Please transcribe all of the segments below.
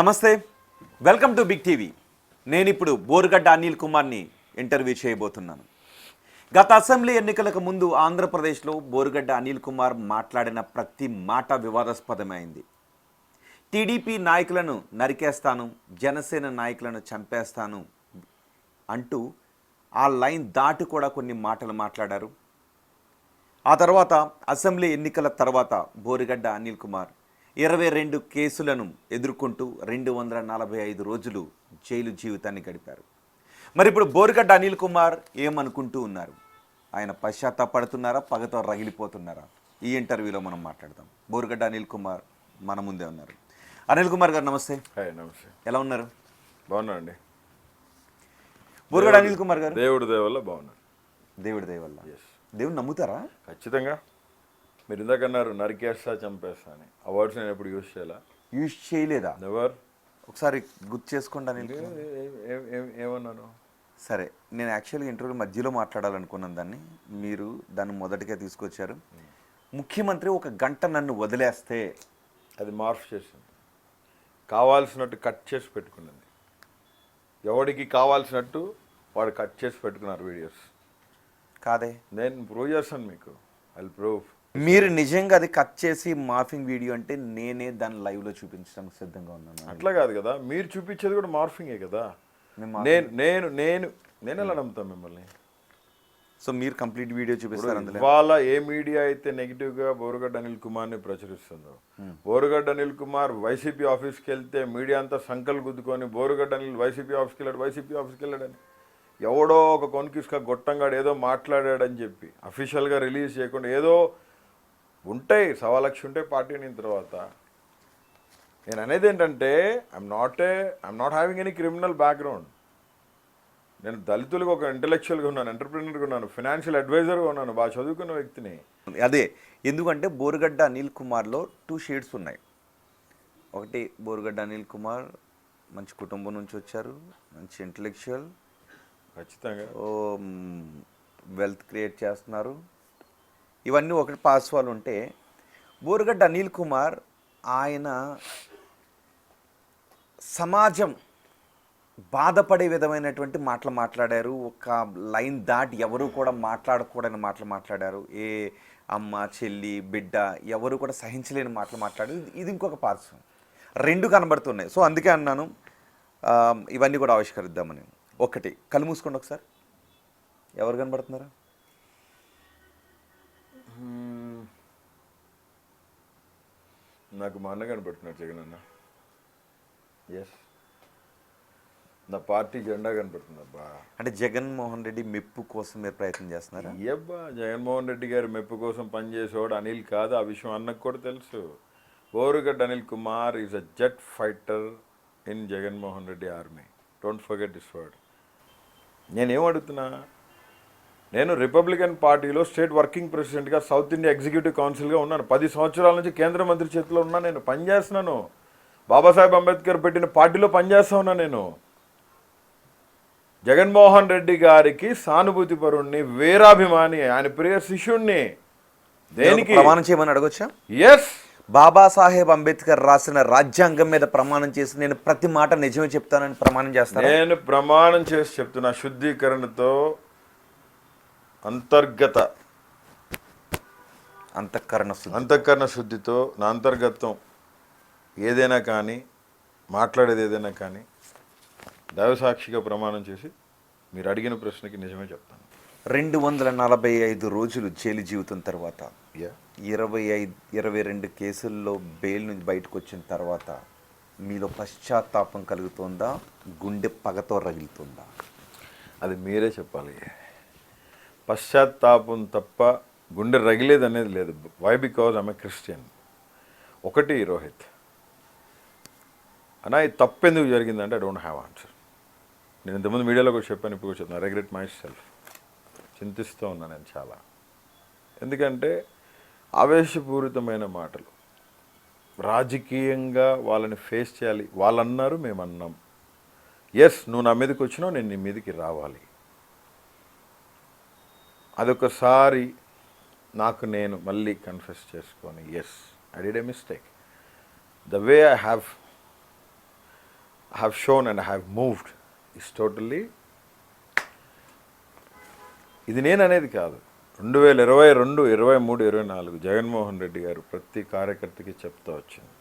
నమస్తే, welcome to big TV. నేను ఇప్పుడు బోరుగడ్డ అనిల్ కుమార్ని ఇంటర్వ్యూ చేయబోతున్నాను. గత అసెంబ్లీ ఎన్నికలకు ముందు ఆంధ్రప్రదేశ్లో బోరుగడ్డ అనిల్ కుమార్ మాట్లాడిన ప్రతి మాట వివాదాస్పదమైంది. టీడీపీ నాయకులను నరికేస్తాను, జనసేన నాయకులను చంపేస్తాను అంటూ ఆ లైన్ దాటి కూడా కొన్ని మాటలు మాట్లాడారు. ఆ తర్వాత అసెంబ్లీ ఎన్నికల తర్వాత బోరుగడ్డ అనిల్ కుమార్ 22 కేసులను ఎదుర్కొంటూ 245 రోజులు జైలు జీవితాన్ని గడిపారు. మరి ఇప్పుడు బోరుగడ్డ అనిల్ కుమార్ ఏమనుకుంటూ ఉన్నారు? ఆయన పశ్చాత్తాపడుతున్నారా, పగతో రగిలిపోతున్నారా? ఈ ఇంటర్వ్యూలో మనం మాట్లాడదాం. బోరుగడ్డ అనిల్ కుమార్ మన ముందే ఉన్నారు. అనిల్ కుమార్ గారు నమస్తే. నమస్తే. ఎలా ఉన్నారు? బాగున్నాండి. బోరుగడ్డ అనిల్ కుమార్ గారు దేవుడి దయ వల్ల బాగున్నాను. దేవుడి దయ వల్ల. దేవుని నమ్ముతారా? ఖచ్చితంగా. మీరు ఇందాక అన్నారు నరికేస్తా చంపేస్తా అని. ఆ వర్డ్స్ నేను ఎప్పుడు యూజ్ చేయలేదా? నెవర్. ఒకసారి గుర్తు చేసుకోండి అనిల్. ఏమన్నాను? సరే, నేను యాక్చువల్గా ఇంటర్వ్యూ మధ్యలో మాట్లాడాలనుకున్నాను దాన్ని, మీరు దాన్ని మొదటిగా తీసుకొచ్చారు. ముఖ్యమంత్రి ఒక గంట నన్ను వదిలేస్తే అది మార్ఫ్ చేసింది, కావాల్సినట్టు కట్ చేసి పెట్టుకున్నది. ఎవడికి కావాల్సినట్టు వాడు కట్ చేసి పెట్టుకున్నారు వీడియోస్. కాదే, నేను ప్రూవ్ చేస్తాను మీకు. I will prove. మీరు నిజంగా అది కట్ చేసి మార్ఫింగ్ వీడియో అంటే నేనే దాన్ని లైవ్లో చూపించడానికి సిద్ధంగా ఉన్నాను. అట్లా కాదు కదా, మీరు చూపించేది కూడా మార్ఫింగే కదా. నేను ఎలా నమ్ముతాను మిమ్మల్ని? సో మీరు కంప్లీట్ వీడియో చూపిస్తారు అందులో. వాళ్ళ ఏ మీడియా అయితే నెగిటివ్గా బోరుగడ్డ అనిల్ కుమార్ని ప్రచురిస్తుందో, బోరుగడ్డ అనిల్ కుమార్ వైసీపీ ఆఫీస్కి వెళ్తే మీడియా అంతా సంకలు గుద్దుకొని బోరుగడ్డ అనిల్ వైసీపీ ఆఫీస్కి వెళ్ళాడని ఎవడో ఒక కొనికిస్క గొట్టంగాడు ఏదో మాట్లాడాడని చెప్పి అఫీషియల్గా రిలీజ్ చేయకుండా ఏదో ఉంటాయి, 1,00,000 ఉంటాయి పార్టీ అయిన తర్వాత. నేను అనేది ఏంటంటే I'm not having any criminal background. నేను దళితులకు ఒక ఇంటెలెక్చువల్గా ఉన్నాను, ఎంటర్ప్రినర్గా ఉన్నాను, ఫైనాన్షియల్ అడ్వైజర్గా ఉన్నాను, బాగా చదువుకున్న వ్యక్తిని. అదే ఎందుకంటే బోరుగడ్డ అనిల్ కుమార్లో 2 షేడ్స్ ఉన్నాయి. ఒకటి, బోరుగడ్డ అనిల్ కుమార్ మంచి కుటుంబం నుంచి వచ్చారు, మంచి ఇంటెలెక్చువల్, ఖచ్చితంగా వెల్త్ క్రియేట్ చేస్తున్నారు, ఇవన్నీ ఒకటి పాస్వాలు ఉంటే, బోరుగడ్డ అనిల్ కుమార్ ఆయన సమాజం బాధపడే విధమైనటువంటి మాటలు మాట్లాడారు. ఒక లైన్ దాటి ఎవరు కూడా మాట్లాడకూడని మాటలు మాట్లాడారు. ఏ అమ్మ, చెల్లి, బిడ్డ ఎవరు కూడా సహించలేని మాటలు మాట్లాడారు. ఇది ఇంకొక పార్శ్వం, 2 కనబడుతున్నాయి. సో అందుకే అన్నాను ఇవన్నీ కూడా ఆవిష్కరిద్దామని. ఒకటి, కళ్ళు మూసుకోండి ఒకసారి. ఎవరు కనబడుతున్నారా? నాకు మా అన్న కనపడుతున్నాడు, జగన్ అన్న. ఎస్, నా పార్టీ జెండా కనపడుతుంది. అబ్బా, అంటే జగన్మోహన్ రెడ్డి మెప్పు కోసం మీరు ప్రయత్నం చేస్తున్నారా? అబ్బా, జగన్మోహన్ రెడ్డి గారి మెప్పు కోసం పనిచేసేవాడు అనిల్ కాదు. ఆ విషయం అన్నకు కూడా తెలుసు. Borugadda Anil Kumar is a jet fighter in Jaganmohan Reddy army. Don't forget this word. నేనేం అడుగుతున్నా, నేను రిపబ్లికన్ పార్టీలో స్టేట్ వర్కింగ్ ప్రెసిడెంట్గా సౌత్ ఇండియా ఎగ్జిక్యూటివ్ కౌన్సిల్గా ఉన్నాను. 10 సంవత్సరాల నుంచి కేంద్ర మంత్రి చేతిలో ఉన్నాను. నేను పనిచేస్తున్నాను. బాబాసాహెబ్ అంబేద్కర్ పెట్టిన పార్టీలో పనిచేస్తా ఉన్నాను. నేను జగన్మోహన్ రెడ్డి గారికి సానుభూతి పరుణ్ణి, వీరాభిమాని, ఆయన ప్రియ శిష్యుణ్ణి. దేనికి ప్రమాణం చేయమని అడగొచ్చా? ఎస్. బాబాసాహెబ్ అంబేద్కర్ రాసిన రాజ్యాంగం మీద ప్రమాణం చేసి నేను ప్రతి మాట నిజమే చెప్తానని ప్రమాణం చేస్తాను. నేను ప్రమాణం చేసి చెప్తున్నా, శుద్ధీకరణతో, అంతఃకరణ శుద్ధితో, నా అంతర్గతం ఏదైనా కానీ, మాట్లాడేది ఏదైనా కానీ దైవసాక్షిగా ప్రమాణం చేసి మీరు అడిగిన ప్రశ్నకి నిజమే చెప్తాను. 245 రోజులు జైలు జీవితం తర్వాత 22 కేసుల్లో బెయిల్ నుంచి బయటకు వచ్చిన తర్వాత మీలో పశ్చాత్తాపం కలుగుతుందా, గుండె పగతో రగులుతుందా? అది మీరే చెప్పాలి. పశ్చాత్తాపం తప్ప గుండె రగిలేదు అనేది లేదు. Why? Because I'm a Christian. ఒకటి, రోహిత్ అన్న, ఇది తప్పెందుకు జరిగిందంటే ఐ డోంట్ హ్యావ్ ఆన్సర్. నేను ఇంతకుముందు మీడియాలో కూడా చెప్పాను, ఇప్పుడు కూడా చెప్తాను. Regret myself. చింతిస్తూ ఉన్నాను నేను చాలా. ఎందుకంటే ఆవేశపూరితమైన మాటలు, రాజకీయంగా వాళ్ళని ఫేస్ చేయాలి. వాళ్ళు అన్నారు, మేము అన్నాం. ఎస్, నువ్వు నా మీదకి వచ్చినావు, నేను నీ మీదకి రావాలి. అదొకసారి నాకు నేను మళ్ళీ కన్ఫెస్ చేసుకొని, yes, I did a mistake. The way I have have shown and have moved is totally, ఇది నేను అనేది కాదు, 2022, 23, 24 జగన్మోహన్ రెడ్డి గారు ప్రతి కార్యకర్తకి చెప్తా వచ్చింది.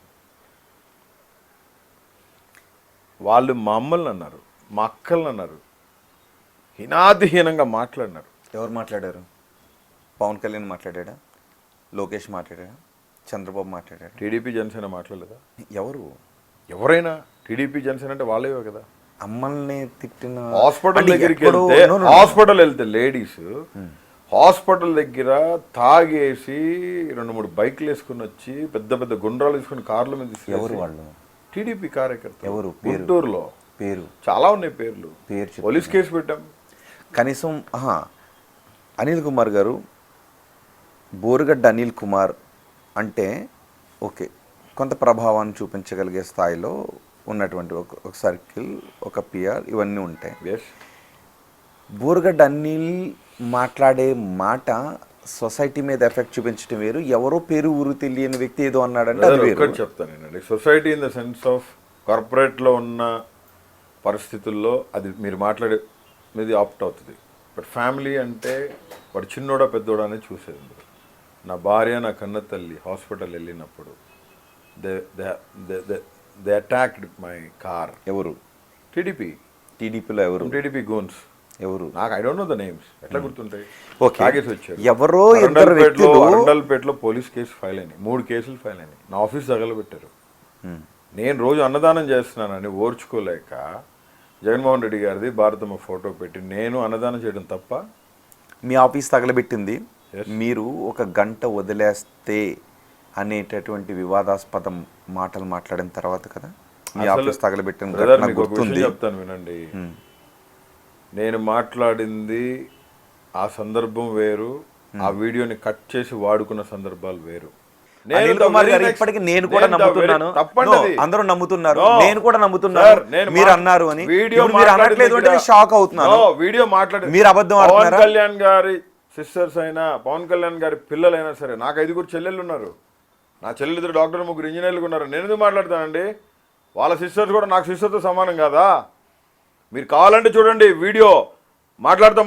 వాళ్ళు మా అమ్మల్ని అన్నారు, మా అక్కల్ని అన్నారు, హీనాతిహీనంగా మాట్లాడినారు. ఎవరు మాట్లాడారు? పవన్ కళ్యాణ్ మాట్లాడా, లోకేష్ మాట్లాడా, చంద్రబాబు మాట్లాడాడు, టీడీపీ జనసేన మాట్లాడలేదా? ఎవరు? ఎవరైనా టీడీపీ జనసేన అంటే వాళ్ళేవే కదా. అమ్మల్ని తిట్టిన హాస్పిటల్ దగ్గరికి వెళ్తే, హాస్పిటల్ వెళ్తే లేడీస్ హాస్పిటల్ దగ్గర తాగేసి 2-3 బైక్లు వేసుకుని వచ్చి పెద్ద పెద్ద గుండ్రాలు తీసుకుని కార్ల మీద ఎవరు వాళ్ళు? టీడీపీ కార్యకర్త. ఎవరు? గుంటూరులో పేరు చాలా ఉన్నాయి పేర్లు. పోలీస్ కేసు పెట్టాం. కనీసం అనిల్ కుమార్ గారు, బోరుగడ్డ అనిల్ కుమార్ అంటే ఓకే, కొంత ప్రభావాన్ని చూపించగలిగే స్థాయిలో ఉన్నటువంటి ఒక సర్కిల్, ఒక పిఆర్, ఇవన్నీ ఉంటాయి. బోరుగడ్డ అనిల్ మాట్లాడే మాట సొసైటీ మీద ఎఫెక్ట్ చూపించడం వేరు. ఎవరో పేరు ఊరు తెలియని వ్యక్తి ఏదో అన్నాడంటే అది వేరు. చెప్తానండి, society in the sense of కార్పొరేట్లో ఉన్న పరిస్థితుల్లో అది మీరు మాట్లాడేది ఆప్ట్ అవుతుంది. బట్ ఫ్యామిలీ అంటే వాడు చిన్నోడా పెద్దోడా అనేది చూసేది. నా భార్య, నా కన్న తల్లి హాస్పిటల్ వెళ్ళినప్పుడు దే అటాక్డ్ మై కార్. ఎవరు? టీడీపీలో ఎవరు? TDP goons. ఎవరు? నాకు I don't know the names. ఎట్లా గుర్తుంటాయి? తాగేసి వచ్చారు. ఎవరో అరండల్పేటలో పోలీస్ కేసు ఫైల్ అయినాయి, 3 కేసులు ఫైల్ అయినాయి. నా ఆఫీస్ తగలబెట్టారు. నేను రోజు అన్నదానం చేస్తున్నానని ఓర్చుకోలేక జగన్మోహన్ రెడ్డి గారిది భారతమ్మ ఫోటో పెట్టి నేను అన్నదానం చేయడం తప్ప? మీ ఆఫీస్ తగలబెట్టింది మీరు ఒక గంట వదిలేస్తే అనేటటువంటి వివాదాస్పద మాటలు మాట్లాడిన తర్వాత కదా మీ ఆఫీస్ తగలబెట్టిన ఘటన గుర్తుంది. చెప్తాను వినండి. నేను మాట్లాడింది ఆ సందర్భం వేరు, ఆ వీడియోని కట్ చేసి వాడుకున్న సందర్భాలు వేరు. ఇప్పటికీ నేను కూడా నమ్ముతున్నాను, అందరూ నమ్ముతున్నారు, నేను కూడా నమ్ముతున్నాను మీరు అన్నారు అని. మీరు అనట్లేదు అంటే షాక్ అవుతున్నాను. వీడియో మాట్లాడి మీరు అబద్ధం పవన్ కళ్యాణ్ గారి సిస్టర్స్ అయినా, పవన్ కళ్యాణ్ గారి పిల్లలైనా సరే, నాకు 5 చెల్లెళ్ళు ఉన్నారు. నా చెల్లెలు 2 డాక్టర్లు, 3 ఇంజనీర్లు ఉన్నారు. నేను ఎందుకు మాట్లాడతానండి? వాళ్ళ సిస్టర్స్ కూడా నాకు సిస్టర్తో సమానం కాదా? మీరు కావాలంటే చూడండి వీడియో. మాట్లాడుతూ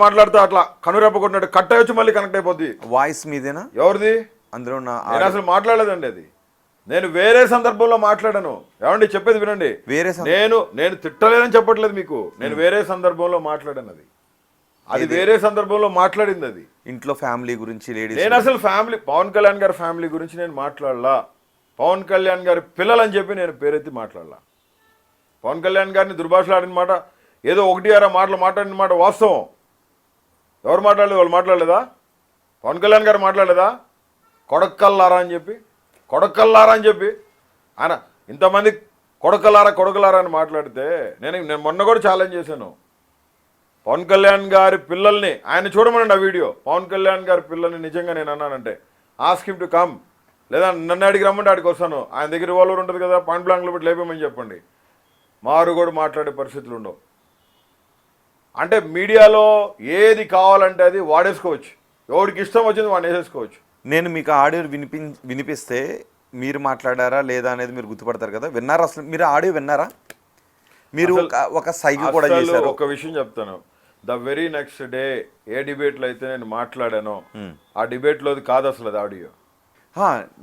అట్లా కనురెప్ప కొట్టినట్టు కట్ అయ్యొచ్చు, మళ్ళీ కనెక్ట్ అయిపోద్ది. వాయిస్ మీదేనా? ఎవరిది? అందులో నేను అసలు మాట్లాడలేదండి. అది నేను వేరే సందర్భంలో మాట్లాడాను. ఏమండి చెప్పేది వినండి. నేను తిట్టలేదని చెప్పట్లేదు మీకు. నేను వేరే సందర్భంలో మాట్లాడాను. అది వేరే సందర్భంలో మాట్లాడింది. అది ఇంట్లో ఫ్యామిలీ గురించి, లేడీస్. నేను అసలు ఫ్యామిలీ, పవన్ కళ్యాణ్ గారి ఫ్యామిలీ గురించి నేను మాట్లాడలా. పవన్ కళ్యాణ్ గారి పిల్లలని చెప్పి నేను పేరెత్తి మాట్లాడలా. పవన్ కళ్యాణ్ గారిని దుర్భాషలాడిన మాట, ఏదో 1-6 మాటలు మాట్లాడిన మాట వాస్తవం. ఎవరు మాట్లాడలేదు? వాళ్ళు మాట్లాడలేదా? పవన్ కళ్యాణ్ గారు మాట్లాడలేదా? కొడకల్లారా అని చెప్పి ఆయన ఇంతమంది కొడకలారా అని మాట్లాడితే నేను మొన్న కూడా ఛాలెంజ్ చేశాను. పవన్ కళ్యాణ్ గారి పిల్లల్ని ఆయన చూడమనండి ఆ వీడియో. పవన్ కళ్యాణ్ గారి పిల్లల్ని నిజంగా నేను అన్నానంటే ఆస్క్ హిమ్ టు కమ్, లేదా నన్ను అడిగి రమ్మంటే ఆడికి వస్తాను. ఆయన దగ్గర రివాల్వర్ ఉంటుంది కదా, పాయింట్ బ్లాంక్లో పెట్టి లేపేమని చెప్పండి. మారు కూడా మాట్లాడే పరిస్థితులు ఉండవు. అంటే మీడియాలో ఏది కావాలంటే అది వాడేసుకోవచ్చు, ఎవరికి ఇష్టం వచ్చింది వాడిని వేసేసుకోవచ్చు. నేను మీకు ఆడియో వినిపిస్తే మీరు మాట్లాడారా లేదా అనేది మీరు గుర్తుపడతారు కదా. విన్నారా? అసలు మీరు ఆడియో విన్నారా? మీరు ఒక సైగ కూడా చేశారు. ఒక విషయం చెప్తాను. ద వెరీ నెక్స్ట్ డే ఏ డిబేట్లో అయితే నేను మాట్లాడానో ఆ డిబేట్లోది కాదు అసలు అది ఆడియో.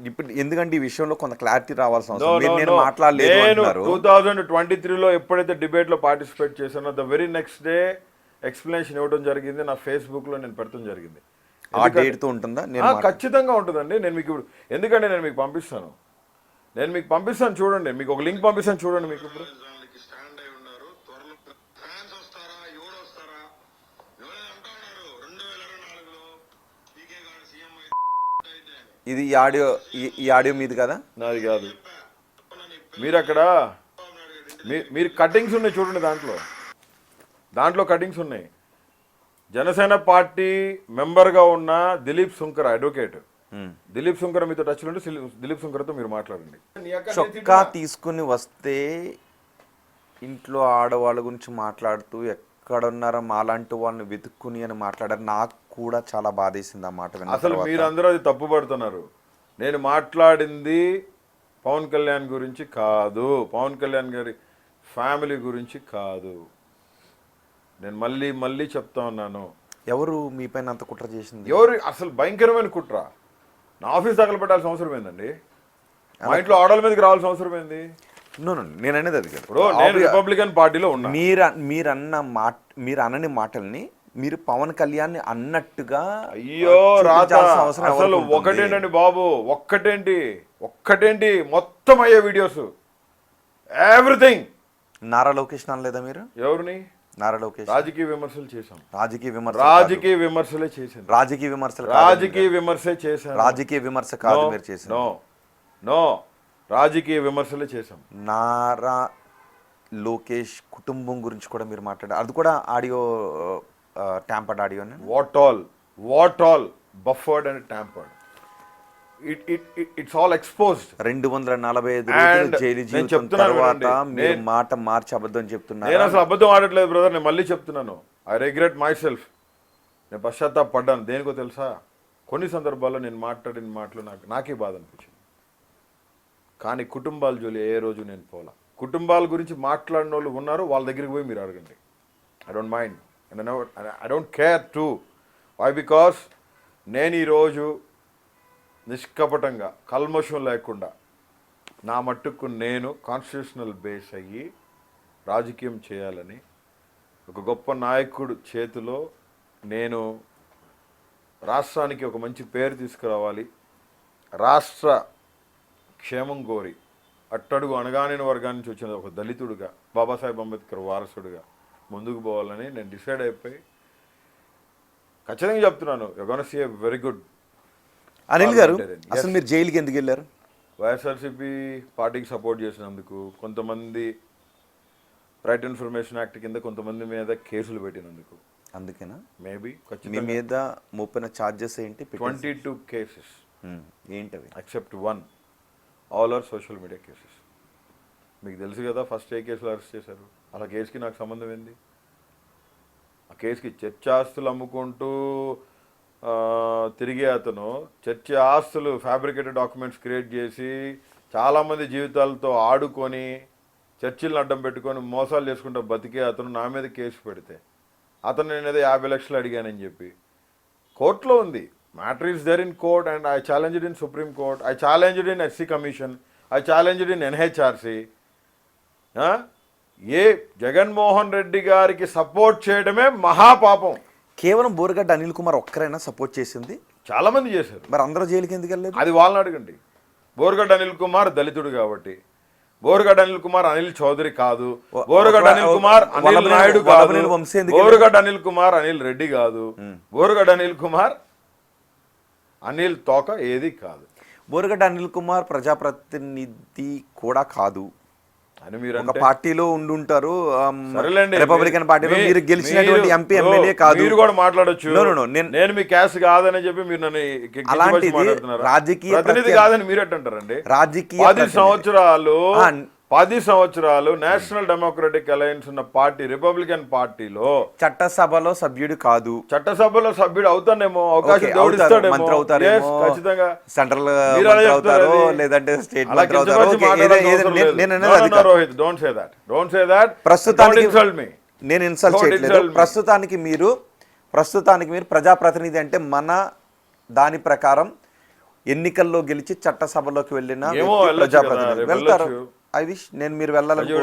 ఇప్పుడు ఎందుకంటే ఈ విషయంలో కొంత క్లారిటీ రావాల్సిన అవసరం. నేను మాట్లాడలేదు. నేను 2023లో ఎప్పుడైతే డిబేట్లో పార్టిసిపేట్ చేశానో the very next day explanation ఇవ్వడం జరిగింది. నా ఫేస్బుక్లో నేను పెడతాం జరిగింది. ఆ డేట్తో ఉంటుందా? ఖచ్చితంగా ఉంటుందండి. నేను మీకు ఇప్పుడు ఎందుకంటే నేను మీకు పంపిస్తాను చూడండి. మీకు ఒక లింక్ పంపిస్తాను చూడండి. మీకు ఇప్పుడు ఇది ఈ ఆడియో మీది కదా? నాది కాదు. మీరు అక్కడ మీరు కటింగ్స్ ఉన్నాయి చూడండి. దాంట్లో కటింగ్స్ ఉన్నాయి. జనసేన పార్టీ మెంబర్గా ఉన్న దిలీప్ సుంకర, అడ్వకేట్ దిలీప్ సుంకర మీతో టచ్లో ఉంటే దిలీప్ సుంకరతో మీరు మాట్లాడండి. చొక్కా తీసుకుని వస్తే ఇంట్లో ఆడవాళ్ళ గురించి మాట్లాడుతూ ఎక్కడున్నారో మాలాంటి వాళ్ళని వెతుక్కుని అని మాట్లాడారు. నాకు కూడా చాలా బాధేసింది ఆ మాట విన్న. అసలు మీరందరూ అది తప్పు పడుతున్నారు. నేను మాట్లాడింది పవన్ కళ్యాణ్ గురించి కాదు. పవన్ కళ్యాణ్ గారి ఫ్యామిలీ గురించి కాదు. నేను మళ్ళీ చెప్తా ఉన్నాను. ఎవరు మీ పైన అంత కుట్ర చేసింది? ఎవరు అసలు భయంకరమైన కుట్ర? నా ఆఫీస్ తగలబెట్టాల్సిన అవసరం ఏందండి? మా ఇంట్లో ఆడవాళ్ళ మీదకి రావాల్సిన అవసరం ఏంది? నేను అనేది అది కాదు. ఇప్పుడు నేను రిపబ్లికన్ పార్టీలో ఉన్నా. మీరు అనని మాటల్ని మీరు పవన్ కళ్యాణ్ అన్నట్టుగా అయ్యో రాత అసలు ఒకటేంటండి బాబు, ఒక్కటేంటి మొత్తం అయ్యే వీడియోస్ ఎవ్రీథింగ్. నారా లోకేష్ అనలేదా మీరు? ఎవరిని? నారా లోకేష్. రాజకీయ విమర్శలు చేశాం. రాజకీయ విమర్శలే చేశాను. రాజకీయ విమర్శే చేశాను. రాజకీయ విమర్శ కాదు మీరు చేశారు. నో రాజకీయ విమర్శలే చేశాం. నారా లోకేష్ కుటుంబం గురించి కూడా మీరు మాట్లాడారు. అది కూడా audio tampered audio. What all buffered and tampered. It's all exposed. 245 రోజులు జైలు జీవితం తర్వాత మీరు మాట మార్చి అబద్ధం చెప్తున్నారు. నేను అసలు అబద్ధం ఆడట్లేదు బ్రదర్, నేను మళ్ళీ చెప్తున్నాను. I regret my self. నేను పశ్చాత్తాపడ్డాను. దేనికో తెలుసా? కొన్ని సందర్భాల్లో నేను మాట్లాడిన మాటలు నాకే బాధ అనిపించింది. కానీ కుటుంబాల జోలి ఏ రోజు నేను పోలా. కుటుంబాల గురించి మాట్లాడిన వాళ్ళు ఉన్నారు, వాళ్ళ దగ్గరికి పోయి మీరు అడగండి. I don't mind and I don't care to. Why? Because నేను ఈరోజు నిష్కపటంగా కల్మషం లేకుండా నా మట్టుకు నేను కాన్స్టిట్యూషనల్ బేస్ అయ్యి రాజకీయం చేయాలని ఒక గొప్ప నాయకుడు చేతిలో నేను రాష్ట్రానికి ఒక మంచి పేరు తీసుకురావాలి, రాష్ట్ర క్షేమం కోరి అట్టడుగు అణగానిన వర్గాన్ని నుంచి వచ్చిన ఒక దళితుడిగా, బాబాసాహెబ్ అంబేద్కర్ వారసుడిగా ముందుకు పోవాలని నేను డిసైడ్ అయిపోయి ఖచ్చితంగా చెప్తున్నాను. You gonna see a very good. Anil garu, అసలు మీరు జైలుకి ఎందుకు వెళ్ళారు? వైఎస్ఆర్సీపీ పార్టీకి సపోర్ట్ చేసినందుకు, కొంతమంది రైట్ ఇన్ఫర్మేషన్ యాక్ట్ కింద కొంతమంది మీద కేసులు పెట్టినందుకు. అందుకేనా? మేబీ. మీ మీద మోపిన ఛార్జెస్ ఏంటి? 22 కేసెస్. ఏంటవి? Except 1. All are social media cases. మీకు తెలుసు కదా ఫస్ట్ ఏ కేసులో అరెస్ట్ చేశారు. అలా కేసుకి నాకు సంబంధం ఏంది? ఆ కేసుకి చర్చ ఆస్తులు అమ్ముకుంటూ తిరిగే అతను చర్చ ఆస్తులు ఫ్యాబ్రికేటెడ్ డాక్యుమెంట్స్ క్రియేట్ చేసి చాలామంది జీవితాలతో ఆడుకొని చర్చిలను అడ్డం పెట్టుకొని మోసాలు చేసుకుంటూ బతికే అతను నా మీద కేసు పెడితే అతను నేనేదో 50 లక్షలు అడిగానని చెప్పి కోర్టులో ఉంది. Matter is there in court and I challenged in supreme court, I challenged in SC commission, I challenged in NHRC. ఏ జగన్మోహన్ రెడ్డి గారికి సపోర్ట్ చేయడమే మహాపాపం. కేవలం బోరుగడ్డ అనిల్ కుమార్ ఒక్కరైనా సపోర్ట్ చేసింది? చాలా మంది చేశారు. మరి అందరూ జైలుకి ఎందుకు వెళ్ళలేదు? అది వాళ్ళని అడగండి. బోరుగడ్డ అనిల్ కుమార్ దళితుడు కాబట్టి, బోరుగడ్డ అనిల్ కుమార్ అనిల్ చౌదరి కాదు, బోరుగడ్డ అనిల్ కుమార్ అనిల్ నాయుడు కాదు, బోరుగడ్డ అనిల్ కుమార్ అనిల్ రెడ్డి కాదు, బోరుగడ్డ అనిల్ కుమార్ అనిల్ తోక ఏది కాదు. బోరుగడ్డ అనిల్ కుమార్ ప్రజాప్రతినిధి కూడా కాదు అని మీరు ఒక పార్టీలో ఉండుంటారు. రిపబ్లికన్ పార్టీలో మీరు గెలిచినటువంటి ఎంపీ ఎమ్మెల్యే కాదు. మీరు కూడా మాట్లాడొచ్చు. నేను మీ క్యాస్ట్ కాదని చెప్పి మీరు నన్ను రాజకీయ ప్రతినిధి కాదని మీరు ఎట్టంటారండి? రాజకీయ 10 సంవత్సరాలు నేషనల్ డెమోక్రటిక్ అలయన్స్ ఉన్న పార్టీ రిపబ్లికన్ పార్టీలో చట్టసభలో సభ్యుడు కాదు. చట్టసభలో సభ్యుడు అవుతానేమో, అవకాశం దేవుడిస్తాడేమో, మంత్రి అవుతారు ఖచ్చితంగా సెంట్రల్ అవుతారు, లేదంటే స్టేట్ మంత్రి అవుతారు. Rohit, don't say that. ప్రస్తుతానికి నేను ఇన్సల్ట్ చేయట్లేదు. ప్రస్తుతానికి మీరు ప్రజాప్రతినిధి అంటే మన దాని ప్రకారం ఎన్నికల్లో గెలిచి చట్టసభలోకి వెళ్ళిన ప్రజాప్రతినిధి వెళ్తారు. ఐ విష్ నేను మీరు వెళ్ళాలని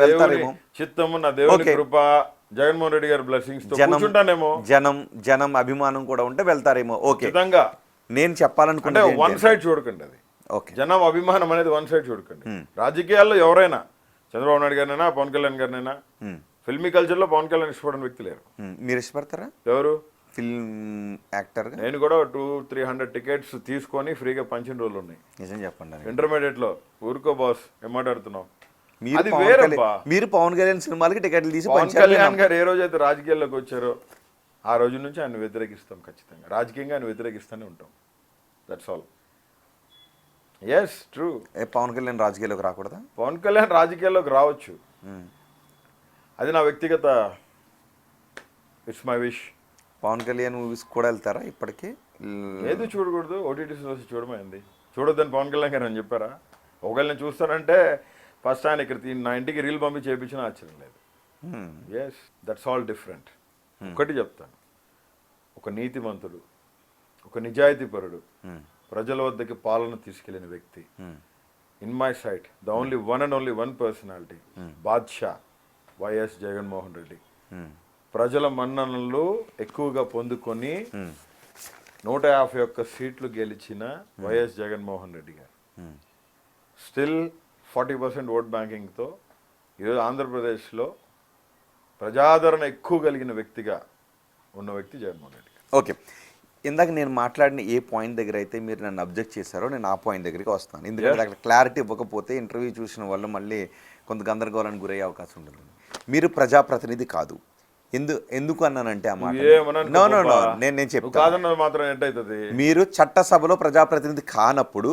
వెళ్తారేమో. చిత్తము నా దేవుని కృప, జగన్మోహన్ రెడ్డి గారి బ్లెస్సింగ్స్ తో కూర్చుంటానేమో. జనం అభిమానం కూడా ఉంటే వెళ్తారేమో. ఓకే, నేను అంటే చెప్పాలనుకుంటే వన్ సైడ్ చూడకండి. అది ఓకే, జనం అభిమానం అనేది వన్ సైడ్ చూడకండి. రాజకీయాల్లో ఎవరైనా, చంద్రబాబు నాయుడు గారినైనా, పవన్ కళ్యాణ్ గారినైనా, ఫిల్మీ కల్చర్ లో పవన్ కళ్యాణ్ ఇష్టపడిన వ్యక్తి లేరు. మీరు ఇష్టపడతారా? ఎవరు? Film actor. నేను కూడా 200-300 టికెట్స్ తీసుకొని ఫ్రీగా పంచిన రోజులు ఉన్నాయి. నిజం చెప్పండి. ఇంటర్మీడియట్ లో. ఊరుకో బాస్, ఏం మాట్లాడుతున్నావు? మీరు పవన్ కళ్యాణ్ సినిమాలకి టికెట్లు తీసి పవన్ కళ్యాణ్ గారు ఏ రోజైతే రాజకీయాల్లోకి వచ్చారో ఆ రోజు నుంచి ఆయన వ్యతిరేకిస్తాం. ఖచ్చితంగా రాజకీయంగా ఆయన వ్యతిరేకిస్తూనే ఉంటాం. That's all. Yes, true. Pawan Kalyan రాజకీయాల్లోకి రాకూడదా? పవన్ కళ్యాణ్ రాజకీయాల్లోకి రావచ్చు, అది నా వ్యక్తిగత, it's my wish. Pawan Kalyan movies కూడా వెళ్తారా ఇప్పటికీ? ఏది చూడకూడదు? ఓటీటీస్ చూడమైంది. చూడొద్దని పవన్ కళ్యాణ్ గారు అని చెప్పారా? ఒకవేళ నేను చూస్తానంటే ఫస్ట్ ఆయన ఇక్కడ నా ఇంటికి రీల్ పంపి చేయించినా ఆశ్చర్యం లేదు. Yes, that's all different. ఒకటి చెప్తాను, ఒక నీతిమంతుడు, ఒక నిజాయితీపరుడు, ప్రజల వద్దకి పాలన తీసుకెళ్లిన వ్యక్తి, in my sight the only one and only one personality, బాద్షా వైఎస్ జగన్మోహన్ రెడ్డి. ప్రజల మన్ననలు ఎక్కువగా పొందుకొని 151 సీట్లు గెలిచిన వైఎస్ జగన్మోహన్ రెడ్డి గారు స్టిల్ 40% ఓట్ బ్యాంకింగ్తో ఈరోజు ఆంధ్రప్రదేశ్లో ప్రజాదరణ ఎక్కువ కలిగిన వ్యక్తిగా ఉన్న వ్యక్తి జగన్మోహన్ రెడ్డి గారు. ఓకే, ఇందాక నేను మాట్లాడిన ఏ పాయింట్ దగ్గర అయితే మీరు నన్ను అబ్జెక్ట్ చేశారో నేను ఆ పాయింట్ దగ్గరికి వస్తాను. ఎందుకంటే అక్కడ క్లారిటీ ఇవ్వకపోతే ఇంటర్వ్యూ చూసిన వాళ్ళు మళ్ళీ కొంత గందరగోళానికి గురయ్యే అవకాశం ఉంటుంది. మీరు ప్రజాప్రతినిధి కాదు. ఎందుకు అన్నానంటే ఆ మాట నేను చెప్తాను. మాత్రం ఏంటవుతుంది, మీరు చట్టసభలో ప్రజాప్రతినిధి కానప్పుడు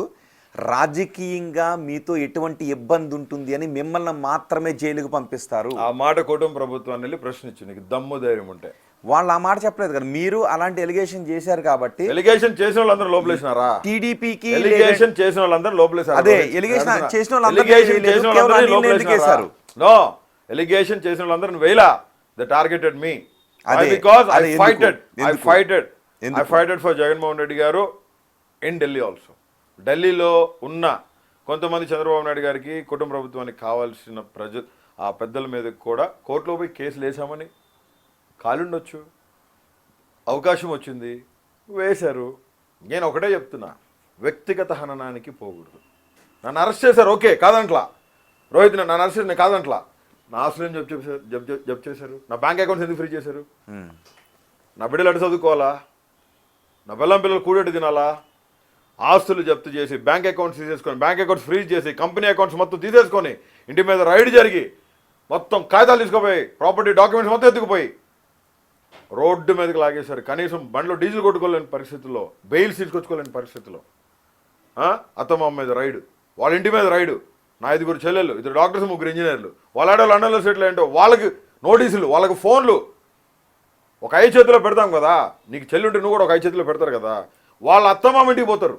రాజకీయంగా మీతో ఎటువంటి ఇబ్బంది ఉంటుంది అని మిమ్మల్ని మాత్రమే జైలుకు పంపిస్తారు. ఆ మాట కుటుంబ ప్రభుత్వాన్ని వెళ్ళి ప్రశ్నించు, నీకు దమ్ము ధైర్యం ఉంటే. వాళ్ళు ఆ మాట చెప్పలేదు కదా, మీరు అలాంటి ఎలిగేషన్ చేశారు కాబట్టి. ఎలిగేషన్ చేసిన వాళ్ళందరూ లోపలేసినారా? టీడీపీకి ఎలిగేషన్ చేసిన వాళ్ళందరూ లోపలేసారు. అదే ఎలిగేషన్ చేసిన వాళ్ళందరూ నో, ఎలిగేషన్ చేసిన వాళ్ళందరూ వేలా they targeted me because I fighted for Jaganmohan Reddy గారు ఇన్ ఢిల్లీ ఆల్సో. ఢిల్లీలో ఉన్న కొంతమంది చంద్రబాబు నాయుడు గారికి కుటుంబ ప్రభుత్వానికి కావాల్సిన ఆ పెద్దల మీద కూడా కోర్టులో పోయి కేసులు వేసామని కాలుండొచ్చు, అవకాశం వచ్చింది, వేశారు. నేను ఒకటే చెప్తున్నా, వ్యక్తిగత హననానికి పోకూడదు. నన్ను అరెస్ట్ చేశారు, ఓకే కాదంట్లా. రోహిత్ నన్ను అరెస్ట్ చేసి కాదంట్లా. నా ఆస్తులను జప్తు చేశారు, నా బ్యాంక్ అకౌంట్స్ ఎందుకు ఫ్రీ చేశారు? నా బిడ్డలు అటు చదువుకోవాలా? నా పిల్లలు కూడెట్టు తినాలా? ఆస్తులు జప్తు చేసి బ్యాంక్ అకౌంట్స్ తీసేసుకొని, బ్యాంక్ అకౌంట్స్ ఫ్రీజ్ చేసి, కంపెనీ అకౌంట్స్ మొత్తం తీసేసుకొని, ఇంటి మీద రైడ్ జరిగి మొత్తం కాగితాలు తీసుకుపోయి, ప్రాపర్టీ డాక్యుమెంట్స్ మొత్తం ఎత్తుకుపోయి రోడ్డు మీదకి లాగేశారు. కనీసం బండ్లో డీజిల్ కొట్టుకోలేని పరిస్థితుల్లో, బెయిల్స్ తీసుకొచ్చుకోలేని పరిస్థితుల్లో అత్తమ్మ మీద రైడు, వాళ్ళ ఇంటి మీద రైడు. నా 5 చెల్లెళ్ళు, 2 డాక్టర్స్, 3 ఇంజనీర్లు, వాళ్ళ ఆడవాళ్ళు లండన్లో సెటిల్ ఏంటో వాళ్ళకి నోటీసులు, వాళ్ళకి ఫోన్లు. ఒక 5 చేతిలో పెడతాం కదా, నీకు చెల్లి ఉంటే నువ్వు కూడా ఒక 5 చేతిలో పెడతారు కదా. వాళ్ళ అత్తమ్మ ఇంటికి పోతారు,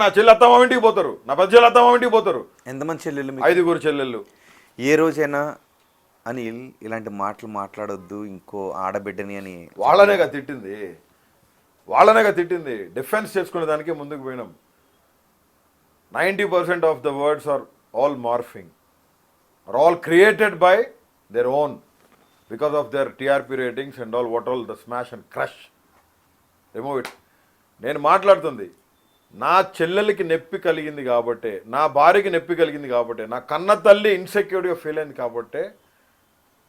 నా చెల్లి అత్తమ్మ ఇంటికి పోతారు, నా పెద్ద చెల్లి అత్తమ్మ ఇంటికి పోతారు. ఎంతమంది చెల్లెళ్ళు? 5 చెల్లెళ్ళు. ఏ రోజైనా అనిల్ ఇలాంటి మాటలు మాట్లాడొద్దు ఇంకో ఆడబిడ్డని అని వాళ్ళనేగా తిట్టింది. డిఫెన్స్ చేసుకునే దానికే ముందుకు పోయినాం. 90% of the words are all morphing, are all created by their own because of their TRP ratings and all what all the smash and crush. Remove it. నేను మాట్లాడుతుంది నా చెల్లెలకి నొప్పి కలిగింది కాబట్టే, నా భార్యకి నొప్పి కలిగింది కాబట్టే, నా కన్న తల్లి ఇన్సెక్యూర్గా ఫీల్ అయింది కాబట్టే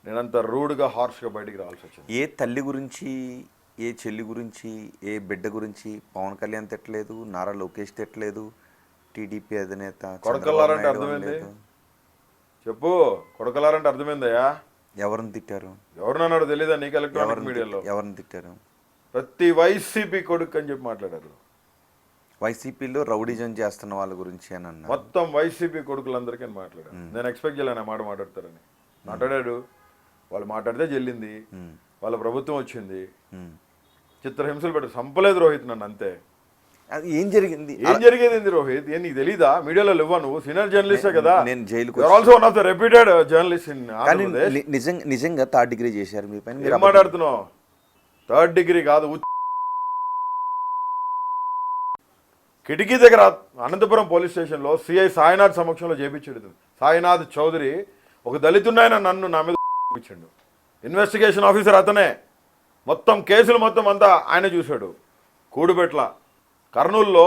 నేనంత రూడ్గా హార్ష్గా బయటికి రావాల్సి వచ్చింది. ఏ తల్లి గురించి, ఏ చెల్లి గురించి, ఏ బిడ్డ గురించి పవన్ కళ్యాణ్ తిట్టలేదు, నారా లోకేష్ తిట్టలేదు, టీడీపీ అధినేత. కొడకల్లారంటే అర్థమైంది చెప్పు, కొడకల్లారంటే అర్థమైందయ్యా? ఎవరిని తిట్టారు? ఎవరినన్నాడు తెలీదా నీకు? ఎలక్ట్రానిక్ మీడియాలో ఎవరిని తిట్టారు? ప్రతి వైసీపీ కొడుకు అని చెప్పి మాట్లాడారు. వైసీపీలో రౌడిజం చేస్తున్న వాళ్ళ గురించి అని అన్నారు. మొత్తం వైసీపీ కొడుకులందరికీ మాట్లాడారు. నేను ఎక్స్పెక్ట్ చేయలేను ఆ మాట మాట్లాడతారని. మాట్లాడాడు. వాళ్ళు మాట్లాడితే చెల్లింది, వాళ్ళ ప్రభుత్వం వచ్చింది, చిత్రహింసలు పెట్టి సంపలేదు రోహిత్ నన్ను, అంతే. అది ఏం జరిగింది? రోహిత్? ఏం నీకు తెలీదా? మీడియాలో లేవా నువ్వు? సీనియర్ జర్నలిస్టే కదా. నేను జైలుకు also one of the reputed journalist in Andhra Pradesh. నిజంగా 3rd డిగ్రీ చేశారు మీ పైన. ఏం మాట్లాడుతున్నావు? 3rd డిగ్రీ కాదు, కిటికీ దగ్గర అనంతపురం పోలీస్ స్టేషన్లో సిఐ సాయినాథ్ సమక్షంలో చేపించాడు. సాయినాథ్ చౌదరి ఒక దళితున్నాయన నన్ను నా మీద ఇచ్చాడు. ఇన్వెస్టిగేషన్ ఆఫీసర్ అతనే. మొత్తం కేసులు మొత్తం అంతా ఆయన చూశాడు. కూడుబెట్ల కర్నూలులో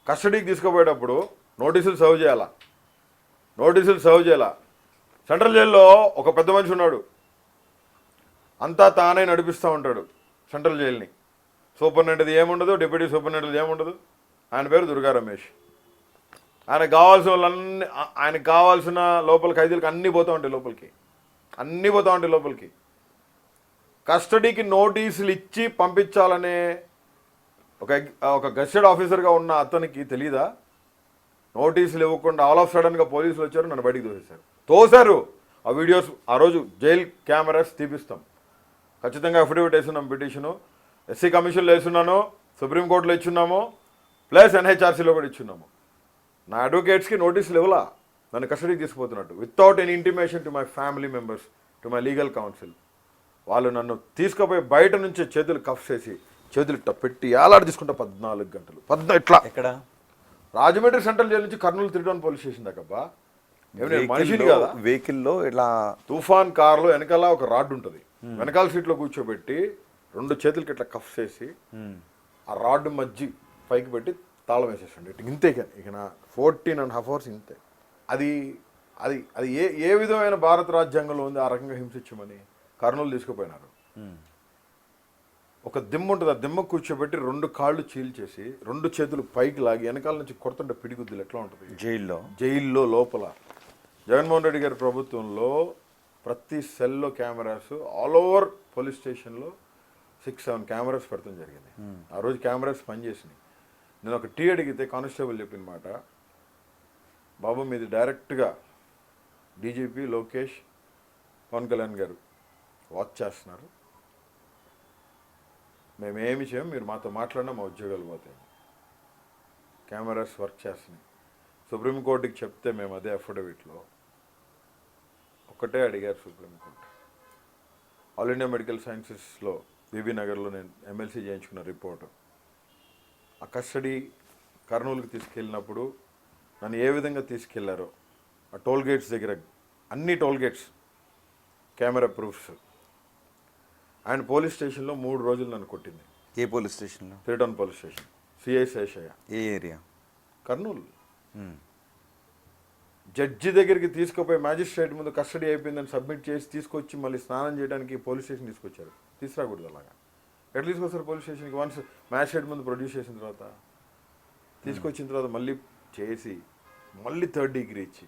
కస్టడీకి తీసుకుపోయేటప్పుడు నోటీసులు సర్వ్ చేయాలా. సెంట్రల్ జైల్లో ఒక పెద్ద మనిషి ఉన్నాడు, అంతా తానే నడిపిస్తూ ఉంటాడు సెంట్రల్ జైల్ని. సూపరింటెండెంట్ ఏముండదు, డిప్యూటీ సూపరింటెండెంట్ ఏముండదు. ఆయన పేరు దుర్గా రమేష్. ఆయనకు కావాల్సిన లోపల ఖైదీలకు అన్నీ పోతూ ఉంటాయి లోపలికి. కస్టడీకి నోటీసులు ఇచ్చి పంపించాలనే ఒక గెస్టెడ్ ఆఫీసర్గా ఉన్న అతనికి తెలీదా? నోటీసులు ఇవ్వకుండా ఆల్ ఆఫ్ సడన్గా పోలీసులు వచ్చారు, నన్ను బయటికి తోశారు. ఆ వీడియోస్ ఆ రోజు జైల్ కెమెరాస్ తీపిస్తాం. ఖచ్చితంగా అఫిడవిట్ వేస్తున్నాం, పిటిషను ఎస్సీ కమిషన్లో వేస్తున్నాను, సుప్రీంకోర్టులో ఇచ్చున్నాము, ప్లస్ ఎన్హెచ్ఆర్సీలో కూడా ఇచ్చున్నాము. నా అడ్వకేట్స్కి నోటీసులు ఇవ్వలా. నన్ను కస్టడీకి తీసుకుపోతున్నట్టు without any intimation to my family members, to my legal counsel. వాళ్ళు నన్ను తీసుకుపోయి బయట నుంచి చేతులు కఫ్ చేసి చేతులు ఇట్లా పెట్టి ఏలాడి తీసుకుంటా 14 గంటలు. ఇట్లా ఎక్కడ? రాజమండ్రి సెంట్రల్ జైలు నుంచి కర్నూలు 3 టౌన్ పోలీస్ స్టేషన్ దాకా. మనిషిని కదా, వెహికల్లో ఇలా తుఫాన్ కార్లో వెనకాల ఒక రాడ్ ఉంటుంది, వెనకాల సీట్లో కూర్చోబెట్టి 2 చేతులకి ఇట్లా కఫ్ చేసి ఆ రాడ్ మధ్య పైకి పెట్టి తాళం వేసేసండి. ఇంతే ఇక నా 14.5 hours ఇంతే. అది అది అది ఏ విధమైన భారత రాజ్యాంగంలో ఉంది ఆ రకంగా హింసించమని? కర్నూలు తీసుకుపోయినారు. ఒక దిమ్మ ఉంటుంది, ఆ దిమ్మ కూర్చోబెట్టి 2 కాళ్ళు చీల్చేసి 2 చేతులు పైకి లాగి వెనకాల నుంచి కొడుతుంటే పిడిగుద్దులు ఎట్లా ఉంటుంది జైల్లో లోపల. జగన్మోహన్ రెడ్డి గారి ప్రభుత్వంలో ప్రతి సెల్లో కెమెరాస్, ఆల్ ఓవర్ పోలీస్ స్టేషన్లో 6-7 కెమెరాస్ పెడతాం జరిగింది. ఆ రోజు కెమెరాస్ పనిచేసినాయి. నేను ఒక టీ అడిగితే కానిస్టేబుల్ చెప్పిన మాట, బాబు మీది డైరెక్ట్గా డీజీపీ లోకేష్, పవన్ కళ్యాణ్ గారు వాచ్ చేస్తున్నారు, మేమేమి చేయం, మీరు మాతో మాట్లాడినా మా ఉద్యోగాలు పోతాయి. కెమెరాస్ వర్క్ చేస్తున్నాయి. సుప్రీంకోర్టుకి చెప్తే మేము అదే అఫిడవిట్లో ఒకటే అడిగారు సుప్రీంకోర్టు. ఆల్ ఇండియా మెడికల్ సైన్సెస్లో బీబీ నగర్లో నేను ఎమ్మెల్సీ చేయించుకున్న రిపోర్టు, ఆ కస్టడీ కర్నూలుకి తీసుకెళ్ళినప్పుడు నన్ను ఏ విధంగా తీసుకెళ్లారో, ఆ టోల్ గేట్స్ దగ్గర అన్ని టోల్ గేట్స్ కెమెరా ప్రూఫ్స్. ఆయన పోలీస్ స్టేషన్లో 3 రోజులు నన్ను కొట్టింది. ఏ పోలీస్ స్టేషన్లో? 3 town police station, CI Seshayya. ఏ ఏరియా? కర్నూలు. జడ్జి దగ్గరికి తీసుకుపోయి మ్యాజిస్ట్రేట్ ముందు కస్టడీ అయిపోయిందని సబ్మిట్ చేసి తీసుకొచ్చి మళ్ళీ స్నానం చేయడానికి పోలీస్ స్టేషన్ తీసుకొచ్చారు. తీసుకురాకూడదు అలాగా. ఎట్లా తీసుకొస్తారు పోలీస్ స్టేషన్కి? వన్స్ మ్యాజిస్ట్రేట్ ముందు ప్రొడ్యూస్ చేసిన తర్వాత, తీసుకొచ్చిన తర్వాత మళ్ళీ చేసి మళ్ళీ 3rd డిగ్రీ ఇచ్చి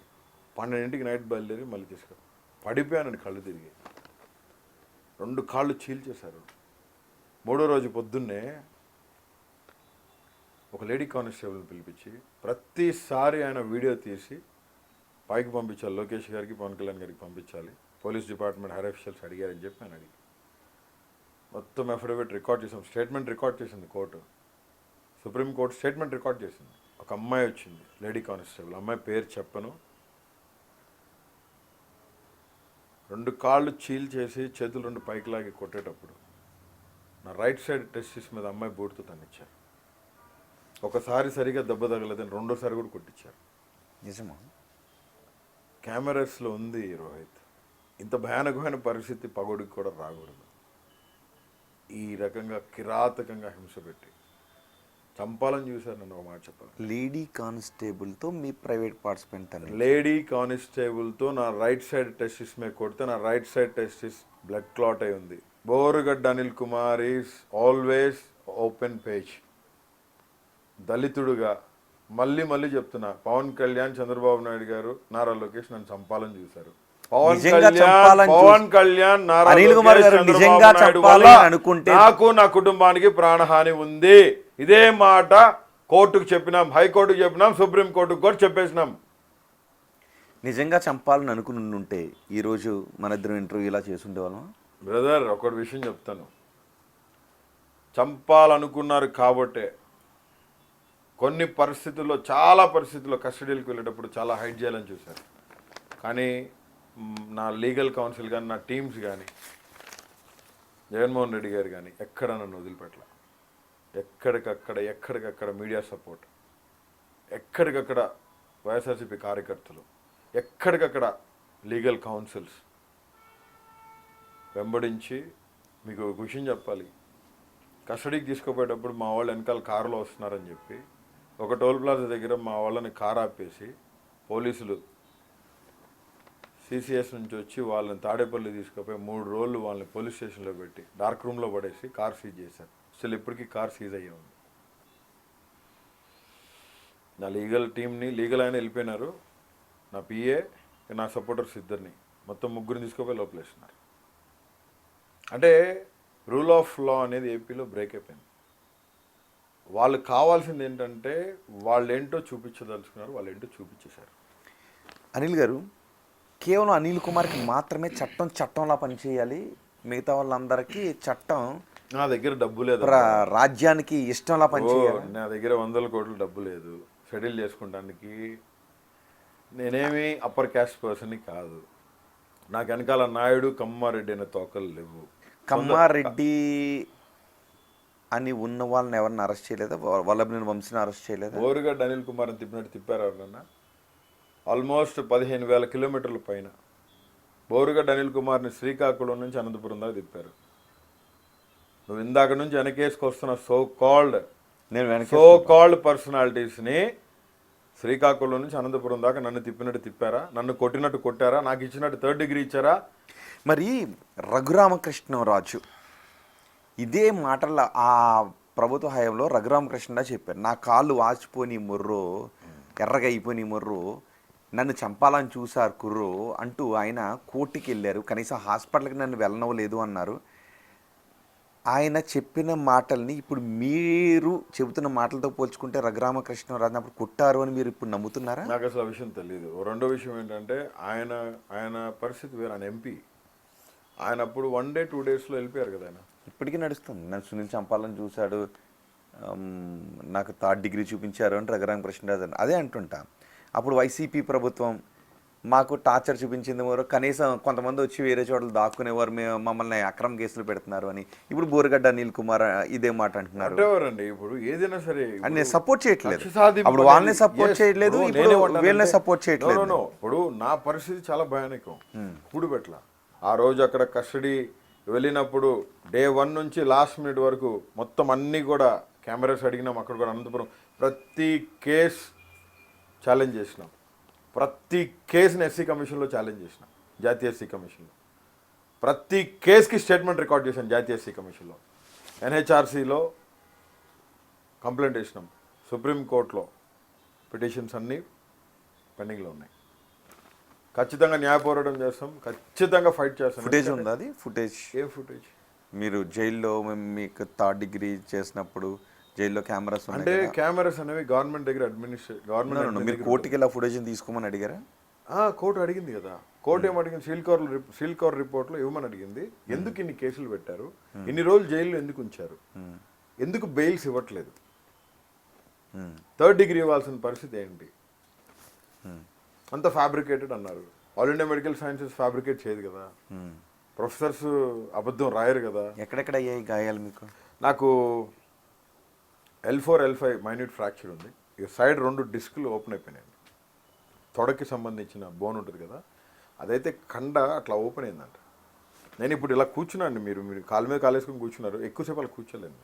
12ంటికి నైట్ బయలుదేరి మళ్ళీ పడిపోయానండి, కళ్ళు తిరిగి 2 కాళ్ళు చీల్చేశారు. 3వ రోజు పొద్దున్నే ఒక లేడీ కానిస్టేబుల్ని పిలిపించి ప్రతిసారి ఆయన వీడియో తీసి పైకి పంపించాలి, లోకేష్ గారికి పవన్ కళ్యాణ్ గారికి పంపించాలి, పోలీస్ డిపార్ట్మెంట్ హైర్ అఫీషియల్స్ అడిగారని చెప్పి నేను అడిగి మొత్తం అఫిడవిట్ రికార్డ్ చేసాం. స్టేట్మెంట్ రికార్డ్ చేసింది కోర్టు, సుప్రీంకోర్టు స్టేట్మెంట్ రికార్డ్ చేసింది. ఒక అమ్మాయి వచ్చింది, లేడీ కానిస్టేబుల్, అమ్మాయి పేరు చెప్పను, 2 కాళ్ళు చీల్చేసి చేతులు 2 పైకి లాగి కొట్టేటప్పుడు నా రైట్ సైడ్ టెస్టిస్ మీద అమ్మాయి బూట్తో తన్నిచ్చారు. ఒకసారి సరిగా దెబ్బ తగలేదని 2వసారి కూడా కొట్టించారు. నిజమా? కెమెరాస్లో ఉంది రోహిత్. ఇంత భయానకమైన పరిస్థితి పగోడికి కూడా రాకూడదు. ఈ రకంగా కిరాతకంగా హింస పెట్టి చంపాలని చూశారు. నన్ను ఒక మాట చెప్పాలి, లేడీ కానిస్టేబుల్తో మీ ప్రైవేట్ పార్టిసిపెంట్ అని, లేడీ కానిస్టేబుల్తో నా రైట్ సైడ్ టెస్టిస్ మీద కొడితే నా right side testis blood clot అయి ఉంది. Borugadda Anil Kumar is always open page. దళితుడుగా మళ్ళీ చెప్తున్నా, పవన్ కళ్యాణ్, చంద్రబాబు నాయుడు గారు, నారా లోకేష్ నన్ను చంపాలని చూశారు. పవన్ కళ్యాణ్, నారా అనిల్ కుమార్ గారు నిజంగా చంపాలని అనుకుంటే నాకు, నా కుటుంబానికి ప్రాణహాని ఉంది. ఇదే మాట కోర్టుకు చెప్పినాం, హైకోర్టుకు చెప్పినాం, సుప్రీంకోర్టుకు కూడా చెప్పేసినాం. నిజంగా చంపాలని అనుకుని ఉంటే ఈరోజు మన ఇద్దరం ఇంటర్వ్యూ ఇలా చేసుండేవాళ్ళం. బ్రదర్, ఒకటి విషయం చెప్తాను, చంపాలనుకున్నారు కాబట్టే కొన్ని పరిస్థితుల్లో, చాలా పరిస్థితుల్లో కస్టడీలకు వెళ్ళేటప్పుడు చాలా హైడ్ చేయాలని చూశారు. కానీ నా లీగల్ కౌన్సిల్ కానీ, నా టీమ్స్ కానీ, జగన్మోహన్ రెడ్డి గారు కానీ ఎక్కడ నన్ను వదిలిపెట్టలే. ఎక్కడికక్కడ మీడియా సపోర్ట్, ఎక్కడికక్కడ వైఎస్ఆర్సీపీ కార్యకర్తలు, ఎక్కడికక్కడ లీగల్ కౌన్సిల్స్ వెంబడించి. మీకు ఒక విషయం చెప్పాలి, కస్టడీకి తీసుకుపోయేటప్పుడు మా వాళ్ళు వెనకాల కారులో వస్తున్నారని చెప్పి ఒక టోల్ ప్లాజా దగ్గర మా వాళ్ళని కారు ఆపేసి పోలీసులు సిసిఎస్ నుంచి వచ్చి వాళ్ళని తాడేపల్లి తీసుకుపోయి 3 రోజులు వాళ్ళని పోలీస్ స్టేషన్లో పెట్టి డార్క్ రూమ్లో పడేసి కార్ సీజ్ చేశారు. అసలు ఇప్పటికీ కార్ సీజ్ అయ్యే ఉంది. నా లీగల్ టీంని, లీగల్ ఆయన వెళ్ళిపోయినారు, నా పిఏ, నా సపోర్టర్స్ ఇద్దరిని, మొత్తం 3 తీసుకుపోయి లోపలేస్తున్నారు. అంటే రూల్ ఆఫ్ లా అనేది ఏపీలో బ్రేక్ అయిపోయింది. వాళ్ళు కావాల్సింది ఏంటంటే వాళ్ళు ఏంటో చూపించదలుచుకున్నారు, వాళ్ళు ఏంటో చూపించేశారు. అనిల్ గారు, కేవలం అనిల్ కుమార్కి మాత్రమే చట్టంలా పనిచేయాలి, మిగతా వాళ్ళందరికీ చట్టం నా దగ్గర డబ్బు లేదు, రాజ్యానికి ఇష్టంలా పనిచేయాలి. నా దగ్గర 100 కోట్ల డబ్బు లేదు, సెటిల్ చేసుకుంటానికి నేనేమి అప్పర్ క్యాస్ట్ పర్సన్ కాదు. నాకు వెనకాల నాయుడు కమ్మారెడ్డి అనే తోకలు లేవు. కమ్మారెడ్డి అని ఉన్న వాళ్ళని ఎవరిని అరెస్ట్ చేయలేదా? వల్లభనేని వంశీని అరెస్ట్ చేయలేదా? బోరుగడ్డ అనిల్ కుమార్ అని తిప్పినట్టు తిప్పారు ఎవరన్నా? ఆల్మోస్ట్ 15,000 కిలోమీటర్ల పైన బోరుగడ్డ అనిల్ కుమార్ని శ్రీకాకుళం నుంచి అనంతపురం దాకా తిప్పారు. నువ్వు ఇందాక నుంచి వెనకేసుకొస్తున్న సో కాల్డ్ పర్సనాలిటీస్ని శ్రీకాకుళం నుంచి అనంతపురం దాకా నన్ను తిప్పినట్టు తిప్పారా? నన్ను కొట్టినట్టు కొట్టారా? నాకు ఇచ్చినట్టు 3rd డిగ్రీ ఇచ్చారా? మరి రఘురామకృష్ణరాజు ఇదే మాటల ఆ ప్రభుత్వ హయాంలో రఘురామకృష్ణరాజు చెప్పారు, నా కాళ్ళు వాచిపోని మొర్రో, ఎర్రగా అయిపోని మొర్రో, నన్ను చంపాలని చూశారు కుర్రో అంటూ ఆయన కోర్టుకి వెళ్ళారు. కనీసం హాస్పిటల్కి నన్ను వెళ్ళనవలేదు అన్నారు. ఆయన చెప్పిన మాటల్ని ఇప్పుడు మీరు చెబుతున్న మాటలతో పోల్చుకుంటే రఘురామకృష్ణరాజు అప్పుడు కొట్టారు అని మీరు ఇప్పుడు నమ్ముతున్నారా? నాకు అసలు ఆ విషయం తెలియదు. రెండో విషయం ఏంటంటే ఆయన పరిస్థితి వేరు. ఆయన ఎంపీ. ఆయన అప్పుడు 1 day 2 daysలో వెళ్ళిపోయారు కదా. ఆయన ఇప్పటికీ నడుస్తుంది. నన్ను సునీల్ చంపాలని చూశాడు, నాకు 3rd డిగ్రీ చూపించారు అని రఘురామకృష్ణరాజు అదే అంటుంటా. అప్పుడు వైసీపీ ప్రభుత్వం మాకు టార్చర్ చూపించింది మరో, కనీసం కొంతమంది వచ్చి వేరే చోట్ల దాక్కునేవారు, మమ్మల్ని అక్రమ కేసులు పెడుతున్నారు అని. ఇప్పుడు బోరుగడ్డ అనిల్ కుమార్ ఇదే మాట అంటున్నారు. ఇప్పుడు ఏదైనా సరే నేను సపోర్ట్ చేయట్లేదు, అప్పుడు వాళ్ళని సపోర్ట్ చేయట్లేదు, వీళ్ళని సపోర్ట్ చేయట్లేదు. ఇప్పుడు నా పరిస్థితి చాలా భయానకం. ఇప్పుడు పెట్ల ఆ రోజు అక్కడ కస్టడీ వెళ్ళినప్పుడు డే 1 నుంచి లాస్ట్ మినిట్ వరకు మొత్తం అన్నీ కూడా కెమెరాస్ అడిగినాం. అక్కడ కూడా అనంతపురం ప్రతి కేసు ఛాలెంజ్ చేసినాం. ప్రతి కేసుని ఎస్సీ కమిషన్లో ఛాలెంజ్ చేసినాం, జాతీయ ఎస్సీ కమిషన్లో. ప్రతి కేసుకి స్టేట్మెంట్ రికార్డ్ చేశాం జాతీయ ఎస్సీ కమిషన్లో. ఎన్హెచ్ఆర్సీలో కంప్లైంట్ చేసినాం. సుప్రీంకోర్టులో పిటిషన్స్ అన్నీ పెండింగ్లో ఉన్నాయి. ఖచ్చితంగా న్యాయ పోరాటం చేస్తాం, ఖచ్చితంగా ఫైట్ చేస్తాం. ఫుటేజ్ ఉందా? అది ఫుటేజ్ ఏ ఫుటేజ్? మీరు జైల్లో మీకు 3rd డిగ్రీ చేసినప్పుడు జైల్లో కెమెరాస్ అంటే కెమెరాస్ అనేవి గవర్నమెంట్ దగ్గర గవర్నమెంట్ మీరు కోర్టుకి వెళ్ళి ఫుటేజ్ తీసుకోమని అడిగారా? కోర్టు అడిగింది కదా. కోర్టు ఏమడిగింది? సీల్ కవర్ రిపోర్ట్లో ఇవ్వమని అడిగింది. ఎందుకు ఇన్ని కేసులు పెట్టారు, ఇన్ని రోజులు జైల్లో ఎందుకు ఉంచారు, ఎందుకు బెయిల్స్ ఇవ్వట్లేదు, 3rd డిగ్రీ ఇవ్వాల్సిన పరిస్థితి ఏంటి, అంత ఫ్యాబ్రికేటెడ్ అన్నారు. All India medical sciences fabricate చేయదు కదా, ప్రొఫెసర్స్ అబద్ధం రాయరు కదా. ఎక్కడెక్కడ అయ్యాయి గాయాలు మీకు? నాకు L4 L5 మైన్యూట్ ఫ్రాక్చర్ ఉంది. ఇక సైడ్ 2 డిస్కులు ఓపెన్ అయిపోయినాయి. తొడకి సంబంధించిన బోన్ ఉంటుంది కదా, అదైతే కండ అట్లా ఓపెన్ అయిందంట. నేను ఇప్పుడు ఇలా కూర్చున్నాను, మీరు కాలు మీద కాలు వేసుకొని కూర్చున్నారు, ఎక్కువసేపు అలా కూర్చోలేను.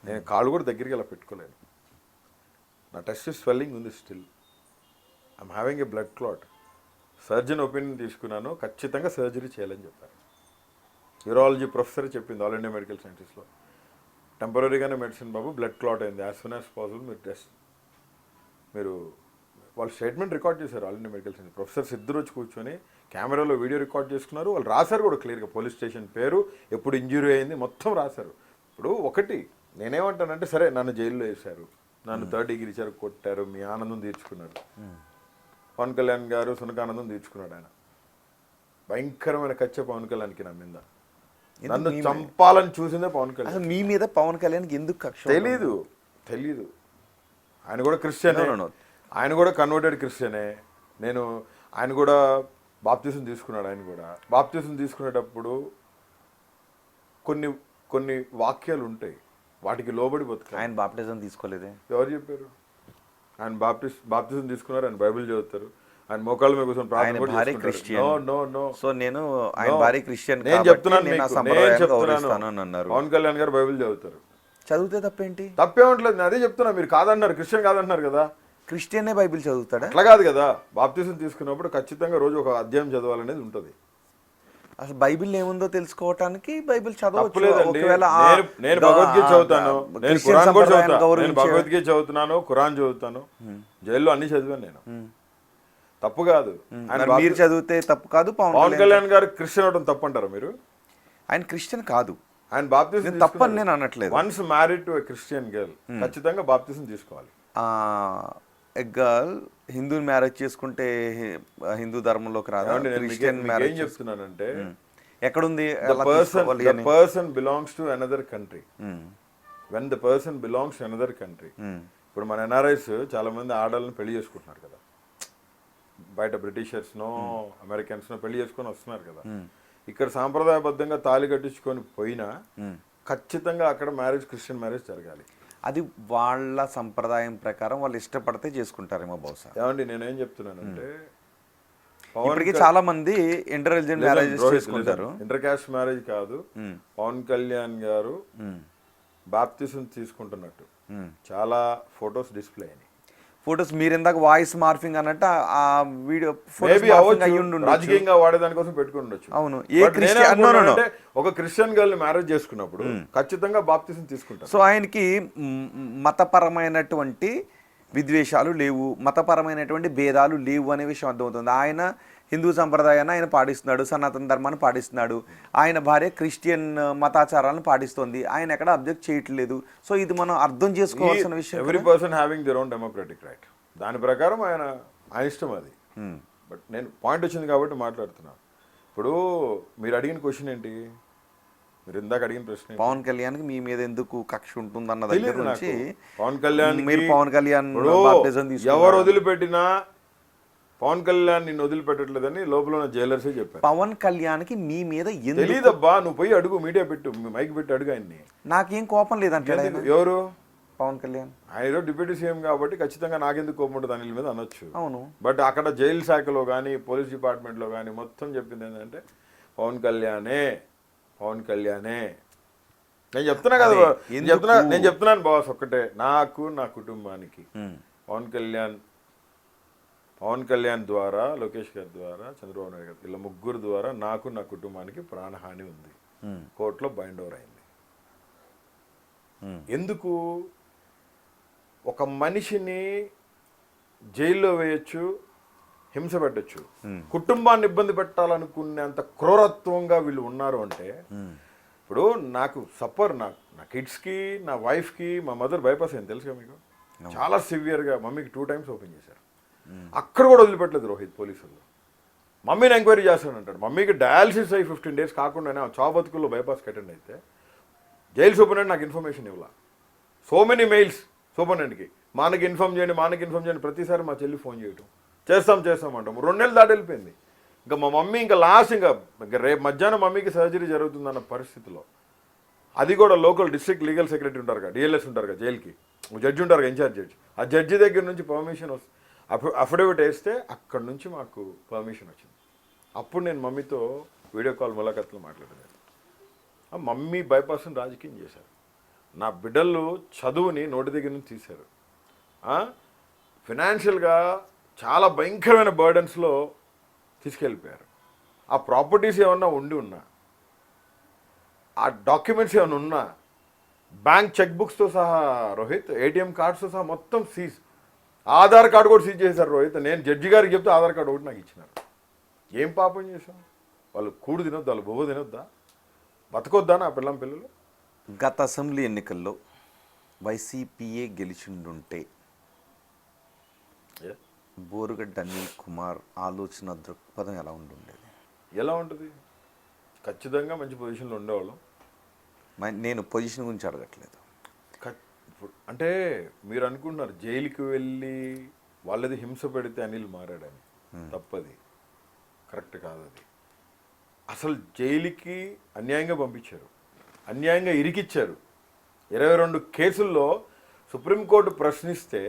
నేను కాళ్ళు కూడా దగ్గరికి అలా పెట్టుకోలేను. నా టెస్ట్ స్వెల్లింగ్ ఉంది still. I'm having a blood clot. Surgeon opinion తీసుకున్నాను, ఖచ్చితంగా సర్జరీ చేయాలని చెప్పారు. యూరాలజీ ప్రొఫెసర్ చెప్పింది ఆల్ ఇండియా మెడికల్ సైన్సెస్లో, టెంపరీగానే మెడిసిన్ బాబు, బ్లడ్ క్లాట్ అయింది, యాజ్ సూన్ యాజ్ పాసిబుల్ మీరు వాళ్ళు స్టేట్మెంట్ రికార్డ్ చేశారు. All India medical science professors ఇద్దరు వచ్చి కూర్చొని కెమెరాలో వీడియో రికార్డ్ చేసుకున్నారు. వాళ్ళు రాశారు కూడా క్లియర్గా, పోలీస్ స్టేషన్ పేరు, ఎప్పుడు ఇంజ్యూరీ అయింది మొత్తం రాశారు. ఇప్పుడు ఒకటి నేనేమంటానంటే, సరే నన్ను జైల్లో వేశారు, నన్ను 3rd డిగ్రీ ఇచ్చారు, కొట్టారు, మీ ఆనందం తీర్చుకున్నారు. పవన్ కళ్యాణ్ గారు సునకానందం తీర్చుకున్నాడు. ఆయన భయంకరమైన కచ్చ పవన్ కళ్యాణ్కి నా మీద. నన్ను చంపాలని చూసిందే పవన్ కళ్యాణ్. మీ మీద పవన్ కళ్యాణ్కి ఎందుకు కక్ష? తెలీదు. ఆయన కూడా క్రిస్టియనే, ఆయన కూడా కన్వర్టెడ్ క్రిస్టియనే. ఆయన కూడా బాప్తిజం తీసుకున్నాడు. ఆయన కూడా బాప్తిజం తీసుకునేటప్పుడు కొన్ని వాక్యాలు ఉంటాయి, వాటికి లోబడి బతుకు. ఆయన బాప్టిజం తీసుకోలేదే. ఎవరు చెప్పారు? ఆయన బాప్తిజం తీసుకున్నారు, ఆయన బైబిల్ చదువుతారు, ఆయన మోకాళ్ళ మీద కూర్చొని ప్రార్థన కూడా చేసుకుంటారు. సో నేను ఆయన భార్య క్రిస్టియన్, నేను చెప్తున్నాను పవన్ కళ్యాణ్ గారు బైబిల్ చదువుతారు. చదివితే తప్పేంటి? తప్పేమట్లేదు, నేను అదే చెప్తున్నా. మీరు కాదన్నారు, క్రిస్టియన్ కాదన్నారు కదా. క్రిస్టియనే బైబిల్ చదువుతాడా? అట్లా కాదు కదా. బాప్తిజం తీసుకున్నప్పుడు ఖచ్చితంగా రోజు ఒక అధ్యాయం చదవాలనేది ఉంటుంది. అసలు బైబిల్ ఏముందో తెలుసుకోవటానికి బైబిల్ చదవచ్చు. నేను భగవద్గీత చదువుతాను, నేను ఖురాన్ కూడా చదువుతాను, నేను భగవద్గీత చదువుతున్నాను, ఖురాన్ చదువుతాను, జైల్లో అన్ని చదివాను నేను. తప్పు కాదు. మీరు చదివితే తప్పు కాదు. పవన్ కళ్యాణ్ గారు క్రిస్టియన్ అవడం తప్పు అంటారా మీరు? ఆయన క్రిస్టియన్ కాదు. ఆయన బాప్తిజం తప్పని నేను అనట్లేదు. Once married to a Christian girl ఖచ్చితంగా బాప్తిజం తీసుకోవాలి. ఎ గర్ల్ హిందూ మ్యారేజ్ చేసుకుంటే హిందూ ధర్మంలోకి రాదు. క్రిస్టియన్ మ్యారేజ్ ఏం చెప్తున్నానంటే, ఎక్కడుంది? the person belongs to another country. when the person belongs to another country. ఇప్పుడు మన ఎన్ఆర్ఐస్ చాలా మంది ఆడవాళ్ళని పెళ్లి చేసుకుంటున్నారు కదా. బయట బ్రిటిషర్స్నో అమెరికన్స్నో పెళ్లి చేసుకొని వస్తున్నారు కదా, ఇక్కడ సాంప్రదాయబద్ధంగా తాళి కట్టించుకొని పోయినా ఖచ్చితంగా అక్కడ మ్యారేజ్ క్రిస్టియన్ మ్యారేజ్ జరగాలి. అది వాళ్ళ సంప్రదాయం ప్రకారం వాళ్ళు ఇష్టపడితే చేసుకుంటారేమో బహుశా. ఏమండి నేనేం చెప్తున్నానంటే ఇప్పటికీ చాలా మంది ఇంటర్ రిలీజియన్ మ్యారేజెస్ చేసుకుంటారు. ఇంటర్ కాస్ట్ మ్యారేజ్ కాదు, పవన్ కళ్యాణ్ గారు బాప్తిజం తీసుకుంటున్నట్టు చాలా ఫొటోస్ డిస్ప్లే అయినాయి. ఫొటోస్ మీరు ఇందాక వాయిస్ మార్ఫింగ్ అన్నట్టు ఆ వీడియో రాజకీయంగా వాడేదాని కోసం పెట్టుకుని ఉండొచ్చు. అవును. అంటే ఒక క్రిస్టియన్ గర్ల్ మ్యారేజ్ చేసుకున్నప్పుడు ఖచ్చితంగా బాప్తిజం తీసుకుంటారు. సో ఆయనకి మతపరమైనటువంటి విద్వేషాలు లేవు, మతపరమైనటువంటి భేదాలు లేవు అనే విషయం అర్థమవుతుంది. ఆయన హిందూ సంప్రదాయాన్ని ఆయన పాటిస్తున్నాడు, సనాతన ధర్మాన్ని పాటిస్తున్నాడు, ఆయన భార్య క్రిస్టియన్ మతాచారాలను పాటిస్తుంది, ఆయన ఎక్కడ అబ్జెక్ట్ చేయట్లేదు. సో ఇది మనం అర్థం చేసుకోవాల్సిన విషయం. Every person having their own democratic right, దాని ప్రకారం ఆయన ఇష్టం అది. బట్ నేను పాయింట్ వచ్చింది కాబట్టి మాట్లాడుతున్నాను. ఇప్పుడు మీరు అడిగిన క్వశ్చన్ ఏంటి, మీరు ఇందాక అడిగిన ప్రశ్న పవన్ కళ్యాణ్కి మీ మీద ఎందుకు కక్ష ఉంటుందన్న దగ్గర నుంచి పవన్ కళ్యాణ్ మీరు పవన్ కళ్యాణ్ ఎవరు వదిలిపెట్టినా పవన్ కళ్యాణ్ నిన్ను వదిలిపెట్టట్లేదని లోపల జైలర్సే చెప్పారు. పవన్ కళ్యాణ్కి మీ మీద తెలీదబ్బా, నువ్వు పోయి అడుగు, మీడియా పెట్టు, మైక్ పెట్టి అడుగు ఆయన్ని. నాకేం కోపం లేదంటే ఎవరు పవన్ కళ్యాణ్ ఆయన డిప్యూటీ సీఎం కాబట్టి ఖచ్చితంగా నాకెందుకు కోపం ఉంటుంది అనిల్ మీద అనొచ్చు. అవును. బట్ అక్కడ జైలు శాఖలో కానీ పోలీస్ డిపార్ట్మెంట్లో కానీ మొత్తం చెప్పింది ఏంటంటే పవన్ కళ్యాణే. నేను చెప్తున్నా కదా, నేను చెప్తున్నాను బాస్ ఒక్కటే, నాకు నా కుటుంబానికి పవన్ కళ్యాణ్ ద్వారా, లోకేష్ గారి ద్వారా, చంద్రబాబు నాయుడు గారు, ఇలా ముగ్గురు ద్వారా నాకు నా కుటుంబానికి ప్రాణహాని ఉంది. కోర్టులో బైండ్ ఓవర్ అయింది. ఎందుకు ఒక మనిషిని జైల్లో వేయచ్చు, హింస పెట్టచ్చు, కుటుంబాన్ని ఇబ్బంది పెట్టాలనుకునేంత క్రూరత్వంగా వీళ్ళు ఉన్నారు అంటే, ఇప్పుడు నాకు సఫర్, నా కిడ్స్కి, నా వైఫ్కి, మా మదర్ బైపాస్ అయింది తెలుసుగా మీకు, చాలా సివియర్గా, మమ్మీకి 2 times ఓపెన్ చేశారు. అక్కడ కూడా వదిలిపెట్టలేదు రోహిత్ పోలీసులు. మమ్మీని ఎంక్వైరీ చేస్తానంటాడు. మమ్మీకి డయాలసిస్ అయ్యి 15 days కాకుండానే చాబతుకుల్లో బైపాస్కి అటెండ్ అయితే జైలు సూపరింటెండెంట్ నాకు ఇన్ఫర్మేషన్ ఇవ్వాల. సో మెనీ మెయిల్స్ సూపరింటెండెంట్కి, మానకి ఇన్ఫార్మ్ చేయండి, ప్రతిసారి మా చెల్లి ఫోన్ చేయటం, చేస్తామంటాం. 2 నెలలు దాటి వెళ్ళిపోయింది. ఇంకా మా మమ్మీ ఇంకా లాస్ట్ ఇంకా రేపు మధ్యాహ్నం మమ్మీకి సర్జరీ జరుగుతుందన్న పరిస్థితిలో, అది కూడా లోకల్ డిస్ట్రిక్ట్ లీగల్ సెక్రటరీ ఉంటారు కదా, డిఎల్ఎస్ ఉంటారు కదా, జైలుకి జడ్జి ఉంటారు కదా, ఇన్ఛార్జ్ జడ్జి, ఆ జడ్జి దగ్గర నుంచి పర్మిషన్ వస్తుంది, అఫిడవిట్ వేస్తే అక్కడ నుంచి మాకు పర్మిషన్ వచ్చింది. అప్పుడు నేను మమ్మీతో వీడియో కాల్ ములాఖాతులు మాట్లాడాను. మమ్మీ బైపాస్ని రాజకీయం చేశారు, నా బిడ్డలు చదువుని నోటి దగ్గర నుంచి తీశారు, ఫినాన్షియల్గా చాలా భయంకరమైన బర్డన్స్లో తీసుకెళ్ళిపోయారు. ఆ ప్రాపర్టీస్ ఏమన్నా ఉన్నా, ఆ డాక్యుమెంట్స్ ఏమైనా ఉన్నా, బ్యాంక్ చెక్ బుక్స్తో సహా రోహిత్, ఏటీఎం కార్డ్స్తో సహా మొత్తం సీజ్, ఆధార్ కార్డు కూడా సీజ్ చేశారు రోహిత్. నేను జడ్జి గారికి చెప్తే ఆధార్ కార్డు ఒకటి నాకు ఇచ్చినారు. ఏం పాపం చేశాం? వాళ్ళు కూడు తినొద్దా, వాళ్ళు బొవ్వ తినొద్దా, బతకొద్దా నా పిల్లలు? గత అసెంబ్లీ ఎన్నికల్లో వైసీపీఏ గెలిచిండుంటే బోరుగడ్డ అనిల్ కుమార్ ఆలోచన దృక్పథం ఎలా ఉంటుండేది? ఎలా ఉంటుంది? ఖచ్చితంగా మంచి పొజిషన్లో ఉండేవాళ్ళం. నేను పొజిషన్ గురించి అడగట్లేదు. అంటే మీరు అనుకుంటున్నారు జైలుకి వెళ్ళి వాళ్ళది హింస పెడితే అనిల్ మారాడని. తప్పది, కరెక్ట్ కాదు అది. అసలు జైలుకి అన్యాయంగా పంపించారు, అన్యాయంగా ఇరికిచ్చారు. 22 కేసుల్లో సుప్రీంకోర్టు ప్రశ్నిస్తే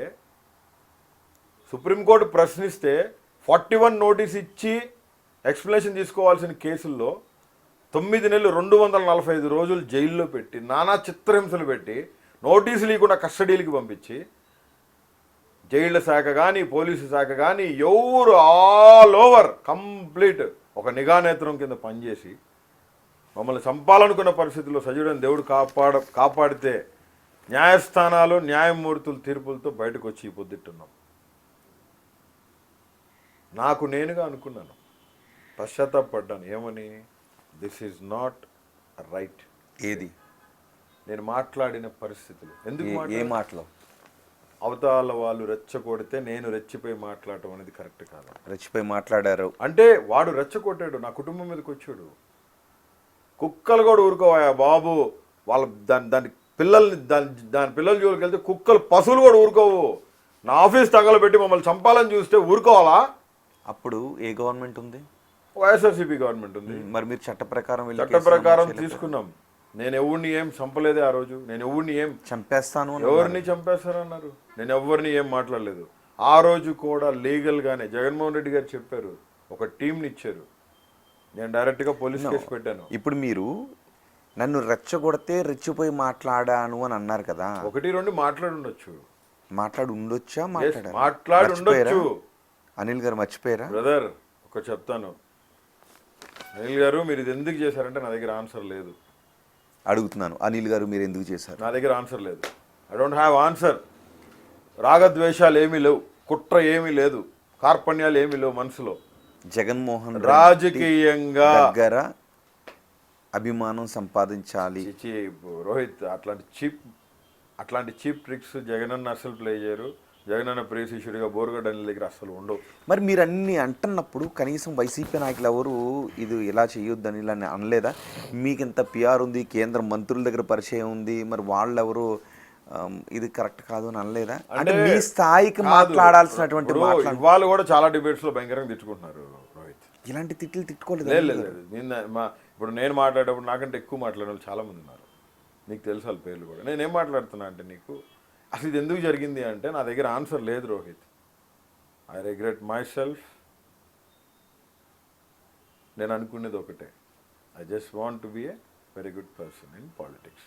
41 నోటీస్ ఇచ్చి ఎక్స్ప్లెనేషన్ తీసుకోవాల్సిన కేసుల్లో 9 నెలలు 245 రోజులు జైల్లో పెట్టి, నానా చిత్రహింసలు పెట్టి, నోటీసులు లేకుండా కస్టడీలకి పంపించి, జైళ్ళ శాఖ కానీ పోలీసు శాఖ కానీ ఎవరు ఆల్ ఓవర్ కంప్లీట్ ఒక నిఘా నేత్రం కింద పనిచేసి మమ్మల్ని చంపాలనుకున్న పరిస్థితుల్లో సజీవుడైన దేవుడు కాపాడితే న్యాయస్థానాలు, న్యాయమూర్తుల తీర్పులతో బయటకు వచ్చి ఈ పొద్దుట్టున్నాం. నాకు నేనుగా అనుకున్నాను, పశ్చాత్తాపడ్డాను. ఏమని? This is not right. ఏది? నేను మాట్లాడిన పరిస్థితులు. ఎందుకు? ఏ మాటలో? అవతల వాళ్ళు రెచ్చగొడితే నేను రెచ్చిపోయి మాట్లాడటం అనేది కరెక్ట్ కాదు. రెచ్చిపోయి మాట్లాడారు అంటే వాడు రెచ్చగొట్టాడు, నా కుటుంబం మీదకి వచ్చాడు. కుక్కలు కూడా ఊరుకోవాయా బాబు, వాళ్ళ దాని పిల్లల్ని దాని పిల్లల జోలికి వెళ్తే కుక్కలు, పశువులు కూడా ఊరుకోవు. నా ఆఫీస్ తగలబెట్టి మమ్మల్ని చంపాలని చూస్తే ఊరుకోవాలా? అప్పుడు ఏ గవర్నమెంట్ ఉంది? వైఎస్ఆర్సీపీ గవర్నమెంట్ ఉంది. మరి మీరు చట్ట ప్రకారం వెళ్ళి చట్ట ప్రకారం తీసుకున్నాం. నేను ఎవరిని ఏం చంపలేదే ఆ రోజు. నేను ఎవరిని ఏం చంపేస్తాను ఎవరిని చంపేస్తారన్నారు. నేను ఎవరిని ఏం మాట్లాడలేదు. ఆ రోజు కూడా లీగల్గానే జగన్మోహన్ రెడ్డి గారు చెప్పారు, ఒక టీంని ఇచ్చారు. నేను డైరెక్ట్గా పోలీస్ కేసు పెట్టాను. ఇప్పుడు మీరు నన్ను రెచ్చగొడితే రెచ్చిపోయి మాట్లాడాను అని అన్నారు కదా, 1-2 మాట్లాడి ఉండొచ్చు. మాట్లాడి ఉండొచ్చా? మాట్లాడి ఉండొచ్చు. అనిల్ గారు మర్చిపోయారా? బ్రదర్ ఒక చెప్తాను, అనిల్ గారు మీరు ఇది ఎందుకు చేశారంటే నా దగ్గర ఆన్సర్ లేదు. అడుగుతున్నాను, అనిల్ గారు మీరు ఎందుకు చేశారు? నా దగ్గర ఆన్సర్ లేదు. I don't have answer. రాగద్వేషాలు ఏమీ లేవు, కుట్ర ఏమీ లేదు, కార్పణ్యాలు ఏమీ లేవు మనసులో. జగన్మోహన్ రాజకీయంగా దగ్గర అభిమానం సంపాదించాలి. రోహిత్ అట్లాంటి చీప్ ట్రిక్స్ జగనన్న అసలు ప్లే చేయరు. జగనన్న ప్రియ శిష్యుడిగా బోరుగడ్డ అనిల్ దగ్గర అసలు ఉండవు. మరి మీరు అన్ని అంటున్నప్పుడు కనీసం వైసీపీ నాయకులు ఎవరు ఇది ఇలా చేయొద్దని ఇలా అనలేదా? మీకు ఇంత పిఆర్ ఉంది, కేంద్ర మంత్రుల దగ్గర పరిచయం ఉంది, మరి వాళ్ళెవరు ఇది కరెక్ట్ కాదు అని అనలేదా? అంటే మీ స్థాయికి మాట్లాడాల్సినటువంటి వాళ్ళు కూడా చాలా డిబేట్స్ లో భయంకరంగా తిట్టుకుంటున్నారు రోహిత్. ఇలాంటి తిట్లు తిట్టుకోలేదు. ఇప్పుడు నేను మాట్లాడేటప్పుడు నాకంటే ఎక్కువ మాట్లాడే వాళ్ళు చాలా మంది ఉన్నారు. నీకు తెలుసు వాళ్ళ పేర్లు కూడా. నేనేం మాట్లాడుతున్నా అంటే నీకు అసలు ఇది ఎందుకు జరిగింది అంటే నా దగ్గర ఆన్సర్ లేదు Rohit. I regret my self. నేను అనుకునేది ఒకటే, I just want to be a very good person in politics.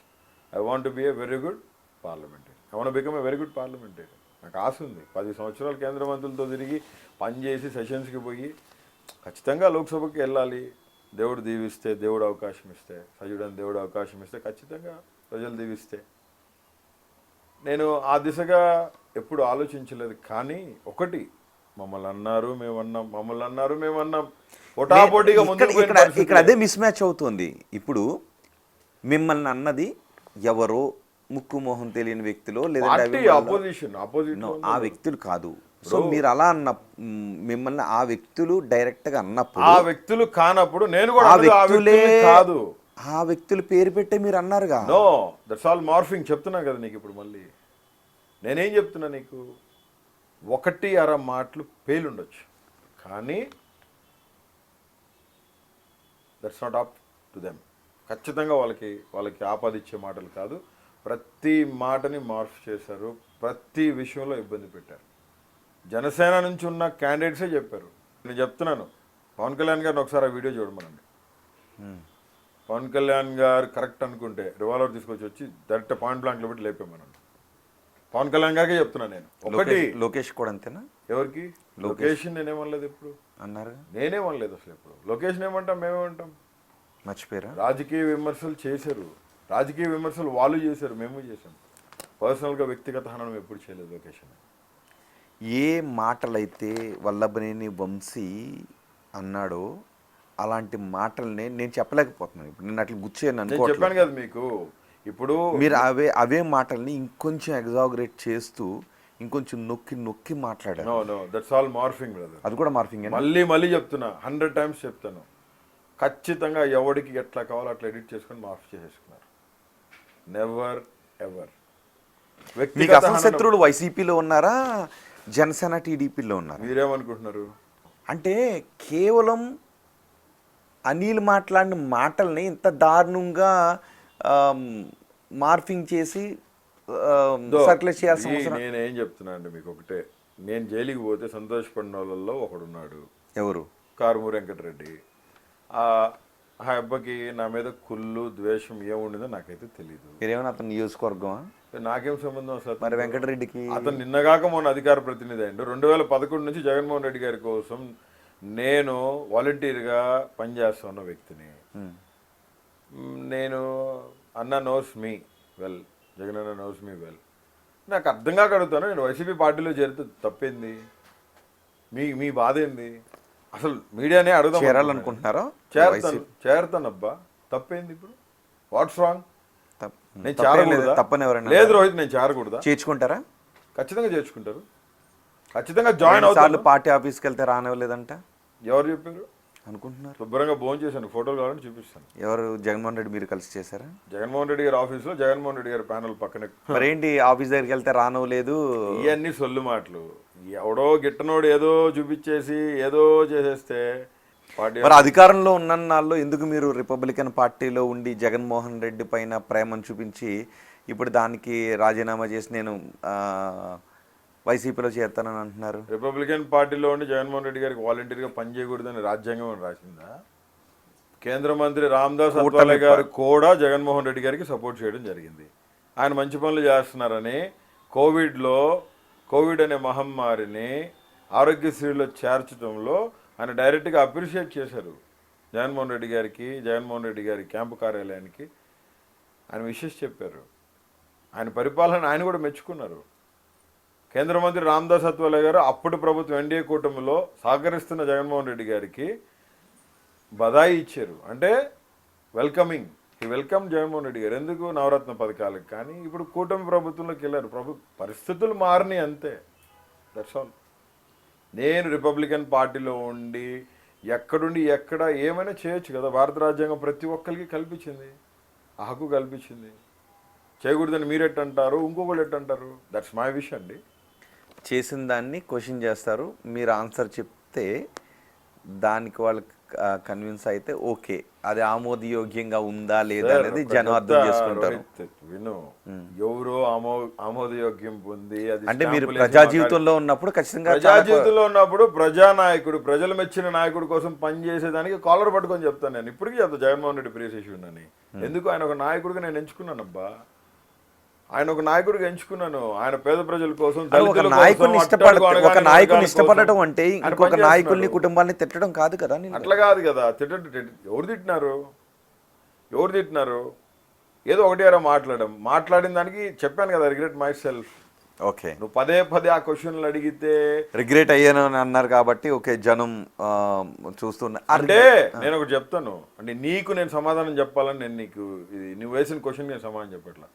I want to be a very good parliamentary. I want become a very good parliamentary. నాకు ఆశ ఉంది. 10 సంవత్సరాలు కేంద్ర మంత్రులతో తిరిగి పనిచేసి సెషన్స్కి పోయి ఖచ్చితంగా లోక్సభకి వెళ్ళాలి. దేవుడు దీవిస్తే, దేవుడు అవకాశం ఇస్తే, సజుడని దేవుడు అవకాశం ఇస్తే, ఖచ్చితంగా ప్రజలు దీవిస్తే. నేను ఆ దిశగా ఎప్పుడు ఆలోచించలేదు. కానీ ఒకటి, మమ్మల్ని అన్నారు మేమన్నాం పోటాపోటీగా ఇక్కడ అదే మిస్ మ్యాచ్ అవుతుంది. ఇప్పుడు మిమ్మల్ని అన్నది ఎవరో ముక్కు మొహం తెలియని వ్యక్తులు, లేదంటే ఆ వ్యక్తులు కాదు. సో మీరు అలా అన్న మిమ్మల్ని ఆ వ్యక్తులు డైరెక్ట్ గా అన్నప్పుడు, ఆ వ్యక్తులు కానప్పుడు నేను కూడా కాదు, ఆ వ్యక్తులు పేరు పెట్టే మీరు అన్నారుగా. No, that's all morphing. చెప్తున్నా కదా నీకు. ఇప్పుడు మళ్ళీ నేనేం చెప్తున్నా నీకు, 1-2 మాటలు పేలుండొచ్చు, కానీ that's not up to them. ఖచ్చితంగా వాళ్ళకి ఆపాదిచ్చే మాటలు కాదు. ప్రతి మాటని మార్ఫ్ చేశారు, ప్రతి విషయంలో ఇబ్బంది పెట్టారు. జనసేన నుంచి ఉన్న క్యాండిడేట్సే చెప్పారు. నేను చెప్తున్నాను, పవన్ కళ్యాణ్ గారిని ఒకసారి ఆ వీడియో చూడమనండి. పవన్ కళ్యాణ్ గారు కరెక్ట్ అనుకుంటే రివాల్వర్ తీసుకొచ్చి వచ్చి డైరెక్ట్ పాయింట్ బ్లాంక్లో పెట్టి లేపేమనండి. పవన్ కళ్యాణ్ గారికి చెప్తున్నా నేను. ఒకటి, లోకేష్ కూడా అంతేనా? ఎవరికి? లోకేష్ నేనేమనలేదు ఎప్పుడు అన్నారు. నేనేమనలేదు అసలు ఎప్పుడు. లోకేష్ ఏమంటాం, మేమేమంటాం? మర్చిపోయారా? రాజకీయ విమర్శలు చేశారు, రాజకీయ విమర్శలు వాళ్ళు చేశారు, మేము చేశాం. పర్సనల్గా వ్యక్తిగత హననం ఎప్పుడు చేయలేదు లోకేష్. ఏ మాటలైతే వల్లభనేని వంశీ అన్నాడో అలాంటి మాటల్ని నేను చెప్పలేకపోతున్నాను. ఇప్పుడు నేను అట్లా గుచ్చాను చెప్పాను కదా మీకు. ఇప్పుడు మీరు అవే మాటల్ని ఇంకొంచెం ఎగ్జాగరేట్ చేస్తూ ఇంకొంచెం నొక్కి మాట్లాడారు. No, that's all morphing brother. అది కూడా మార్ఫింగ్. మళ్ళీ చెప్తున్నా, 100 times చెప్తాను. ఖచ్చితంగా ఎవరికి ఎట్లా కావాలో అట్లా ఎడిట్ చేసుకొని మార్ఫ్ చేసేసుకున్నారు. Never ever. మీకు అసలు శత్రువులు వైసీపీలో ఉన్నారా, జనసేన టీడీపీలో ఉన్నారు? మీరేమనుకుంటున్నారు? అంటే కేవలం అనిల్ మాట్లాడిన మాటల్ని ఇంత దారుణంగా మార్ఫింగ్ చేసి సర్క్యులేట్ చేయాల్సిన అవసరం. నేనేం చెప్తున్నా అండి మీకు ఒకటే, నేను జైలుకి పోతే సంతోషపడిన వాళ్ళల్లో ఒకడున్నాడు. ఎవరు? కారుమూరి వెంకటరెడ్డి. ఆ అబ్బాయికి నా మీద కుళ్ళు ద్వేషం ఏముండిందో నాకైతే తెలియదు. మీరేమైనా అతను నియోజకవర్గమా? నాకేం సంబంధం అసలు. మరి వెంకటరెడ్డికి అతను నిన్నగాక మొన్న అధికార ప్రతినిధి అయ్యిండు. 2011 నుంచి జగన్మోహన్ రెడ్డి గారి కోసం నేను వాలంటీర్గా పనిచేస్తున్న వ్యక్తిని. నేను అన్న నోస్ మీ వెల్, జగన్ అన్న నోస్ మీ వెల్. నాకు అర్థం కాక అడుగుతాను, నేను వైసీపీ పార్టీలో చేరితే తప్పేంది? మీ బాధ ఏంది అసలు? మీడియానే అడుగుదాం చేరాలనుకుంటున్నారా? చేరతానబ్బా, తప్పేంది ఇప్పుడు? What's wrong? నేను తప్పని ఎవరైనా లేదు రోహిత్, నేను చేరకూడదా? చేర్చుకుంటారా? ఖచ్చితంగా చేర్చుకుంటారు, ఖచ్చితంగా జాయిన్ అవుతారు. పార్టీ ఆఫీస్కి వెళ్తే రానివ్వలేదంట. ఎవరు చెప్పారు? అనుకుంటున్నారు? శుభ్రంగా భోజనం చేశాను, ఫోటోలు కావాలని చూపిస్తాను. ఎవరు, జగన్మోహన్ రెడ్డి మీరు కలిసి చేశారా? జగన్మోహన్ రెడ్డి గారి ఆఫీస్లో జగన్మోహన్ రెడ్డి గారి ప్యానల్ పక్కనే. మరేంటి ఆఫీస్ దగ్గరికి వెళ్తే రానవలేదు? ఇవన్నీ సొల్లు మాటలు. ఎవడో గిట్టనోడు ఏదో చూపించేసి ఏదో చేసేస్తే పార్టీ మరి అధికారంలో ఉన్న నాళ్ళు ఎందుకు మీరు రిపబ్లికన్ పార్టీలో ఉండి జగన్మోహన్ రెడ్డి పైన ప్రేమను చూపించి ఇప్పుడు దానికి రాజీనామా చేసి నేను వైసీపీలో చేస్తానని అంటున్నారు? రిపబ్లికన్ పార్టీలో ఉండి జగన్మోహన్ రెడ్డి గారికి వాలంటీర్గా పనిచేయకూడదని రాజ్యాంగం అని రాసిందా? కేంద్ర మంత్రి రామ్దాస్ అత్వాలే గారు కూడా జగన్మోహన్ రెడ్డి గారికి సపోర్ట్ చేయడం జరిగింది. ఆయన మంచి పనులు చేస్తున్నారని కోవిడ్ అనే మహమ్మారిని ఆరోగ్యశ్రీలో చేర్చడంలో ఆయన డైరెక్ట్గా అప్రిషియేట్ చేశారు. జగన్మోహన్ రెడ్డి గారికి, జగన్మోహన్ రెడ్డి గారి క్యాంపు కార్యాలయానికి ఆయన విషెస్ చెప్పారు. ఆయన పరిపాలన ఆయన కూడా మెచ్చుకున్నారు. కేంద్ర మంత్రి రామ్దాస్ అత్వాలే గారు అప్పుడు ప్రభుత్వం ఎన్డీఏ కూటమిలో సహకరిస్తున్న జగన్మోహన్ రెడ్డి గారికి బధాయి ఇచ్చారు. అంటే వెల్కమింగ్, ఈ వెల్కమ్ జగన్మోహన్ రెడ్డి గారు. ఎందుకు? నవరత్న పథకాలకు. కానీ ఇప్పుడు కూటమి ప్రభుత్వంలోకి వెళ్ళారు. పరిస్థితులు మారినాయి అంతే. That's all. నేను రిపబ్లికన్ పార్టీలో ఉండి ఎక్కడుండి ఎక్కడ ఏమైనా చేయొచ్చు కదా. భారత రాజ్యాంగం ప్రతి ఒక్కరికి కల్పించింది, ఆ హక్కు కల్పించింది. చేయకూడదని మీరు ఎట్టంటారు, ఇంకొకళ్ళు ఎట్టంటారు? దట్స్ మై విష్ అండి. చేసిన దాన్ని క్వశ్చన్ చేస్తారు, మీరు ఆన్సర్ చెప్తే దానికి వాళ్ళకి కన్విన్స్ అయితే ఓకే, అది ఆమోదయోగ్యంగా ఉందా లేదా అనేది జనం అర్థం చేసుకుంటారు. విను, ఎవరో ఆమోదయోగ్యం పొంది అది అంటే మీరు ప్రజా జీవితంలో ఉన్నప్పుడు ఖచ్చితంగా ప్రజా జీవితంలో ఉన్నప్పుడు ప్రజానాయకుడు, ప్రజలు మెచ్చిన నాయకుడి కోసం పనిచేసేదానికి కాలర్ పట్టుకొని చెప్తాను. నేను ఇప్పటికీ చెప్తాను జగన్మోహన్ రెడ్డి ప్రియశిష్యుడు అని. ఎందుకు? ఆయన ఒక నాయకుడిగా నేను ఎంచుకున్నానబ్బా. ఆయన ఒక నాయకుడిగా ఎంచుకున్నాను. ఆయన పేద ప్రజల కోసం, ఒక నాయకుడిని ఇష్టపడటం అంటే ఇంకొక నాయకుల్ని, కుటుంబాన్ని తిట్టడం కాదు కదా. అట్లా కాదు కదా. ఎవరు తిట్టినారు? ఏదో ఒకటి అరా మాట్లాడిన దానికి చెప్పాను కదా, రిగ్రెట్ మై సెల్ఫ్. ఓకే, నువ్వు పదే ఆ క్వశ్చన్లు అడిగితే రిగ్రెట్ అయ్యాను అని అన్నారు కాబట్టి ఓకే, జనం చూస్తున్నా. అంటే నేను ఒకటి చెప్తాను, అంటే నీకు నేను సమాధానం చెప్పాలని నేను నీకు నువ్వు వేసిన క్వశ్చన్ నేను సమాధానం చెప్పట్లా.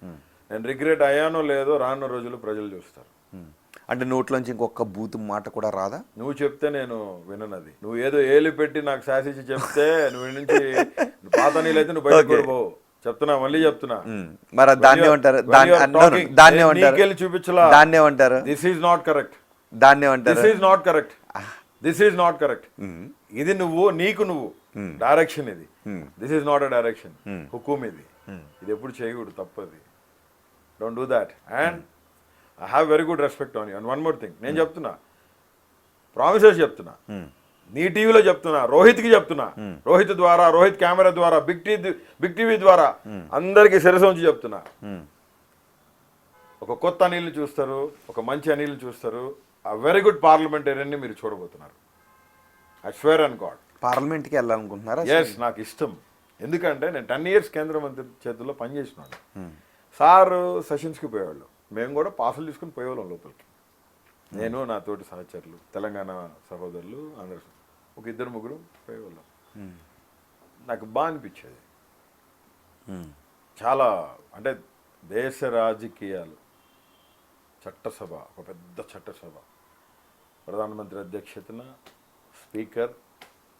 నేను రిగ్రెట్ అయ్యానో లేదో రానున్న రోజులు ప్రజలు చూస్తారు. అంటే నోట్లోంచి ఇంకొక బూతు మాట కూడా రాదా? నువ్వు చెప్తే నేను విననది. నువ్వు ఏదో ఏలు పెట్టి నాకు శాసించి చెప్తే నువ్వు నుంచి పాత నీళ్ళైతే నువ్వు బయటకు పోవు. చెప్తున్నా, మళ్ళీ చెప్తున్నా. మరి దాన్ని ఏమంటారు? చూపించలా. దాన్ని ఏమంటారు? This is not correct. దాన్ని ఏమంటారు? This is not correct. This is not correct. ఇది నువ్వు డైరెక్షన్. ఇది this is not a direction. హుకుం ఇది ఎప్పుడు చేయకూడదు, తప్పది. Don't do that. And I have very good respect on you. And one more thing, నేను చెప్తున్నా, ప్రామిసెస్ చెప్తున్నా, నీ టీవీలో చెప్తున్నా, రోహిత్కి చెప్తున్నా, రోహిత్ ద్వారా, రోహిత్ కెమెరా ద్వారా, బిగ్ టీవీ ద్వారా అందరికీ శిరస ఉంచి చెప్తున్నా, ఒక కొత్త అనిల్ని చూస్తారు, ఒక మంచి అనిల్ని చూస్తారు. ఆ వెరీ గుడ్ పార్లమెంటేరియన్ని మీరు చూడబోతున్నారు. I swear on God. పార్లమెంట్కి వెళ్ళాలనుకుంటున్నారా? ఎస్, నాకు ఇష్టం. ఎందుకంటే నేను 10 years కేంద్ర మంత్రి చేతుల్లో పనిచేసినాను. సార్ సెషన్స్కి పోయేవాళ్ళు, మేము కూడా పాసులు తీసుకుని పోయేవాళ్ళం లోపలికి. నేను, నా తోటి సహచరులు, తెలంగాణ సహోదరులు అందరూ, ఒక 2-3 పోయేవాళ్ళం. నాకు బాగా అనిపించేది. చాలా, అంటే దేశ రాజకీయాలు, చట్టసభ, ఒక పెద్ద చట్టసభ, ప్రధానమంత్రి అధ్యక్షతన, స్పీకర్,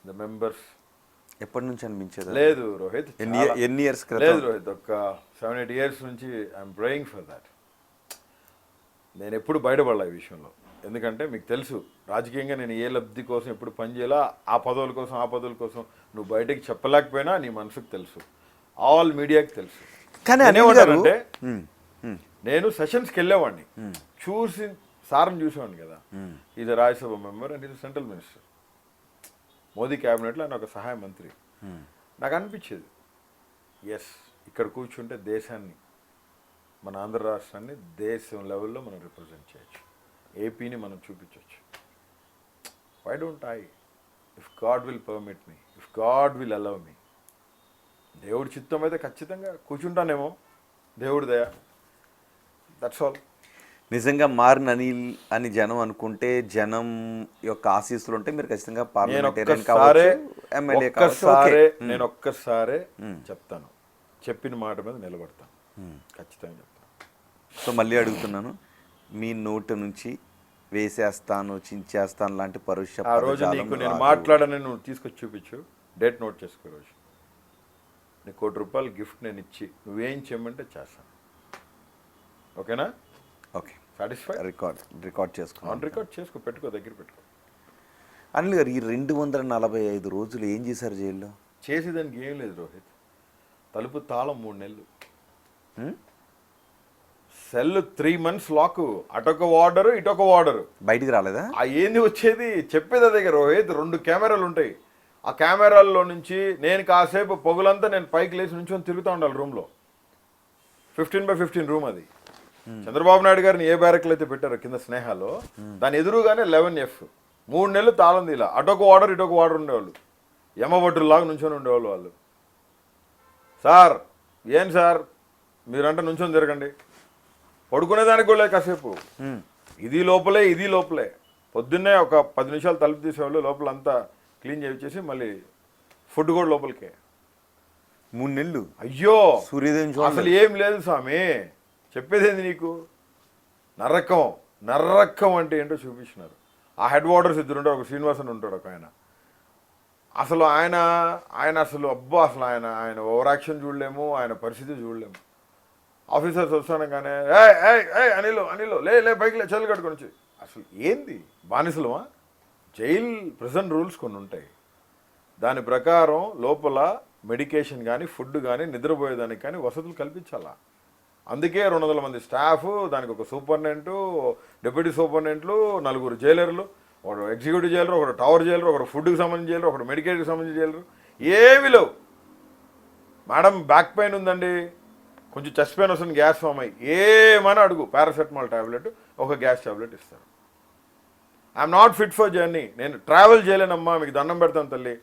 ద మెంబర్స్. ఎప్పటి నుంచి అనిపించేది? లేదు రోహిత్, ఎన్ని ఇయర్స్? లేదు రోహిత్, ఒక 7-8 years నుంచి ఐఎమ్ ప్రేయింగ్ ఫర్ దాట్. నేను ఎప్పుడు బయటపడలే ఈ విషయంలో. ఎందుకంటే మీకు తెలుసు, రాజకీయంగా నేను ఏ లబ్ధి కోసం ఎప్పుడు పనిచేయాలా, ఆ పదవుల కోసం నువ్వు బయటకి చెప్పలేకపోయినా నీ మనసుకు తెలుసు, ఆల్ మీడియాకి తెలుసు. కానీ అనేవాడంటే నేను సెషన్స్కి వెళ్ళేవాడిని, చూసి సార్ని చూసేవాడిని కదా. ఇది రాజ్యసభ మెంబర్ అండ్ ఇది సెంట్రల్ మినిస్టర్, మోదీ క్యాబినెట్లో ఆయన ఒక సహాయ మంత్రి. నాకు అనిపించేది, ఎస్, ఇక్కడ కూర్చుంటే దేశాన్ని, మన ఆంధ్ర రాష్ట్రాన్ని దేశం లెవెల్లో మనం రిప్రజెంట్ చేయొచ్చు, ఏపీని మనం చూపించవచ్చు. Why don't I? If God will permit me, if God will allow me, దేవుడి చిత్తం అయితే ఖచ్చితంగా కూర్చుంటానేమో, దేవుడి దయ. That's all. నిజంగా మారిన అనిల్ అని జనం అనుకుంటే, జనం యొక్క ఆశీస్సులు ఉంటే మీరు ఖచ్చితంగా పార్లమెంటేరియన్ కావచ్చు, ఎమ్మెల్యే కావచ్చు. నేను ఒక్కసారే చెప్తాను, చెప్పిన మాట మీద నిలబడతాను, ఖచ్చితంగా చెప్తాను. సో మళ్ళీ అడుగుతున్నాను, మీ నోటి నుంచి వేసేస్తాను చించేస్తాను లాంటి పరుష ఆ రోజు పదజాలం నీకు నేను రాదు. మాట్లాడని నువ్వు తీసుకొచ్చి చూపించు, డేట్ నోట్ చేసుకో రోజు. నీకు ₹1 గిఫ్ట్ నేను ఇచ్చి నువ్వేం చేయమంటే చేస్తాను. ఓకేనా? Okay, satisfy? రికార్డ్ చేసుకున్నాను. ఆన్ రికార్డ్ చేసుకో, పెట్టుకో, దగ్గర పెట్టుకో. అనిల్ గారు, ఈ 245 రోజులు ఏం చేశారు జైల్లో? చేసేదానికి ఏం లేదు రోహిత్. తలుపు తాళం 3 నెలలు, సెల్ 3 months లాక్, అటొక వార్డరు ఇటొక వార్డరు. బయటికి రాలేదా? ఆ ఏంది వచ్చేది చెప్పేది అదే కదా రోహిత్. 2 కెమెరాలు ఉంటాయి. ఆ కెమెరాల్లో నుంచి నేను కాసేపు పొగులంతా నేను పైకి లేచి నుంచొని తిరుగుతూ ఉండాలి రూమ్లో. 15x15 రూమ్ అది. చంద్రబాబు నాయుడు గారిని ఏ బ్యారక్లు అయితే పెట్టారో కింద స్నేహాలో, దాని ఎదురుగానే 11F. 3 నెలలు తాళం తీలా. అటొక వార్డర్ ఇటొక వార్డర్ ఉండేవాళ్ళు. యమభట్టులాగా నుంచొని ఉండేవాళ్ళు వాళ్ళు. సార్ ఏం సార్ మీరంటే నుంచొని తిరగండి, పడుకునేదానికి కూడా లేదు కాసేపు. ఇది లోపలే పొద్దున్నే ఒక 10 నిమిషాలు తలుపు తీసేవాళ్ళు, లోపల అంతా క్లీన్ చేసి మళ్ళీ ఫుడ్ కూడా లోపలికే. 3 నెలలు. అయ్యో సూర్యోదయం అసలు ఏం లేదు స్వామి, చెప్పేదేంది నీకు. నర్రకం అంటే ఏంటో చూపించినారు. ఆ హెడ్ వార్డర్స్ 2 ఉంటారు, ఒక శ్రీనివాసన్ ఉంటాడు ఒక ఆయన. అసలు ఆయన అసలు అబ్బా, అసలు ఆయన ఓవర్ యాక్షన్ చూడలేము, ఆయన పరిస్థితి చూడలేము. ఆఫీసర్స్ వస్తానగానే అనిలో లే బైక్ లే చల్లు కట్టుకొని వచ్చి. అసలు ఏంది బానిసలమా? జైల్ ప్రిజన్ రూల్స్ కొన్ని ఉంటాయి. దాని ప్రకారం లోపల మెడికేషన్ కానీ ఫుడ్ కానీ నిద్రపోయేదానికి కానీ వసతులు కల్పించాలా. అందుకే 200 మంది స్టాఫ్, దానికి ఒక సూపరింటెండెంట్, డిప్యూటీ సూపరింటెండెంట్లు, 4 జైలర్లు, ఒకడు ఎగ్జిక్యూటివ్ జైలర్, ఒకడు టవర్ జైలర్, ఒకడు ఫుడ్కి సంబంధించిన జైలర్, ఒకడు మెడికేట్కి సంబంధించిన జైలర్. ఏమీ లేవు. మేడం బ్యాక్ పెయిన్ ఉందండి, కొంచెం చెస్ట్ పెయిన్ వస్తుంది, గ్యాస్ ఫామ్ అయ్యి, ఏమని అడుగు, పారాసెటమాల్ టాబ్లెట్, ఒక గ్యాస్ టాబ్లెట్ ఇస్తారు. I'm not fit for journey, నేను ట్రావెల్ చేయలేనమ్మా, మీకు దండం పెడతాను తల్లి,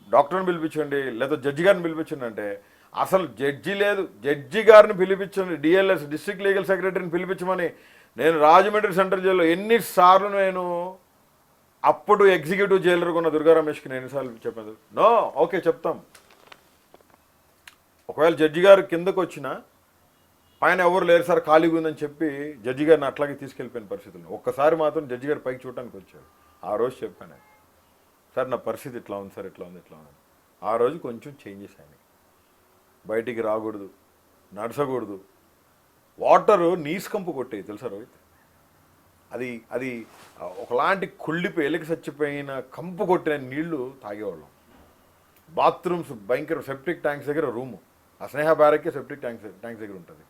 డాక్టర్ని పిలిపించండి లేదా జడ్జి గారిని పిలిపించండి అంటే, అసలు జడ్జి లేదు, జడ్జి గారిని పిలిపించండి, డిఎల్ఎస్ డిస్ట్రిక్ట్ లీగల్ సెక్రటరీని పిలిపించమని నేను రాజమండ్రి సెంట్రల్ జైల్లో ఎన్నిసార్లు నేను అప్పుడు ఎగ్జిక్యూటివ్ జైలర్గా ఉన్న దుర్గా రమేష్కి నేను ఎన్నిసార్లు చెప్పాను, నో ఓకే చెప్తాం. ఒకవేళ జడ్జి గారు కిందకు వచ్చినా పైన ఎవరు లేరు సార్ ఖాళీగా ఉందని చెప్పి జడ్జి గారిని అట్లాగే తీసుకెళ్ళిపోయిన పరిస్థితులు. ఒక్కసారి మాత్రం జడ్జి గారు పైకి చూడటానికి వచ్చాడు. ఆ రోజు చెప్పాను, సార్ నా పరిస్థితి ఇట్లా ఉంది సార్, ఇట్లా ఉంది. ఆ రోజు కొంచెం చేంజెస్ అయినాయి. బయటికి రాకూడదు, నడచకూడదు, వాటరు నీసుకంపు కొట్టేది తెలుసా రోహిత్. అది ఒకలాంటి కుళ్ళిపోయి ఎలికి చచ్చిపోయిన కంపు కొట్టిన నీళ్లు తాగేవాళ్ళం. బాత్రూమ్స్ భయంకర, సెప్టిక్ ట్యాంక్స్ దగ్గర రూము, ఆ స్నేహ బ్యారక్కే సెప్టిక్ ట్యాంక్స్ దగ్గర ఉంటుంది.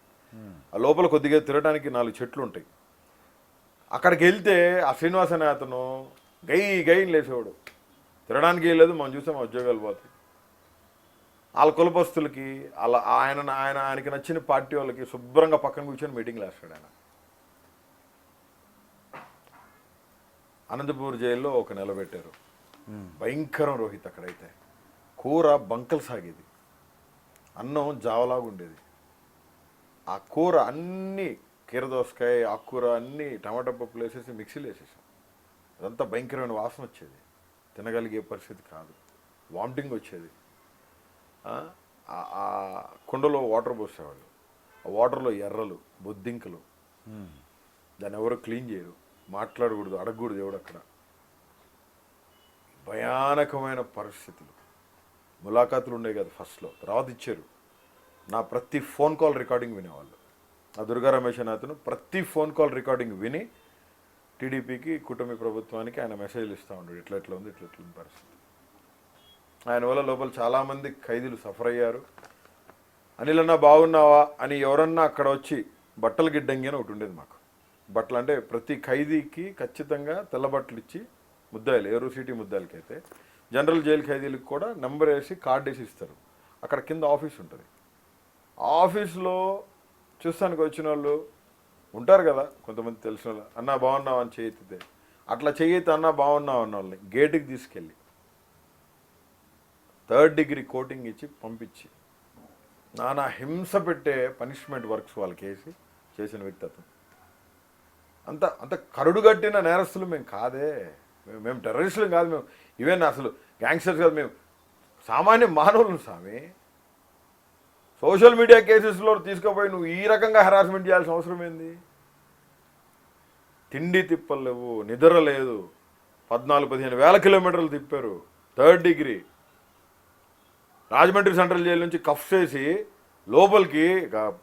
ఆ లోపల కొద్దిగా తిరగడానికి 4 చెట్లు ఉంటాయి. అక్కడికి వెళ్తే ఆ శ్రీనివాస్ అనే అతను గైని లేచేవాడు. తిరగడానికి వెళ్ళలేదు, మనం చూస్తే మా ఉద్యోగాలు పోతాయి. వాళ్ళ కులపస్తులకి అలా ఆయనకి నచ్చిన పార్టీ వాళ్ళకి శుభ్రంగా పక్కన కూర్చొని మీటింగ్లు వేస్తాడు ఆయన. అనంతపూర్ జైల్లో ఒక నెల పెట్టారు. భయంకరం రోహిత్. అక్కడైతే కూర బంకలు సాగేది, అన్నం జావలాగా ఉండేది. ఆ కూర అన్నీ కీరదోసకాయ, ఆకుకూర అన్నీ టమాటా పప్పులు వేసేసి మిక్సీలు వేసేసాం. అదంతా భయంకరమైన వాసన వచ్చేది, తినగలిగే పరిస్థితి కాదు, వామిటింగ్ వచ్చేది. ఆ కుండలో వాటర్ పోసేవాళ్ళు, ఆ వాటర్లో ఎర్రలు, బొద్దింకలు, దాన్ని ఎవరు క్లీన్ చేయరు, మాట్లాడకూడదు, అడగకూడదు ఎవడు అక్కడ. భయానకమైన పరిస్థితులు. ములాఖాతులు ఉండేవి కదా ఫస్ట్లో, తర్వాత ఇచ్చారు. నా ప్రతి ఫోన్ కాల్ రికార్డింగ్ వినేవాళ్ళు. ఆ దుర్గా రమేష్ అనే అతను ప్రతి ఫోన్ కాల్ రికార్డింగ్ విని టీడీపీకి, కూటమి ప్రభుత్వానికి ఆయన మెసేజ్లు ఇస్తూ ఉంటాడు, ఇట్లా ఉంది పరిస్థితి. ఆయన వల్ల లోపల చాలామంది ఖైదీలు సఫర్ అయ్యారు. అనిల్ అన్నా బాగున్నావా అని ఎవరన్నా అక్కడ వచ్చి బట్టలు గిడ్డంగి అని ఒకటి ఉండేది మాకు. బట్టలు అంటే ప్రతి ఖైదీకి ఖచ్చితంగా తెల్ల బట్టలు ఇచ్చి, ముద్దాయిలు ఏరూ సిటీ ముద్దాయిలకైతే, జనరల్ జైలు ఖైదీలకు కూడా నెంబర్ వేసి కార్డు వేసి ఇస్తారు. అక్కడ కింద ఆఫీస్ ఉంటుంది. ఆఫీస్లో చూస్తానికి వచ్చిన వాళ్ళు ఉంటారు కదా కొంతమంది తెలిసిన వాళ్ళు, అన్నా బాగున్నావు అని చేయెత్తితే, అట్లా చేయెత్తి అన్నా బాగున్నావు అన్న వాళ్ళని గేటుకి తీసుకెళ్ళి 3rd degree కోటింగ్ ఇచ్చి పంపించి నానా హింస పెట్టే పనిష్మెంట్ వర్క్స్ వాళ్ళకి వేసి చేసిన వ్యక్తి అతను. అంత కరుడుగట్టిన నేరస్తులు మేము కాదే, మేము టెర్రరిస్టులు కాదు, మేము ఈవెన్ అసలు గ్యాంగ్స్టర్స్ కాదు, మేము సామాన్య మానవులను స్వామి. సోషల్ మీడియా కేసెస్లో తీసుకుపోయి నువ్వు ఈ రకంగా హెరాస్మెంట్ చేయాల్సిన అవసరం ఏంది? తిండి తిప్పలు లేవు, నిద్ర లేదు. 14-15 వేల కిలోమీటర్లు తిప్పారు. 3rd degree Rajahmundry central jail నుంచి కఫ్ చేసి లోపలికి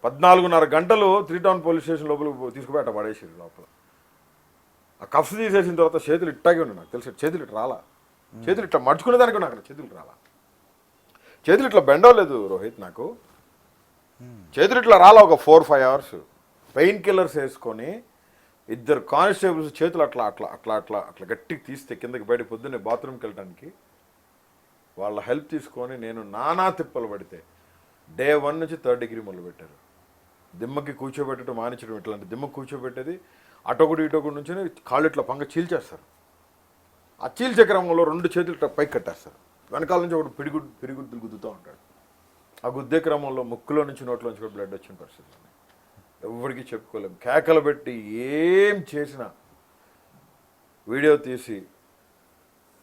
14.5 గంటలు 3 టౌన్ పోలీస్ స్టేషన్ లోపలికి తీసుకుపోయి పడేసారు లోపల. ఆ కఫ్స్ తీసేసిన తర్వాత చేతులు ఇట్టాగే ఉన్నాయి. నాకు తెలిసి చేతులు ఇట్లా రాలా, చేతులు ఇట్లా మడుచుకునేదానికి నాకు చేతులు రాలా, చేతులు ఇట్లా బెండవలేదు రోహిత్. నాకు చేతులు ఇట్లా రాలా. ఒక 4-5 అవర్స్ పెయిన్ కిల్లర్స్ వేసుకొని 2 కానిస్టేబుల్స్ చేతులు అట్లా అట్లా అట్లా అట్లా అట్లా గట్టికి తీస్తే కిందకి బయట పొద్దున్నే బాత్రూమ్కి వెళ్ళడానికి వాళ్ళ హెల్ప్ తీసుకొని నేను నానా తిప్పలు పడితే డే 1 నుంచి 3rd డిగ్రీ మొదలుపెట్టారు. దిమ్మకి కూర్చోబెట్టడం మానించడం, ఇట్లాంటి దిమ్మకి కూర్చోబెట్టేది అటొకటి ఇటొకటి నుంచి కాళ్ళు ఇట్లా పంగ చీల్చేస్తారు. ఆ చీల్చే క్రమంలో 2 చేతులు ఇట్లా పైకి కట్టేస్తారు. వెనకాల నుంచి ఒకటి పిడిగుద్దులు గుద్దుతూ ఉంటాడు. ఆ గుద్దే క్రమంలో ముక్కులో నుంచి నోట్లో నుంచి బ్లడ్ వచ్చిన పరిస్థితి ఎవరికి చెప్పుకోలేము. కేకలు పెట్టి ఏం చేసినా వీడియో తీసి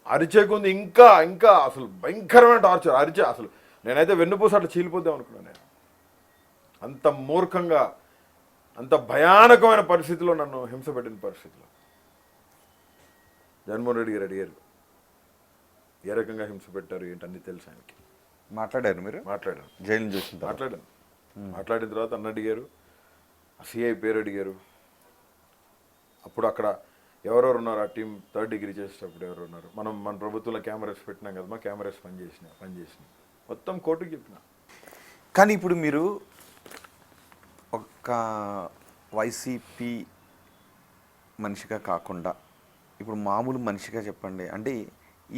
అరిచేకుంది. ఇంకా ఇంకా అసలు భయంకరమైన టార్చర్. అసలు నేనైతే వెన్నుపూస అట్లా చీలిపోద్దాం అనుకున్నాను. నేను అంత మూర్ఖంగా, అంత భయానకమైన పరిస్థితిలో నన్ను హింస పెట్టిన పరిస్థితిలో జగన్మోహన్ రెడ్డి గారు అడిగారు ఏ రకంగా హింస పెట్టారు ఏంటన్నీ తెలుసు ఆయనకి. మాట్లాడారు మీరు? మాట్లాడాను, జైలు చూసిన మాట్లాడాను. మాట్లాడిన తర్వాత అన్న అడిగారు, సిఐ పేరు అడిగారు. అప్పుడు అక్కడ ఎవరెవరు ఉన్నారు ఆ టీం 3rd డిగ్రీ చేసేటప్పుడు ఎవరు ఉన్నారు, మన ప్రభుత్వంలో కెమెరాస్ పెట్టినాం కదా, మా కెమెరాస్ పనిచేసినాయి మొత్తం కోర్టుకి చెప్పిన. కానీ ఇప్పుడు మీరు ఒక వైసీపీ మనిషిగా కాకుండా ఇప్పుడు మామూలు మనిషిగా చెప్పండి. అంటే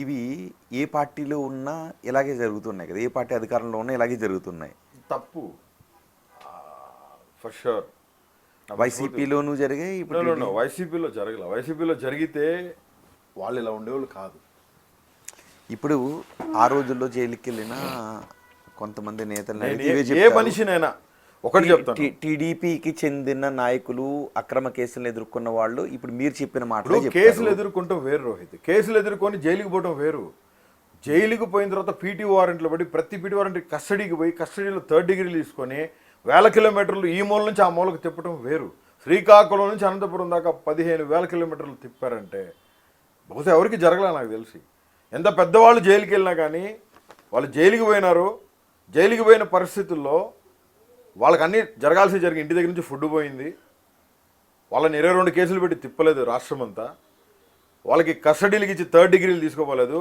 ఇవి ఏ పార్టీలో ఉన్నా ఇలాగే జరుగుతున్నాయి కదా, ఏ పార్టీ అధికారంలో ఉన్నా ఇలాగే జరుగుతున్నాయి. తప్పు ఫర్ షూర్. వైసీపీలోనూ జరిగే ఇప్పుడు వైసీపీలో జరగల. వైసీపీలో జరిగితే వాళ్ళు ఇలా ఉండేవాళ్ళు కాదు. ఇప్పుడు ఆ రోజుల్లో జైలుకి వెళ్ళిన కొంతమంది నేతలు ఏ మనిషినైనా ఒకటి చెప్తాను, టీడీపీకి చెందిన నాయకులు అక్రమ కేసులను ఎదుర్కొన్న వాళ్ళు ఇప్పుడు మీరు చెప్పిన మాటలు కేసులు ఎదుర్కొంటాం వేరు రోహిత్. కేసులు ఎదుర్కొని జైలుకి పోవడం వేరు. జైలుకి పోయిన తర్వాత పీటీ వారెంట్లు పడి ప్రతి పీటీ వారెంట్ కస్టడీకి పోయి కస్టడీలో 3rd డిగ్రీలు తీసుకొని 1000 కిలోమీటర్లు ఈ మూల నుంచి ఆ మూలకు తిప్పడం వేరు. శ్రీకాకుళం నుంచి అనంతపురం దాకా 15,000 కిలోమీటర్లు తిప్పారంటే బహుశా ఎవరికి జరగలే నాకు తెలిసి. ఎంత పెద్దవాళ్ళు జైలుకి వెళ్ళినా కానీ వాళ్ళు జైలుకి పోయినారు. జైలుకి పోయిన పరిస్థితుల్లో వాళ్ళకి అన్నీ జరగాల్సి జరిగి ఇంటి దగ్గర నుంచి ఫుడ్ పోయింది. వాళ్ళని 22 కేసులు పెట్టి తిప్పలేదు రాష్ట్రం అంతా. వాళ్ళకి కస్టడీలకి ఇచ్చి 3rd డిగ్రీలు తీసుకోపోలేదు.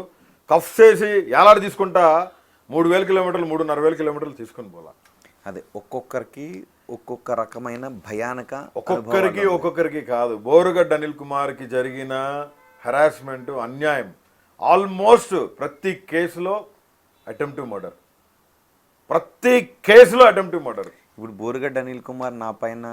కఫ్ చేసి ఏలాడు తీసుకుంటా 3,000 కిలోమీటర్లు 3,500 కిలోమీటర్లు తీసుకొని పోలా. అదే ఒక్కొక్కరికి ఒక్కొక్క రకమైన భయానక, ఒక్కొక్కరికి కాదు. బోరుగడ్డ అనిల్ కుమార్కి జరిగిన హెరాస్మెంట్, అన్యాయం ఆల్మోస్ట్ ప్రతి కేసులో అటెంప్ట్ మర్డర్, ప్రతి కేసులో అటెంప్ట్ మర్డర్. ఇప్పుడు బోరుగడ్డ అనిల్ కుమార్ నా పైన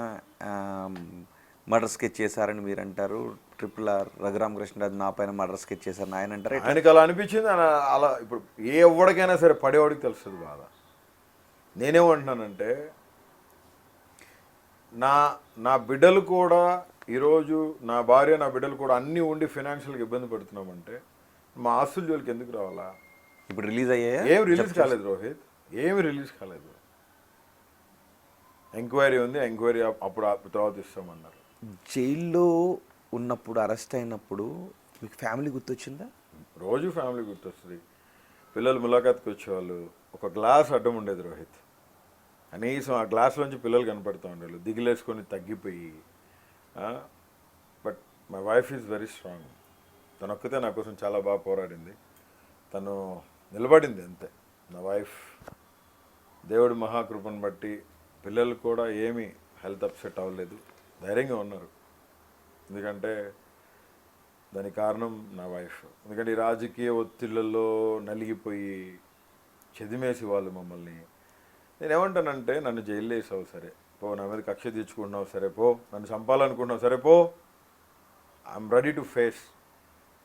మర్డర్ స్కెచ్ చేశారని మీరు అంటారు. RRR రఘురామకృష్ణరాజు నా పైన మర్డర్ స్కెచ్ చేశారని ఆయన అంటారు. ఆయనకి అలా అనిపించింది. అలా ఇప్పుడు ఏ ఎవరికైనా సరే పడేవాడికి తెలుస్తుంది బాధ. నేనేమంటున్నానంటే నా బిడ్డలు కూడా ఈరోజు, నా భార్య నా బిడ్డలు కూడా అన్నీ ఉండి ఫైనాన్షియల్గా ఇబ్బంది పడుతున్నామంటే మా ఆస్తుల జోలికి ఎందుకు రావాలా? ఇప్పుడు రిలీజ్ అయ్యాయా? ఏం రిలీజ్ కాలేదు రోహిత్, ఏమి రిలీజ్ కాలేదు. ఎంక్వైరీ ఉంది, ఎంక్వైరీ అప్పుడు తర్వాత ఇస్తామన్నారు. జైల్లో ఉన్నప్పుడు, అరెస్ట్ అయినప్పుడు మీకు ఫ్యామిలీ గుర్తొచ్చిందా? రోజు ఫ్యామిలీ గుర్తొస్తుంది. పిల్లలు ములాఖాత్కి వచ్చేవాళ్ళు. ఒక గ్లాస్ అడ్డం ఉండేది రోహిత్. కనీసం ఆ గ్లాస్లోంచి పిల్లలు కనపడుతూ ఉండేవాళ్ళు, దిగులేసుకొని తగ్గిపోయి. But my wife is very strong. తను ఒక్కతే నా కోసం చాలా బాగా పోరాడింది. తను నిలబడింది అంతే. నా వైఫ్ దేవుడి మహాకృపను బట్టి పిల్లలు కూడా ఏమీ హెల్త్ అప్సెట్ అవ్వలేదు, ధైర్యంగా ఉన్నారు. ఎందుకంటే దానికి కారణం నా వైఫ్. ఎందుకంటే ఈ రాజకీయ ఒత్తిళ్లలో నలిగిపోయి చెదిమేసి వాళ్ళు మమ్మల్ని. నేనేమంటానంటే, నన్ను జైల్లో వేసావు సరే పో, నా మీద కక్ష తీర్చుకుంటున్నావు సరే పో, నన్ను చంపాలనుకుంటున్నావు సరే పో, ఐఎమ్ రెడీ టు ఫేస్.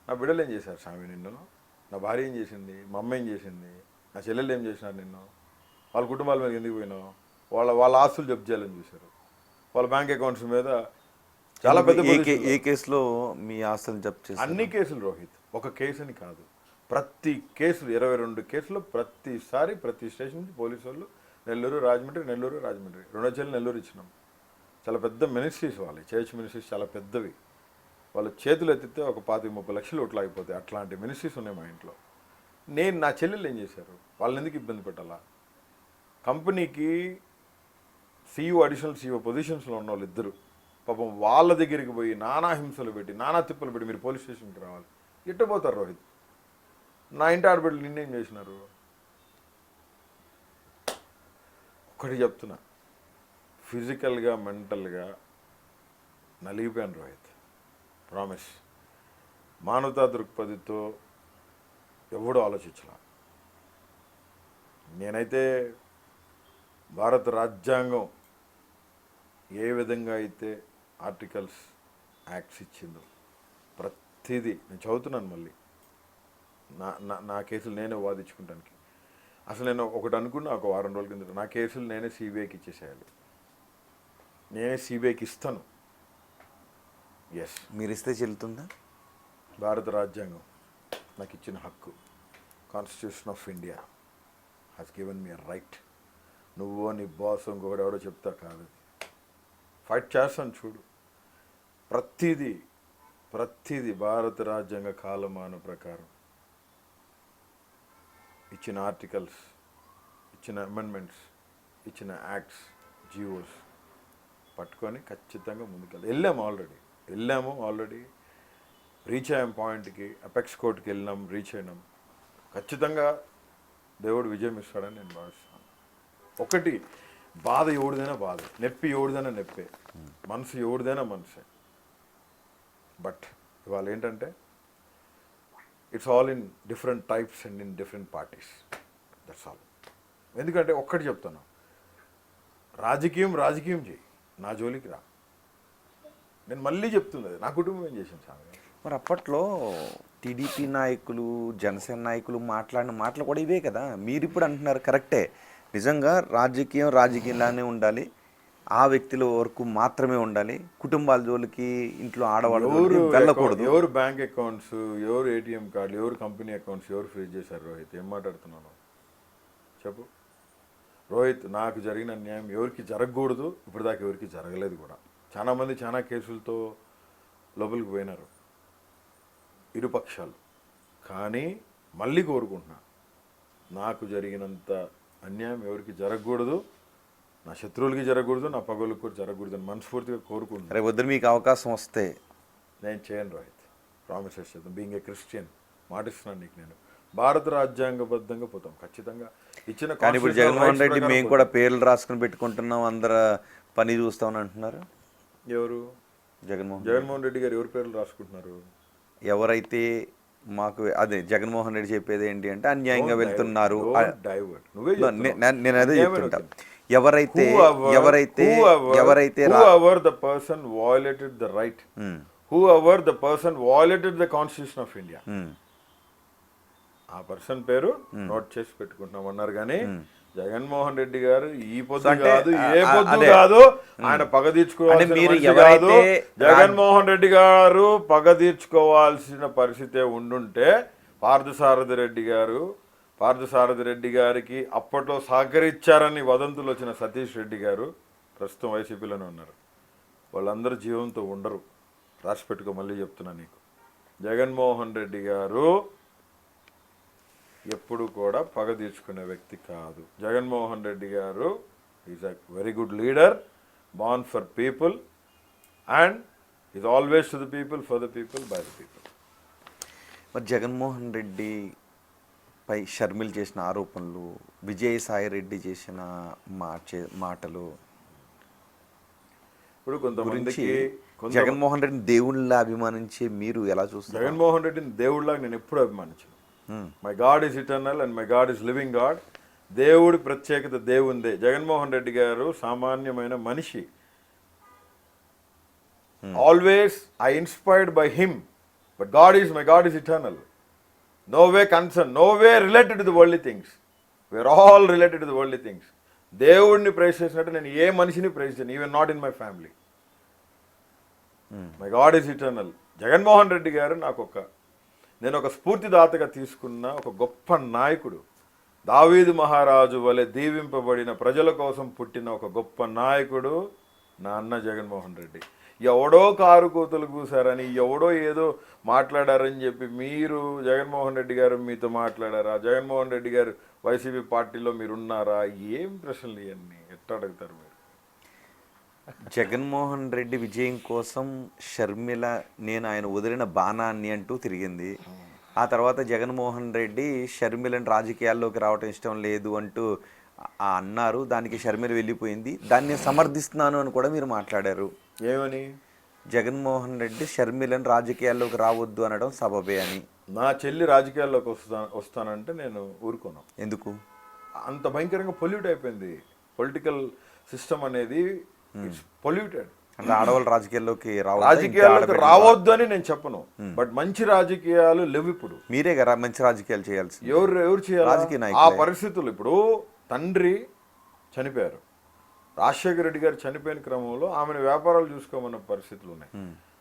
నా బిడ్డలు ఏం చేశారు స్వామి నిన్ను? నా భార్య ఏం చేసింది? మా అమ్మ ఏం చేసింది? నా చెల్లెళ్ళు ఏం చేసినారు నిన్ను? వాళ్ళ కుటుంబాల మీద ఎందుకు పోయినావు? వాళ్ళ ఆస్తులు జప్తు చేయాలని చూశారు. వాళ్ళ బ్యాంక్ అకౌంట్స్ మీద చాలా పెద్ద. ఏ కేసులో మీ ఆస్తులు జప్తు చేశారు? అన్ని కేసులు రోహిత్, ఒక కేసు అని కాదు, ప్రతి కేసులు 22 కేసులు. ప్రతిసారి ప్రతి స్టేషన్ నుంచి పోలీసు వాళ్ళు నెల్లూరు రాజమండ్రి 2 చెల్లి నెల్లూరు ఇచ్చినాం. చాలా పెద్ద మినిస్ట్రీస్, వాళ్ళు చర్చ్ మినిస్ట్రీస్ చాలా పెద్దవి. వాళ్ళ చేతులు ఎత్తితే ఒక 25-30 లక్షలు ఓట్లు అయిపోతాయి. అట్లాంటి మినిస్ట్రీస్ ఉన్నాయి మా ఇంట్లో. నా చెల్లెలు ఏం చేశారు? వాళ్ళని ఎందుకు ఇబ్బంది పెట్టాలా? కంపెనీకి సీఈఓ, అడిషనల్ సీఈఓ పొజిషన్స్లో ఉన్న వాళ్ళు ఇద్దరు పాపం వాళ్ళ దగ్గరికి పోయి నానా హింసలు పెట్టి నానా తిప్పలు పెట్టి మీరు పోలీస్ స్టేషన్కి రావాలి. ఇట్టపోతారు రోహిత్. నా ఇంటి ఆడబిడ్డలు నిన్నేం చేసినారు? ఒక్కటి చెప్తున్నా, ఫిజికల్గా మెంటల్గా నలిగిపోయాను రోహిత్. ప్రామిస్. మానవతా దృక్పథితో ఎవడూ ఆలోచించలా. నేనైతే భారత రాజ్యాంగం ఏ విధంగా అయితే ఆర్టికల్స్ యాక్ట్స్ ఇచ్చిందో ప్రతిదీ నేను చదువుతున్నాను. మళ్ళీ నా కేసులు నేనే వాదించుకుంటానికి. అసలు నేను ఒకటి అనుకున్నా ఒక వారం రోజుల కింద, నా కేసులు నేనే సిబిఐకి ఇచ్చేసేయాలి, నేనే సిబిఐకి ఇస్తాను. ఎస్, మీరు ఇస్తే చెల్లుతుందా? భారత రాజ్యాంగం నాకు ఇచ్చిన హక్కు. Constitution of India has given me right. నువ్వో నీ బాస్ ఇంకొకటి ఎవడో చెప్తా కాదు. ఫైట్ చేస్తాను చూడు. ప్రతిదీ భారత రాజ్యాంగ కాలమాన ప్రకారం ఇచ్చిన ఆర్టికల్స్, ఇచ్చిన అమెండ్మెంట్స్, ఇచ్చిన యాక్ట్స్, జియోస్ పట్టుకొని ఖచ్చితంగా వెళ్ళాము. ఆల్రెడీ రీచ్ అయ్యాం పాయింట్కి. అపెక్స్ కోర్టుకి వెళ్ళినాం, రీచ్ అయినాం. ఖచ్చితంగా దేవుడు విజయం ఇస్తాడని నేను భావిస్తాను. ఒకటి, బాధ ఎవడిదైనా బాధ, నొప్పి ఎవడిదైనా నొప్పే, మనసు ఎవడిదైనా మనసే. బట్ ఇవాళ ఏంటంటే it's all in different types and in different parties. That's all. ఎందుకంటే ఒక్కటి చెప్తాను, రాజకీయం చేయి, నా జోలికి రా. నేను మళ్ళీ చెప్తున్నది, నా కుటుంబం ఏం చేసింది సార్. మరి అప్పట్లో టీడీపీ నాయకులు, జనసేన నాయకులు మాట్లాడిన మాటలు కూడా ఇవే కదా. మీరు ఇప్పుడు అంటున్నారు కరెక్టే. నిజంగా రాజకీయంలానే ఉండాలి, ఆ వ్యక్తుల వరకు మాత్రమే ఉండాలి, కుటుంబాల జోలికి ఇంట్లో ఆడవాళ్ళు వెళ్ళకూడదు. ఎవరు బ్యాంక్ అకౌంట్స్, ఎవరు ఏటీఎం కార్డులు, ఎవరు కంపెనీ అకౌంట్స్ ఎవరు ఫ్రీజ్ చేశారు? రోహిత్, ఏం మాట్లాడుతున్నాను చెప్పు. రోహిత్, నాకు జరిగిన అన్యాయం ఎవరికి జరగకూడదు, ఇప్పుడు దాకా ఎవరికి జరగలేదు కూడా. చాలామంది చాలా కేసులతో లోపలికి పోయినారు ఇరుపక్షాలు. కానీ మళ్ళీ కోరుకుంటున్నా, నాకు జరిగినంత అన్యాయం ఎవరికి జరగకూడదు, నా శత్రువులకి జరగకూడదు, నా పగోళ్ళకి కూడా జరగకూడదు అని మనస్ఫూర్తిగా కోరుకుంటున్నాను. రేపు వద్దు మీకు అవకాశం వస్తే నేను చేయను రోహిత్. ప్రామిసెస్ చేద్దాం. బీయింగ్ ఏ క్రిస్టియన్ మాటిస్తున్నాను నీకు. నేను భారత రాజ్యాంగబద్ధంగా పోతాం ఖచ్చితంగా. ఇచ్చిన కానీ ఇప్పుడు జగన్మోహన్ రెడ్డి మేము కూడా పేర్లు రాసుకుని పెట్టుకుంటున్నాం, అందరు పని చూస్తామని అంటున్నారు. ఎవరు? జగన్మోహన్ రెడ్డి గారు ఎవరి పేర్లు రాసుకుంటున్నారు? ఎవరైతే మాకు అదే జగన్మోహన్ రెడ్డి చెప్పేది ఏంటి అంటే అన్యాయంగా వెళ్తున్నారు. నేను అదే చెప్తుంటా. ఎవరైతే the person violated the right, whoever the person violated the constitution of India, ఆ పర్సన్ పేరు నోట్ చేసి పెట్టుకుంటున్నాం అన్నారు. కానీ జగన్మోహన్ రెడ్డి గారు ఈ పొద్దు కాదు, ఏ పొద్దు కాదు, ఆయన పగ తీర్చుకోవాల్సిన కాదు. జగన్మోహన్ రెడ్డి గారు పగ తీర్చుకోవాల్సిన పరిస్థితే ఉండుంటే పార్థసారథి రెడ్డి గారికి అప్పట్లో సహకరించారని వదంతులు వచ్చిన సతీష్ రెడ్డి గారు ప్రస్తుతం వైసీపీలోనే ఉన్నారు. వాళ్ళందరూ జీవంతో ఉండరు. రాసి పెట్టుకో, మళ్ళీ చెప్తున్నా నీకు. జగన్మోహన్ రెడ్డి గారు ఎప్పుడు కూడా పగ తీర్చుకునే వ్యక్తి కాదు. జగన్మోహన్ రెడ్డి గారు is a very good leader, born for people and is always to the people, for the people, by the people. మరి జగన్మోహన్ రెడ్డి పై షర్మిల్ చేసిన ఆరోపణలు, విజయసాయి రెడ్డి చేసిన మాటలు, ఇప్పుడు కొంతమందికి జగన్మోహన్ రెడ్డిని దేవుళ్ళ అభిమానించే మీరు ఎలా చూస్తారు? జగన్మోహన్ రెడ్డిని దేవుళ్ళగా నేను ఎప్పుడు అభిమానించాను. My God is eternal and my God is living God. దేవుడి ప్రత్యేకత దేవుందే. జగన్మోహన్ రెడ్డి గారు సామాన్యమైన మనిషి. Always I inspired by him, but God is eternal. No way concerned, no way related to the worldly things. We are all related to the worldly things. దేవుడిని praise చేసినట్టు నేను ఏ మనిషిని ప్రైజ్ చేయను, even not in my family. My God is eternal. Jaganmohan Reddy గారు నేను ఒక స్ఫూర్తిదాతగా తీసుకున్న ఒక గొప్ప నాయకుడు. దావీదు మహారాజు వలె దీవింపబడిన ప్రజల కోసం పుట్టిన ఒక గొప్ప నాయకుడు నా అన్న జగన్మోహన్ రెడ్డి. ఎవడో కారు కోతలు కూసారని ఎవడో ఏదో మాట్లాడారని చెప్పి మీరు జగన్మోహన్ రెడ్డి గారు మీతో మాట్లాడారా? జగన్మోహన్ రెడ్డి గారు వైసీపీ పార్టీలో మీరు ఉన్నారా? ఏం ప్రశ్నలు ఇవన్నీ ఎట్లా అడుగుతారు మీరు? జగన్మోహన్ రెడ్డి విజయం కోసం షర్మిల నేను ఆయన వదిలిన బాణాన్ని అంటూ తిరిగింది. ఆ తర్వాత జగన్మోహన్ రెడ్డి షర్మిలను రాజకీయాల్లోకి రావటం ఇష్టం లేదు అంటూ అన్నారు. దానికి షర్మిల వెళ్ళిపోయింది. దాన్ని నేను సమర్థిస్తున్నాను అని కూడా మీరు మాట్లాడారు. ఏమని? జగన్మోహన్ రెడ్డి షర్మిలను రాజకీయాల్లోకి రావద్దు అనడం సబబే అని. నా చెల్లి రాజకీయాల్లోకి వస్తానంటే నేను ఊరుకోను. ఎందుకు? అంత భయంకరంగా పొల్యూట్ అయిపోయింది పొలిటికల్ సిస్టమ్ అనేది. It's polluted. అంటే ఆడవాళ్ళు రాజకీయాల్లోకి రాజకీయాల్లోకి రావద్దు అని నేను చెప్పను, బట్ మంచి రాజకీయాలు లేవు ఇప్పుడు. మీరే కదా మంచి రాజకీయాలు చేయాల్సి. ఎవరు చేయాలి? రాజకీయ ఆ నాయకులే. పరిస్థితులు ఇప్పుడు తండ్రి చనిపోయారు, రాజశేఖర రెడ్డి గారు చనిపోయిన క్రమంలో ఆమెను వ్యాపారాలు చూసుకోమన్న పరిస్థితులు ఉన్నాయి.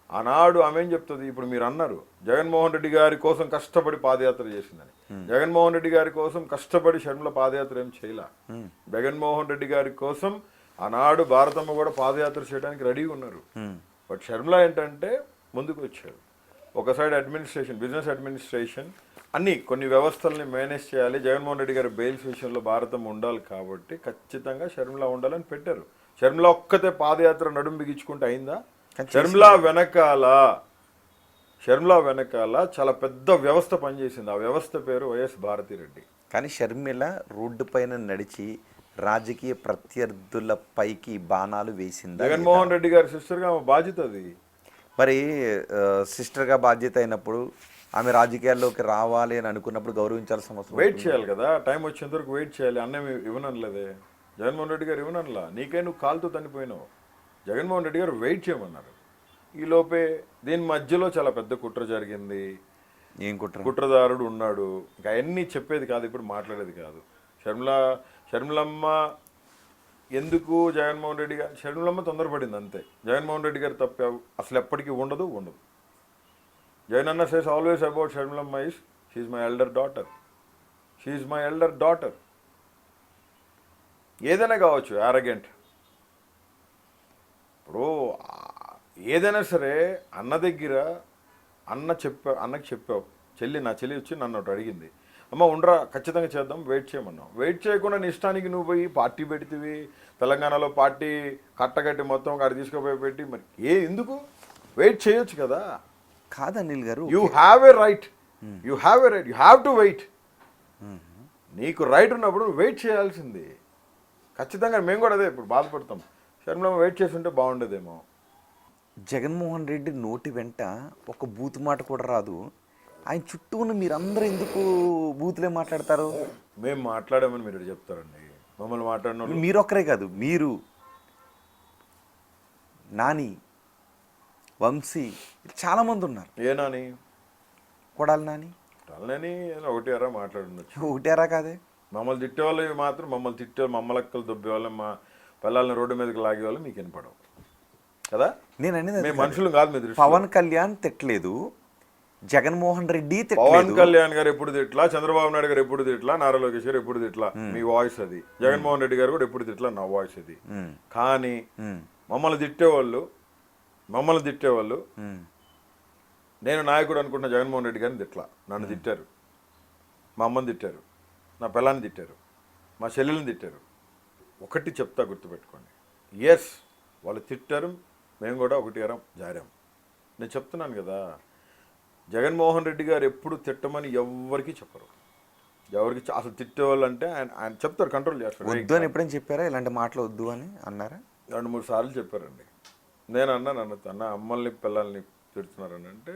ఆనాడు ఆమె ఏం చెప్తుంది? ఇప్పుడు మీరు అన్నారు జగన్మోహన్ రెడ్డి గారి కోసం కష్టపడి పాదయాత్ర చేసిందని. జగన్మోహన్ రెడ్డి గారి కోసం కష్టపడి షర్మిల పాదయాత్ర ఏం చేయలే. జగన్మోహన్ రెడ్డి గారి కోసం ఆనాడు భారతమ్మ కూడా పాదయాత్ర చేయడానికి రెడీగా ఉన్నారు. బట్ షర్మిల ఏంటంటే ముందుకు వచ్చారు. ఒక సైడ్ అడ్మినిస్ట్రేషన్, బిజినెస్ అడ్మినిస్ట్రేషన్ అన్ని కొన్ని వ్యవస్థల్ని మేనేజ్ చేయాలి. జగన్మోహన్ రెడ్డి గారి బెయిల్స్ విషయంలో భారతమ్మ ఉండాలి కాబట్టి ఖచ్చితంగా షర్మిల ఉండాలని పెట్టారు. షర్మిల ఒక్కతే పాదయాత్ర నడుము బిగించుకుంటే అయిందా? షర్మిల వెనకాల చాలా పెద్ద వ్యవస్థ పనిచేసింది. ఆ వ్యవస్థ పేరు వైఎస్ భారతిరెడ్డి. కానీ షర్మిల రోడ్డు పైన నడిచి రాజకీయ ప్రత్యర్థుల పైకి బాణాలు వేసింది. జగన్మోహన్ రెడ్డి గారి సిస్టర్గా ఆమె బాధ్యత అది. మరి సిస్టర్గా బాధ్యత అయినప్పుడు ఆమె రాజకీయాల్లోకి రావాలి అని అనుకున్నప్పుడు గౌరవించాల్సిన అవసరం. వెయిట్ చేయాలి కదా, టైం వచ్చేంత వరకు వెయిట్ చేయాలి. అన్నం ఇవ్వనలేదే జగన్మోహన్ రెడ్డి గారు, ఇవ్వనలా. నీకై నువ్వు కాలుతో చనిపోయినావు. జగన్మోహన్ రెడ్డి గారు వెయిట్ చేయమన్నారు. ఈ లోపే దీని మధ్యలో చాలా పెద్ద కుట్ర జరిగింది. ఏం కుట్ర? కుట్రదారుడు ఉన్నాడు. ఇంకా అవన్నీ చెప్పేది కాదు, ఇప్పుడు మాట్లాడేది కాదు. షర్మిలమ్మ ఎందుకు జగన్మోహన్ రెడ్డి గారు, షర్మిలమ్మ తొందరపడింది అంతే. జగన్మోహన్ రెడ్డి గారు తప్ప అసలు ఎప్పటికీ ఉండదు. జగన్ అన్న says always about Sharmilamma is she my elder daughter. ఏదైనా కావచ్చు, యారగెంట్. ఇప్పుడు ఏదైనా సరే అన్న దగ్గర అన్నకి చెప్పావు, నా చెల్లి వచ్చి నన్ను ఒకటి అడిగింది, అమ్మ ఉండరా ఖచ్చితంగా చేద్దాం, వెయిట్ చేయమన్నావు. వెయిట్ చేయకుండా నీ ఇష్టానికి నువ్వు పోయి పార్టీ పెడితివి. తెలంగాణలో పార్టీ కట్టగట్టి మొత్తం అక్కడ తీసుకుపోయి పెట్టి మరి ఎందుకు వెయిట్ చేయొచ్చు కదా? కాదు Anil garu, you have a right, you have to wait. నీకు రైట్ ఉన్నప్పుడు నువ్వు వెయిట్ చేయాల్సింది. ఖచ్చితంగా మేము కూడా అదే ఇప్పుడు బాధపడతాం. షర్మిల వెయిట్ చేసి ఉంటే బాగుండేదేమో. జగన్మోహన్ రెడ్డి నోటి వెంట ఒక బూతు మాట కూడా రాదు. ఆయన చుట్టూ ఉన్న మీరందరూ ఎందుకు బూతులే మాట్లాడతారు? మేము మాట్లాడామని మీరు చెప్తారండి. మమ్మల్ని మాట్లాడిన మీరు ఒక్కరే కాదు, మీరు, నాని, వంశీ, చాలామంది ఉన్నారు. ఏ నాని? కొడాలి నాని. ఒకటి అరా మాట్లాడుండొచ్చు. ఒకటేరా కాదే. మమ్మల్ని తిట్టేవాళ్ళు మాత్రం మమ్మలక్కలు దొబ్బే వాళ్ళు, మా పిల్లల్ని రోడ్డు మీదకి లాగే వాళ్ళు మీకు వినపడవు కదా. నేను అనేది మనుషులు కాదు. మీరు పవన్ కళ్యాణ్ తిట్టలేదు, జగన్మోహన్ రెడ్డి పవన్ కళ్యాణ్ గారు ఎప్పుడు తిట్లా, చంద్రబాబు నాయుడు గారు ఎప్పుడు తిట్లా, నారా లోకేష్ గారు ఎప్పుడు తిట్లా, మీ వాయిస్ అది. జగన్మోహన్ రెడ్డి గారు కూడా ఎప్పుడు తిట్లా, నా వాయిస్ అది. కానీ మమ్మల్ని తిట్టేవాళ్ళు నేను నాయకుడు అనుకుంటున్న జగన్మోహన్ రెడ్డి గారిని తిట్లా, నన్ను తిట్టారు, మా అమ్మని తిట్టారు, నా పిల్లాన్ని తిట్టారు, మా చెల్లెల్ని తిట్టారు. ఒకటి చెప్తా గుర్తుపెట్టుకోండి, ఎస్ వాళ్ళు తిట్టారు, మేము కూడా ఒకటి జారాం. నేను చెప్తున్నాను కదా, జగన్మోహన్ రెడ్డి గారు ఎప్పుడు తిట్టమని ఎవరికి చెప్పరు. ఎవరికి అసలు తిట్టేవాళ్ళు అంటే ఆయన చెప్తారు, కంట్రోల్ చేస్తారు. వద్దు అని ఎప్పుడైనా చెప్పారా? ఇలాంటి మాటలు వద్దు అని అన్నారా? 2-3 సార్లు చెప్పారండి. నేను అన్నాను, అన్న అమ్మల్ని పిల్లల్ని తిడుతున్నారని అంటే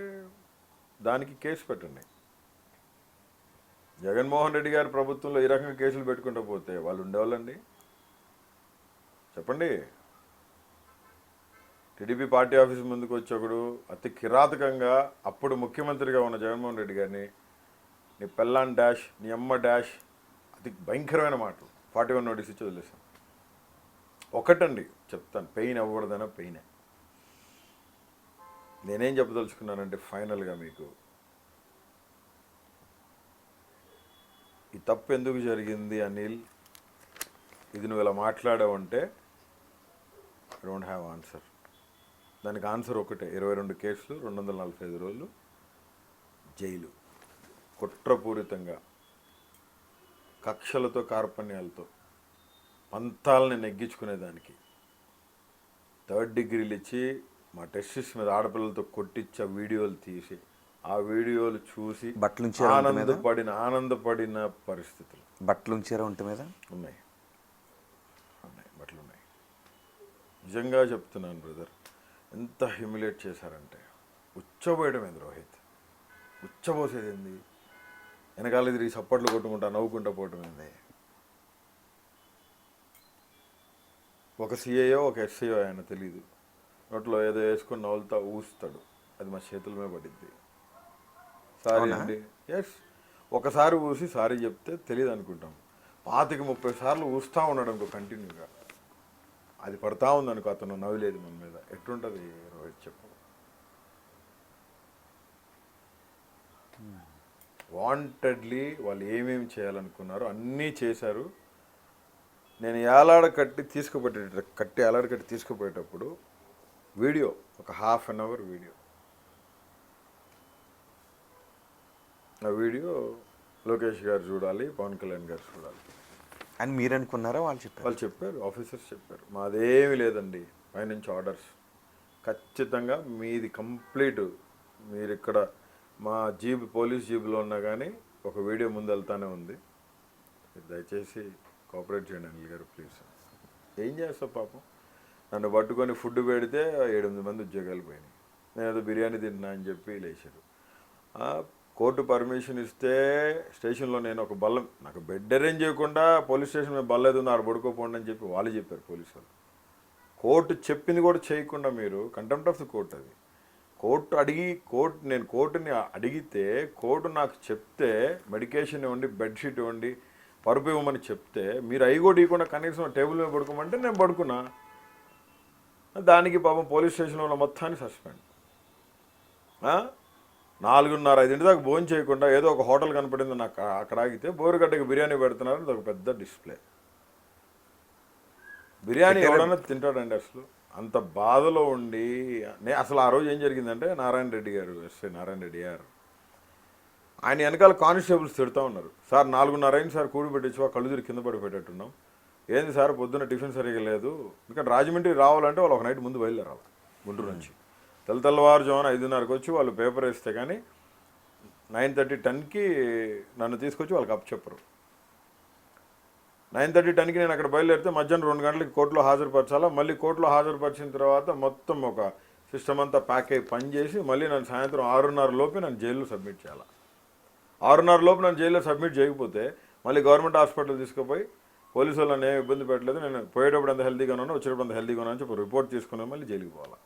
దానికి కేసు పెట్టండి. జగన్మోహన్ రెడ్డి గారి ప్రభుత్వంలో ఈ రకంగా కేసులు పెట్టుకుంటూ పోతే వాళ్ళు ఉండేవాళ్ళండి? చెప్పండి. టీడీపీ పార్టీ ఆఫీస్ ముందుకు వచ్చేప్పుడు అతి కిరాతకంగా అప్పుడు ముఖ్యమంత్రిగా ఉన్న జగన్మోహన్ రెడ్డి గారిని నీ పెళ్ళాన్ డాష్, నీ అమ్మ డాష్, అతి భయంకరమైన మాటలు 41 నోటీస్ ఇచ్చి వదిలేసాను. ఒకటండి చెప్తాను, పెయిన్ అవ్వకూడదన్నా పెయినే. నేనేం చెప్పదలుచుకున్నానంటే ఫైనల్గా మీకు, ఈ తప్పు ఎందుకు జరిగింది అనిల్, ఇది నువ్వు ఇలా మాట్లాడావంటే ఐ డోంట్ హ్యావ్ ఆన్సర్. దానికి ఆన్సర్ ఒకటే, 22 కేసులు, 245 రోజులు జైలు. కుట్రపూరితంగా, కక్షలతో, కార్పణ్యాలతో, పంతాలని నెగ్గించుకునేదానికి 3rd డిగ్రీలు ఇచ్చి మా టెస్టిస్ మీద ఆడపిల్లలతో కొట్టించే వీడియోలు తీసి, ఆ వీడియోలు చూసి ఆనందపడిన పరిస్థితులు. బట్టలు ఉంచారా ఒంటి మీద? ఉన్నాయి, బట్టలు ఉన్నాయి. నిజంగా చెప్తున్నాను బ్రదర్, ఎంత హ్యూమిలేట్ చేశారంటే, ఉచ్చబోయడం ఏంది రోహిత్, ఉచ్చబోసేది ఏంది, వెనకాల తిరిగి సప్పట్లు కొట్టుకుంటా నవ్వుకుంటా పోవటం ఏంది. ఒక సిఐఓ ఒక ఎస్ఐఓ ఆయన తెలీదు, నోట్లో ఏదో వేసుకొని నవ్వులుతా ఊస్తాడు, అది మా చేతుల మీద పడిద్ది. సారీ అండి, ఎస్, ఒకసారి ఊసి సారీ చెప్తే తెలియదు అనుకుంటాం. 25-30 సార్లు ఊస్తూ ఉన్నాడు అనుకో కంటిన్యూగా, అది పడతా ఉందనుకో, అతను నవ్వులేదు మన మీద, ఎట్లుంటుంది రోహిత్ చెప్పు. వాంటెడ్లీ వాళ్ళు ఏమేమి చేయాలనుకున్నారో అన్నీ చేశారు. నేను ఏలాడ కట్టి తీసుకుపోయేటప్పుడు వీడియో, ఒక 1/2 అవర్ వీడియో, ఆ వీడియో లోకేష్ గారు చూడాలి, పవన్ కళ్యాణ్ గారు చూడాలి అని మీరు అనుకున్నారా? వాళ్ళు చెప్పారు, ఆఫీసర్స్ చెప్పారు, మాదేమీ లేదండి, పైనుంచి ఆర్డర్స్, ఖచ్చితంగా మీది కంప్లీట్, మీరు ఇక్కడ మా జీబ్ పోలీస్ జీబులో ఉన్నా కానీ ఒక వీడియో ముందు వెళ్తానే ఉంది, మీరు దయచేసి కోఆపరేట్ చేయండి అనిల్ గారు ప్లీజ్. ఏం చేస్తావు పాపం, నన్ను పట్టుకొని ఫుడ్ పెడితే 7-8 మంది ఉద్యోగాలు పోయినాయి, నేను ఏదో బిర్యానీ తింటున్నా అని చెప్పి లేచారు. కోర్టు పర్మిషన్ ఇస్తే స్టేషన్లో నేను ఒక బల్లం, నాకు బెడ్ అరేంజ్ చేయకుండా పోలీస్ స్టేషన్ మీద బల్ల ఏదో ఆడ పడుకోపోండి అని చెప్పి వాళ్ళు చెప్పారు పోలీసు వాళ్ళు. కోర్టు చెప్పింది కూడా చేయకుండా మీరు కంటెంప్ట్ ఆఫ్ ది కోర్ట్, అది నేను కోర్టుని అడిగితే కోర్టు నాకు చెప్తే మెడికేషన్ ఇవ్వండి, బెడ్షీట్ ఇవ్వండి, పరుపు ఇవ్వమని చెప్తే మీరు అవి కూడా ఇవ్వకుండా కనీసం టేబుల్ మీద పడుకోమంటే నేను పడుకున్నా. దానికి పాపం పోలీస్ స్టేషన్లో ఉన్న మొత్తాన్ని సస్పెండ్. 4:30-5 దాకా భోజనం చేయకుండా ఏదో ఒక హోటల్ కనపడింది నాకు, అక్కడ ఆగితే బోరుగడ్డకి బిర్యానీ పెడుతున్నారు, అది ఒక పెద్ద డిస్ప్లే. బిర్యానీ ఎవడన్నా తింటాడండి అసలు, అంత బాధలో ఉండి. అసలు ఆ రోజు ఏం జరిగిందంటే, నారాయణ రెడ్డి గారు, ఎస్ఐ నారాయణ రెడ్డి గారు, ఆయన వెనకాల కానిస్టేబుల్స్ తిడుతూ ఉన్నారు, సార్ 4:30 అయింది సార్, కూడి పెట్టించు, కళ్ళు తిరిగి కింద పడిపోయేటట్టున్నాం, ఏంది సార్ పొద్దున్న టిఫిన్ సరిగ్గా లేదు. ఎందుకంటే రాజమండ్రి రావాలంటే వాళ్ళు ఒక నైట్ ముందు బయలుదేరాలి గుంటూరు నుంచి. తెల్లవారుజామున 5:30కి వచ్చి వాళ్ళు పేపర్ వేస్తే కానీ 9:30-10కి నన్ను తీసుకొచ్చి వాళ్ళకి అప్పచెప్పరు. 9:30-10కి నేను అక్కడ బయలుదేరితే మధ్యాహ్నం 2 గంటలకి కోర్టులో హాజరుపరచాలా, మళ్ళీ కోర్టులో హాజరుపరిచిన తర్వాత మొత్తం ఒక సిస్టమ్ అంతా ప్యాక్ అయ్యి పని చేసి మళ్ళీ నన్ను సాయంత్రం 6:30 లోపే నన్ను జైల్లో సబ్మిట్ చేయాలి. 6:30 లోపు నన్ను జైల్లో సబ్మిట్ చేయకపోతే మళ్ళీ గవర్నమెంట్ హాస్పిటల్ తీసుకుపోయి పోలీసు వాళ్ళు నన్ను ఏమి ఇబ్బంది పెట్టలేదు, నేను పోయేటప్పుడు అంత హెల్తీగా ఉన్నాను, వచ్చేటప్పుడు అంత హెల్తీగా ఉన్నాను అని చెప్పి రిపోర్ట్ తీసుకుని మళ్ళీ జైలుకి పోవాలి.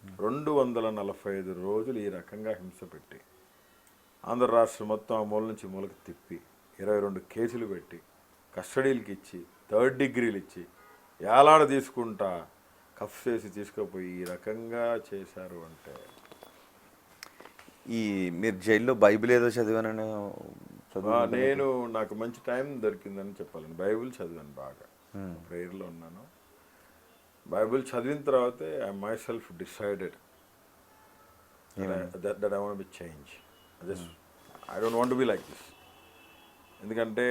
245 రోజులు ఈ రకంగా హింస పెట్టి ఆంధ్ర రాష్ట్రం మొత్తం ఆ మూల నుంచి మూలకి తిప్పి 22 కేసులు పెట్టి కస్టడీలకి ఇచ్చి 3rd డిగ్రీలు ఇచ్చి ఏలాడ తీసుకుంటా కఫ్ చేసి తీసుకుపోయి ఈ రకంగా చేశారు. అంటే ఈ మీరు జైల్లో బైబిల్ ఏదో చదివానని నేను నాకు మంచి టైం దొరికిందని చెప్పాలని బైబిల్ చదివాను, బాగా ప్రేయర్లో ఉన్నాను. బైబిల్ చదివిన తర్వాతే I my self decided that I want be change. I don't want be like this. ఎందుకంటే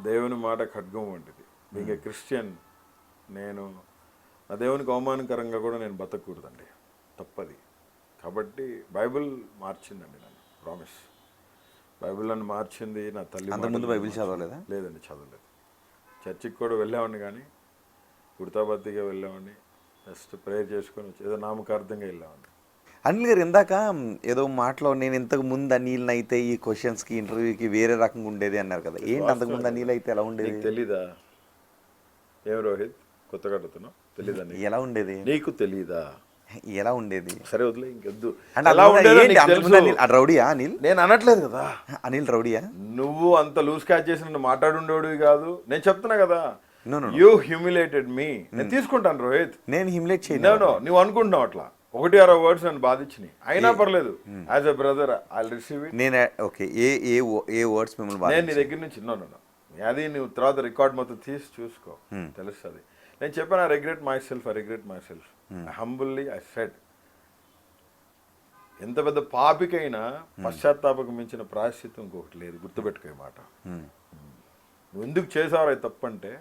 దేవుని మాట ఖడ్గం వంటిది. బీయింగ్ ఏ క్రిస్టియన్, నేను నా దేవునికి అవమానకరంగా కూడా నేను బతకూడదండి, తప్పది. కాబట్టి బైబిల్ మార్చిందండి నన్ను, ప్రామిస్. బైబిల్ నన్ను మార్చింది. నా తల్లి అంతకుముందు బైబిల్ చదవలేదా? లేదండి, చదవలేదు. చర్చికి కూడా వెళ్ళామని కానీ గుర్తాబద్దిగా వెళ్ళామని, జస్ట్ ప్రేయర్ చేసుకొని వచ్చి ఏదో నామకార్థంగా వెళ్ళామని. అనిల్ గారు ఇందాక ఏదో మాటలో నేను ఇంతకు ముందు అనిల్ని అయితే ఈ క్వశ్చన్స్కి ఇంటర్వ్యూకి వేరే రకంగా ఉండేది అన్నారు కదా, ఏంటి అంతకుముందు అనిల్ అయితే ఎలా ఉండేది? తెలీదా? ఏం రోహిత్ కొత్తగా అడుగుతున్నావు, తెలీదా? ఎలా ఉండేది నీకు తెలీదా? ఎలా ఉండేది? సరే వదిలే, ఇంకొద్దు. రౌడీయా అనిల్? నేను అనట్లేదు కదా అనిల్ రౌడీయా. నువ్వు అంత లూజ్ క్యాచ్ చేసి నన్ను మాట్లాడుండేవాడివి కాదు. నేను చెప్తున్నా కదా, యూ హ్యూమిలేటెడ్ మీ. నేను తీసుకుంటాను రోహిత్, నేను హ్యూమిలేట్ చేయను. నువ్వు అనుకుంటున్నావు అట్లా 1-6 వర్డ్స్ నన్ను బాధించినాయి, అయినా పర్లేదు. As a brother I receive it. నేను ఓకే, ఏ వర్డ్స్ మిమ్మల్ని నేను నీ దగ్గర నుంచి అది నువ్వు తర్వాత రికార్డ్ మొత్తం తీసి చూసుకో, తెలుస్తుంది. నేను చెప్పాను I regret my self. Humbly I said, ఎంత పెద్ద పాపికైనా పశ్చాత్తాపకు మించిన ప్రాయశ్చిత్తం ఇంకొకటి లేదు, గుర్తుపెట్టుకో మాట. నువ్వు ఎందుకు చేసావు తప్పంటే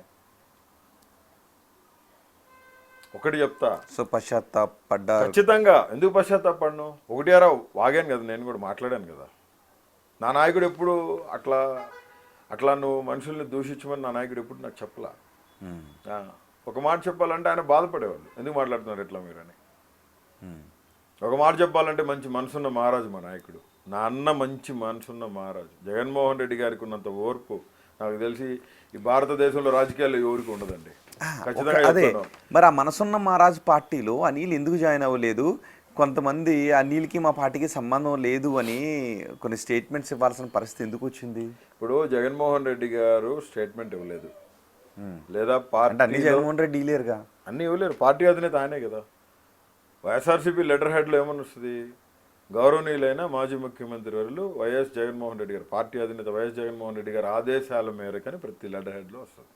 ఒకటి చెప్తా. సో పశ్చాత్తాపడ్డా? ఖచ్చితంగా. ఎందుకు పశ్చాత్తాపడ్ను? ఒకటి అరా వాగాను కదా, నేను కూడా మాట్లాడాను కదా. నా నాయకుడు ఎప్పుడు అట్లా నువ్వు మనుషుల్ని దూషించమని నా నాయకుడు ఎప్పుడు నాకు చెప్పలా. ఒక మాట చెప్పాలంటే ఆయన బాధపడేవాళ్ళు, ఎందుకు మాట్లాడుతున్నారు ఎట్లా మీరని. ఒక మాట చెప్పాలంటే మంచి మనసున్న మహారాజు మా నాయకుడు, నా అన్న మంచి మనసున్న మహారాజు. జగన్మోహన్ రెడ్డి గారికి ఉన్నంత ఓర్పు నాకు తెలిసి ఈ భారతదేశంలో రాజకీయాల్లో ఎవరికి ఉండదండి. ఖచ్చితంగా అదే మరి ఆ మనసున్న మహారాజ్ పార్టీలో అనిల్ ఎందుకు జాయిన్ అవ్వలేదు? కొంతమంది అనిల్కి మా పార్టీకి సంబంధం లేదు అని కొన్ని స్టేట్మెంట్స్ ఇవ్వాల్సిన పరిస్థితి ఎందుకు వచ్చింది? ఇప్పుడు జగన్మోహన్ రెడ్డి గారు స్టేట్మెంట్ ఇవ్వలేదు, లేదా అంటే అన్ని జగన్మోహన్ రెడ్డి డీలేరుగా, అన్ని ఇవ్వలేరు. పార్టీ అధినేత ఆయనే కదా. వైఎస్ఆర్సీపీ లెటర్ హెడ్లో ఏమని వస్తుంది? గౌరవనీయులైన మాజీ ముఖ్యమంత్రి వర్యులు వైఎస్ జగన్మోహన్ రెడ్డి గారు, పార్టీ అధినేత వైఎస్ జగన్మోహన్ రెడ్డి గారు ఆదేశాల మేరకని ప్రతి లెటర్ హెడ్లో వస్తుంది.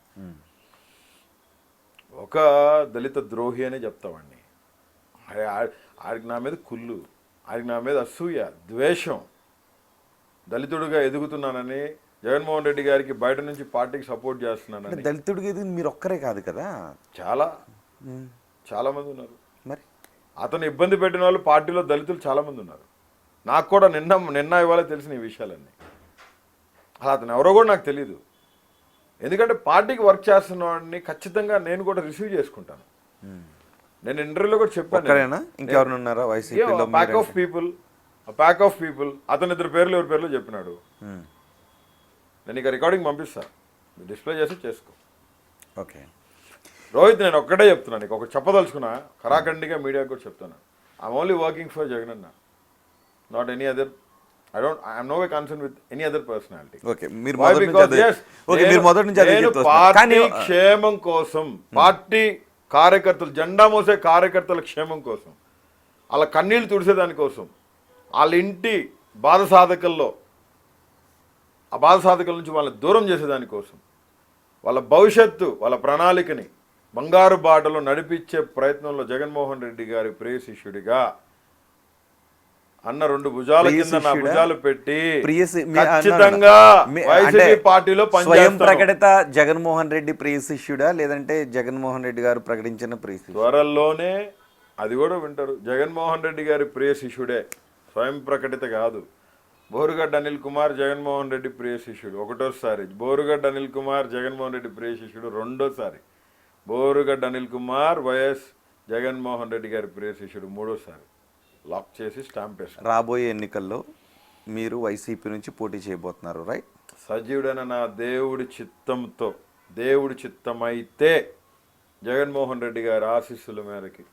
ఒక దళిత ద్రోహి అనే చెప్తామండి. ఆయనకి నా మీద కుళ్ళు, ఆయనకి నా మీద అసూయ, ద్వేషం. దళితుడిగా ఎదుగుతున్నానని జగన్మోహన్ రెడ్డి గారికి బయట నుంచి పార్టీకి సపోర్ట్ చేస్తున్నానని. దళితుడికి ఎదుగు మీరు ఒక్కరే కాదు కదా, చాలా మంది ఉన్నారు. మరి అతను ఇబ్బంది పెట్టిన వాళ్ళు పార్టీలో దళితులు చాలా మంది ఉన్నారు. నాకు కూడా నిన్న ఇవాళ తెలిసిన ఈ విషయాలన్నీ. అలా అతను ఎవరో కూడా నాకు తెలియదు. ఎందుకంటే పార్టీకి వర్క్ చేస్తున్న వాడిని ఖచ్చితంగా నేను కూడా రిసీవ్ చేసుకుంటాను. నేను ఇంటర్వ్యూలో కూడా చెప్పాను, ఇంకెవరున్నారా వైసీపీలో? ప్యాక్ ఆఫ్ పీపుల్ అతను ఇద్దరు పేర్లు ఎవరి పేర్లు చెప్పినాడు. నేను ఇక రికార్డింగ్ పంపిస్తా, డిస్ప్లే చేసి చేసుకో. ఓకే రోహిత్, నేను ఒక్కటే చెప్తున్నాను, నీకు ఒక చెప్పదలుచుకున్నా, ఖరాఖండిగా మీడియాకి కూడా చెప్తాను. I'm only working for Jagananna, not any other. I'm no way concerned with any other personality. Okay, మీరు మొదటి నుంచి పార్టీ క్షేమం కోసం, పార్టీ కార్యకర్తలు, జెండా మోసే కార్యకర్తల క్షేమం కోసం, వాళ్ళ కన్నీళ్లు తుడిసేదాని కోసం, వాళ్ళ ఇంటి బాధ సాధకల్లో ఆ బాధ సాధకల నుంచి వాళ్ళని దూరం చేసేదాని కోసం, వాళ్ళ భవిష్యత్తు, వాళ్ళ ప్రణాళికని బంగారు బాటలో నడిపించే ప్రయత్నంలో జగన్మోహన్ రెడ్డి గారి ప్రియ శిష్యుడిగా అన్న రెండు భుజాల కింద నా భుజాలు పెట్టి ఖచ్చితంగా వైసీపీ పార్టీలో స్వయం ప్రకటిత జగన్మోహన్ రెడ్డి ప్రియ శిష్యుడా, లేదంటే జగన్మోహన్ రెడ్డి గారు ప్రకటించిన ప్రియ శిష్యుడు? త్వరలోనే అది కూడా వింటారు. జగన్మోహన్ రెడ్డి గారి ప్రియ శిష్యుడే, స్వయం ప్రకటిత కాదు. బోరుగడ్డ అనిల్ కుమార్ జగన్మోహన్ రెడ్డి ప్రియ శిష్యుడు ఒకటోసారి, బోరుగడ్డ అనిల్ కుమార్ జగన్మోహన్ రెడ్డి ప్రియ శిష్యుడు రెండోసారి, బోరుగడ్డ అనిల్ కుమార్ వైఎస్ జగన్మోహన్ రెడ్డి గారి ప్రియ శిష్యుడు మూడోసారి. లాక్ చేసి స్టాంప్ వేస్తారు. రాబోయే ఎన్నికల్లో మీరు వైసీపీ నుంచి పోటీ చేయబోతున్నారు, రైట్? సజీవుడైన నా దేవుడి చిత్తంతో, దేవుడి చిత్తమైతే, జగన్మోహన్ రెడ్డి గారి ఆశీస్సుల మేరకి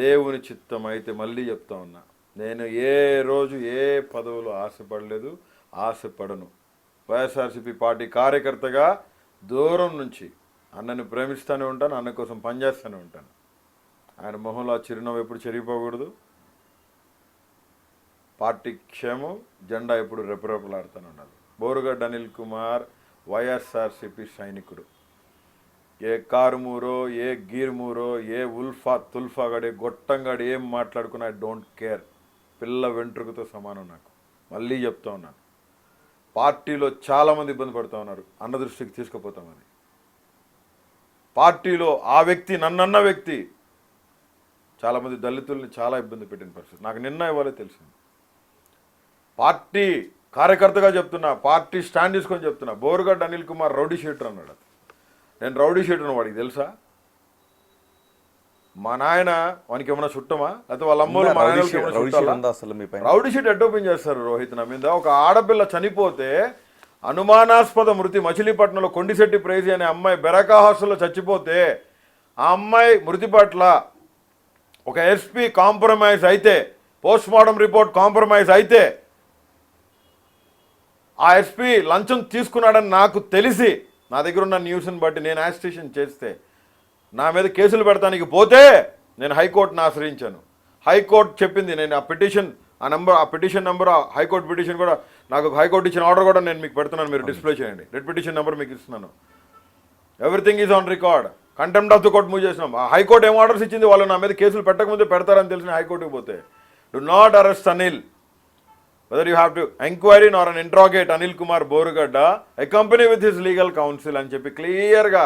దేవుని చిత్తం అయితే, మళ్ళీ చెప్తా ఉన్నా, నేను ఏ రోజు ఏ పదవులు ఆశపడలేదు, ఆశపడను. వైఎస్ఆర్సీపీ పార్టీ కార్యకర్తగా దూరం నుంచి అన్నని ప్రేమిస్తూనే ఉంటాను, అన్న కోసం పనిచేస్తూనే ఉంటాను. ఆయన మొహంలో ఆ చిరునవ్వు ఎప్పుడు చెరిగిపోకూడదు. పార్టీ క్షేమం, జెండా ఎప్పుడు రెపరెపలాడుతూనే ఉండాలి. బోరుగడ్డ అనిల్ కుమార్ వైఎస్ఆర్సీపీ సైనికుడు. ఏ కారుమూరో, ఏ గీర్మూరో, ఏ ఉల్ఫా తుల్ఫాగాడు, గొట్టంగాడు ఏం మాట్లాడుకున్నా ఐ డోంట్ కేర్. పిల్ల వెంట్రుకతో సమానం నాకు. మళ్ళీ చెప్తా ఉన్నాను, పార్టీలో చాలామంది ఇబ్బంది పడుతూ ఉన్నారు, అన్న దృష్టికి తీసుకుపోతాం. అది పార్టీలో ఆ వ్యక్తి, నన్నన్న వ్యక్తి చాలామంది దళితుల్ని చాలా ఇబ్బంది పెట్టిన పరిస్థితి నాకు నిన్న ఇవ్వాలే తెలిసింది. పార్టీ కార్యకర్తగా చెప్తున్నా, పార్టీ స్టాండ్ తీసుకొని చెప్తున్నా, బోరుగడ్డ అనిల్ కుమార్ రౌడీ షీటర్ అన్నాడు. నేను రౌడీ షీటర్ వాడికి తెలుసా? మా నాయన వానికి ఏమైనా చుట్టమా, లేకపోతే వాళ్ళ అమ్మలు మా నాయన రౌడీ షీట్ ఎడ్ ఓపెన్ చేస్తారు రోహిత్ నా మీద. ఒక ఆడపిల్ల చనిపోతే, అనుమానాస్పద మృతి మచిలీపట్నంలో కొండిశెట్టి ప్రైజీ అనే అమ్మాయి బెరకా హాస్టల్లో చచ్చిపోతే, ఆ అమ్మాయి మృతి పట్ల ఒక ఎస్పీ కాంప్రమైజ్ అయితే, పోస్ట్ మార్టం రిపోర్ట్ కాంప్రమైజ్ అయితే, ఆ ఎస్పీ లంచం తీసుకున్నాడని నాకు తెలిసి, నా దగ్గర ఉన్న న్యూస్ని బట్టి నేను యాజిటేషన్ చేస్తే, నా మీద కేసులు పెడతానికి పోతే నేను హైకోర్టును ఆశ్రయించాను. హైకోర్టు చెప్పింది, నేను ఆ పిటిషన్ నెంబర్ హైకోర్టు పిటిషన్ కూడా, నాకు హైకోర్టు ఇచ్చిన ఆర్డర్ కూడా నేను మీకు పెడుతున్నాను, మీరు డిస్ప్లే చేయండి. రెడ్ పిటిషన్ నెంబర్ మీకు ఇస్తున్నాను. Everything is on record. Contempt of the court move చేసినాం. హైకోర్టు ఏం ఆర్డర్స్ ఇచ్చింది, వాళ్ళు నా మీద కేసులు పెట్టకముందే పెడతారని తెలిసిన హైకోర్టుకి పోతే do not arrest Anil, whether you have to enquiry nor and interrogate Anil Kumar Borugadda accompany with his legal counsel అని చెప్పి క్లియర్గా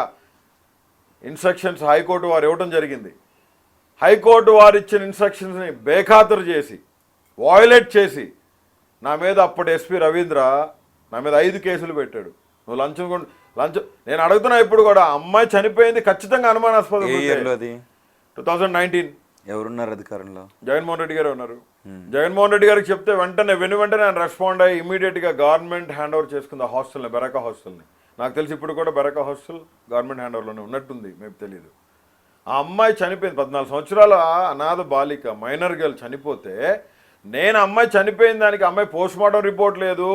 ఇన్స్ట్రక్షన్స్ హైకోర్టు వారు ఇవ్వడం జరిగింది. హైకోర్టు వారు ఇచ్చిన ఇన్స్ట్రక్షన్స్ని బేఖాతరు చేసి వాయులేట్ చేసి నా మీద అప్పటి ఎస్పీ రవీంద్ర నా మీద 5 కేసులు పెట్టాడు. నువ్వు లంచం నేను అడుగుతున్నా ఇప్పుడు కూడా, అమ్మాయి చనిపోయింది ఖచ్చితంగా అనుమానాస్పదం. 2019. ఎవరున్నారు అధికారంలో? జగన్మోహన్ రెడ్డి గారు ఉన్నారు. జగన్మోహన్ రెడ్డి గారికి చెప్తే వెంటనే ఆయన రెస్పాండ్ అయ్యి ఇమీడియట్గా గవర్నమెంట్ హ్యాండ్ ఓవర్ చేసుకుంది ఆ హాస్టల్ని, బెరకా హాస్టల్ని. నాకు తెలిసి ఇప్పుడు కూడా బెరకా హాస్టల్ గవర్నమెంట్ హ్యాండ్ ఓవర్లోనే ఉన్నట్టుంది, మేము తెలియదు. ఆ అమ్మాయి చనిపోయింది, 14 సంవత్సరాల అనాథ బాలిక మైనర్ గర్ల్ చనిపోతే, నేను అమ్మాయి చనిపోయిన దానికి అమ్మాయి పోస్ట్ మార్టం రిపోర్ట్ లేదు.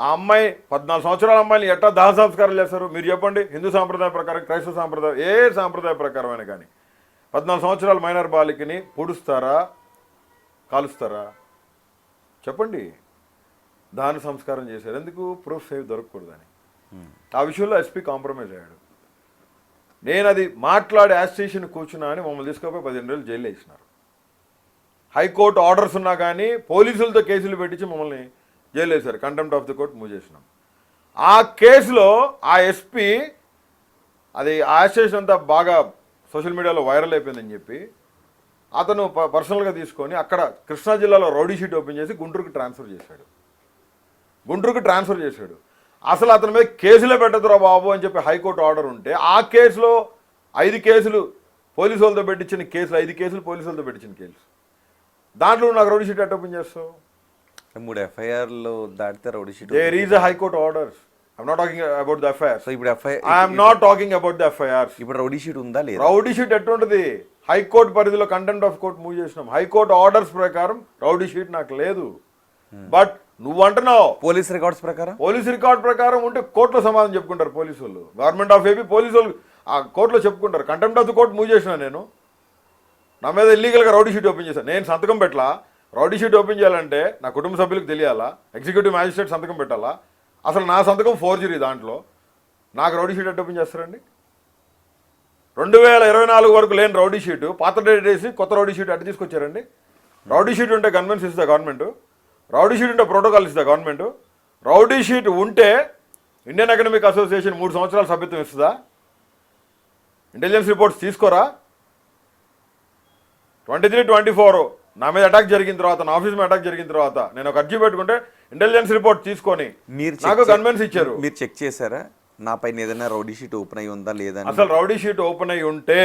ఆ అమ్మాయి 14 సంవత్సరాల అమ్మాయిని ఎట్లా దాహ సంస్కారాలు చేస్తారు మీరు చెప్పండి? హిందూ సాంప్రదాయ ప్రకారం, క్రైస్తవ సాంప్రదాయం, ఏ సాంప్రదాయ ప్రకారమైనా కానీ 14 సంవత్సరాల మైనర్ బాలికని పొడుస్తారా, కాలుస్తారా? చెప్పండి. దాని సంస్కారం చేశారు ఎందుకు? ప్రూఫ్ సేవ్ దొరకకూడదని. ఆ విషయంలో ఎస్పీ కాంప్రమైజ్ అయ్యాడు. నేను అది మాట్లాడి యాజిటేషన్ కూర్చున్నా అని మమ్మల్ని తీసుకుపోయి 15 రోజులు జైల్లో వేసినారు. హైకోర్టు ఆర్డర్స్ ఉన్నా కానీ పోలీసులతో కేసులు పెట్టించి మమ్మల్ని జైలు వేశారు. Contempt of the court move చేసినాం. ఆ కేసులో ఆ ఎస్పీ అది ఆ యాజిటేషన్ అంతా బాగా సోషల్ మీడియాలో వైరల్ అయిపోయిందని చెప్పి అతను పర్సనల్గా తీసుకొని అక్కడ కృష్ణా జిల్లాలో రౌడీ షీట్ ఓపెన్ చేసి గుంటూరుకి ట్రాన్స్ఫర్ చేశాడు. అసలు అతని మీద కేసులే పెట్టదురా బాబు అని చెప్పి హైకోర్టు ఆర్డర్ ఉంటే, ఆ కేసులో 5 కేసులు పోలీసు వాళ్ళతో పెట్టించిన కేసులు, 5 కేసులు పోలీసు వాళ్ళతో పెట్టించిన కేసులు. దాంట్లో నాకు రౌడీ షీట్ ఎట్లా ఓపెన్ చేస్తావు? 3 FIRలు దాటితే rowdy sheet. There is a high court orders. I'm not talking about the FIR. So ఇప్పుడు I'm not talking about the FIR. ఇప్పుడు రౌడీ షీట్ ఉందా లేదా? రౌడీ షీట్ ఎట్లుంటది? హైకోర్టు పరిధిలో కంటెంప్ట్ ఆఫ్ కోర్ట్ మూవ్ చేసినాం. హైకోర్టు ఆర్డర్స్ ప్రకారం rowdy sheet నాకు లేదు. బట్ నువ్వు అంటున్నావు పోలీస్ రికార్డ్స్ ప్రకారం. పోలీస్ రికార్డ్ ప్రకారం ఉంటే కోర్టులో సమాధానం చెప్పుకుంటారు పోలీసు వాళ్ళు. గవర్నమెంట్ ఆఫ్ ఏపీ పోలీసు వాళ్ళు ఆ కోర్టులో చెప్పుకుంటారు. Contempt of the court move చేసిన నేను, నా మీద ఇల్లీగల్గా రౌడీ షీట్ ఓపెన్ చేశాను. నేను సంతకం పెట్టలా. రౌడీ షీట్ ఓపెన్ చేయాలంటే నా కుటుంబ సభ్యులకు తెలియాలా, ఎగ్జిక్యూటివ్ మ్యాజిస్ట్రేట్ సంతకం పెట్టాలా? అసలు నా సంతకం ఫోర్జరీ. దాంట్లో నాకు రౌడీ షీట్ ఎట్ ఓపెన్ చేస్తారండి? 2024 వరకు లేని రౌడీ షీటు పాత డేట్ వేసి కొత్త రౌడీ షీట్ అటు తీసుకొచ్చారండి. రౌడీ షీట్ ఉంటే కన్వెన్స్ ఇస్తుందా గవర్నమెంట్? రౌడీ షీట్ ఉంటే ప్రోటోకాల్ ఇస్తుందా గవర్నమెంట్? రౌడీ షీట్ ఉంటే ఇండియన్ అకాడమిక్ అసోసియేషన్ 3 సంవత్సరాల సభ్యత్వం ఇస్తుందా? ఇంటెలిజెన్స్ రిపోర్ట్స్ తీసుకోరా? 23-24 నా మీద అటాక్ జరిగిన తర్వాత, నా ఆఫీస్ మీద అటాక్ జరిగిన తర్వాత నేను ఒక అర్జీ పెట్టుకుంటే ఇంటెలిజెన్స్ రిపోర్ట్ తీసుకొని నాకు కన్వెన్స్ ఇచ్చారు. మీరు చెక్ చేశారా నా పైన ఏదైనా రౌడీ షీట్ ఓపెన్ అయ్యి ఉందా లేదా? అసలు రౌడీ షీట్ ఓపెన్ అయ్యి ఉంటే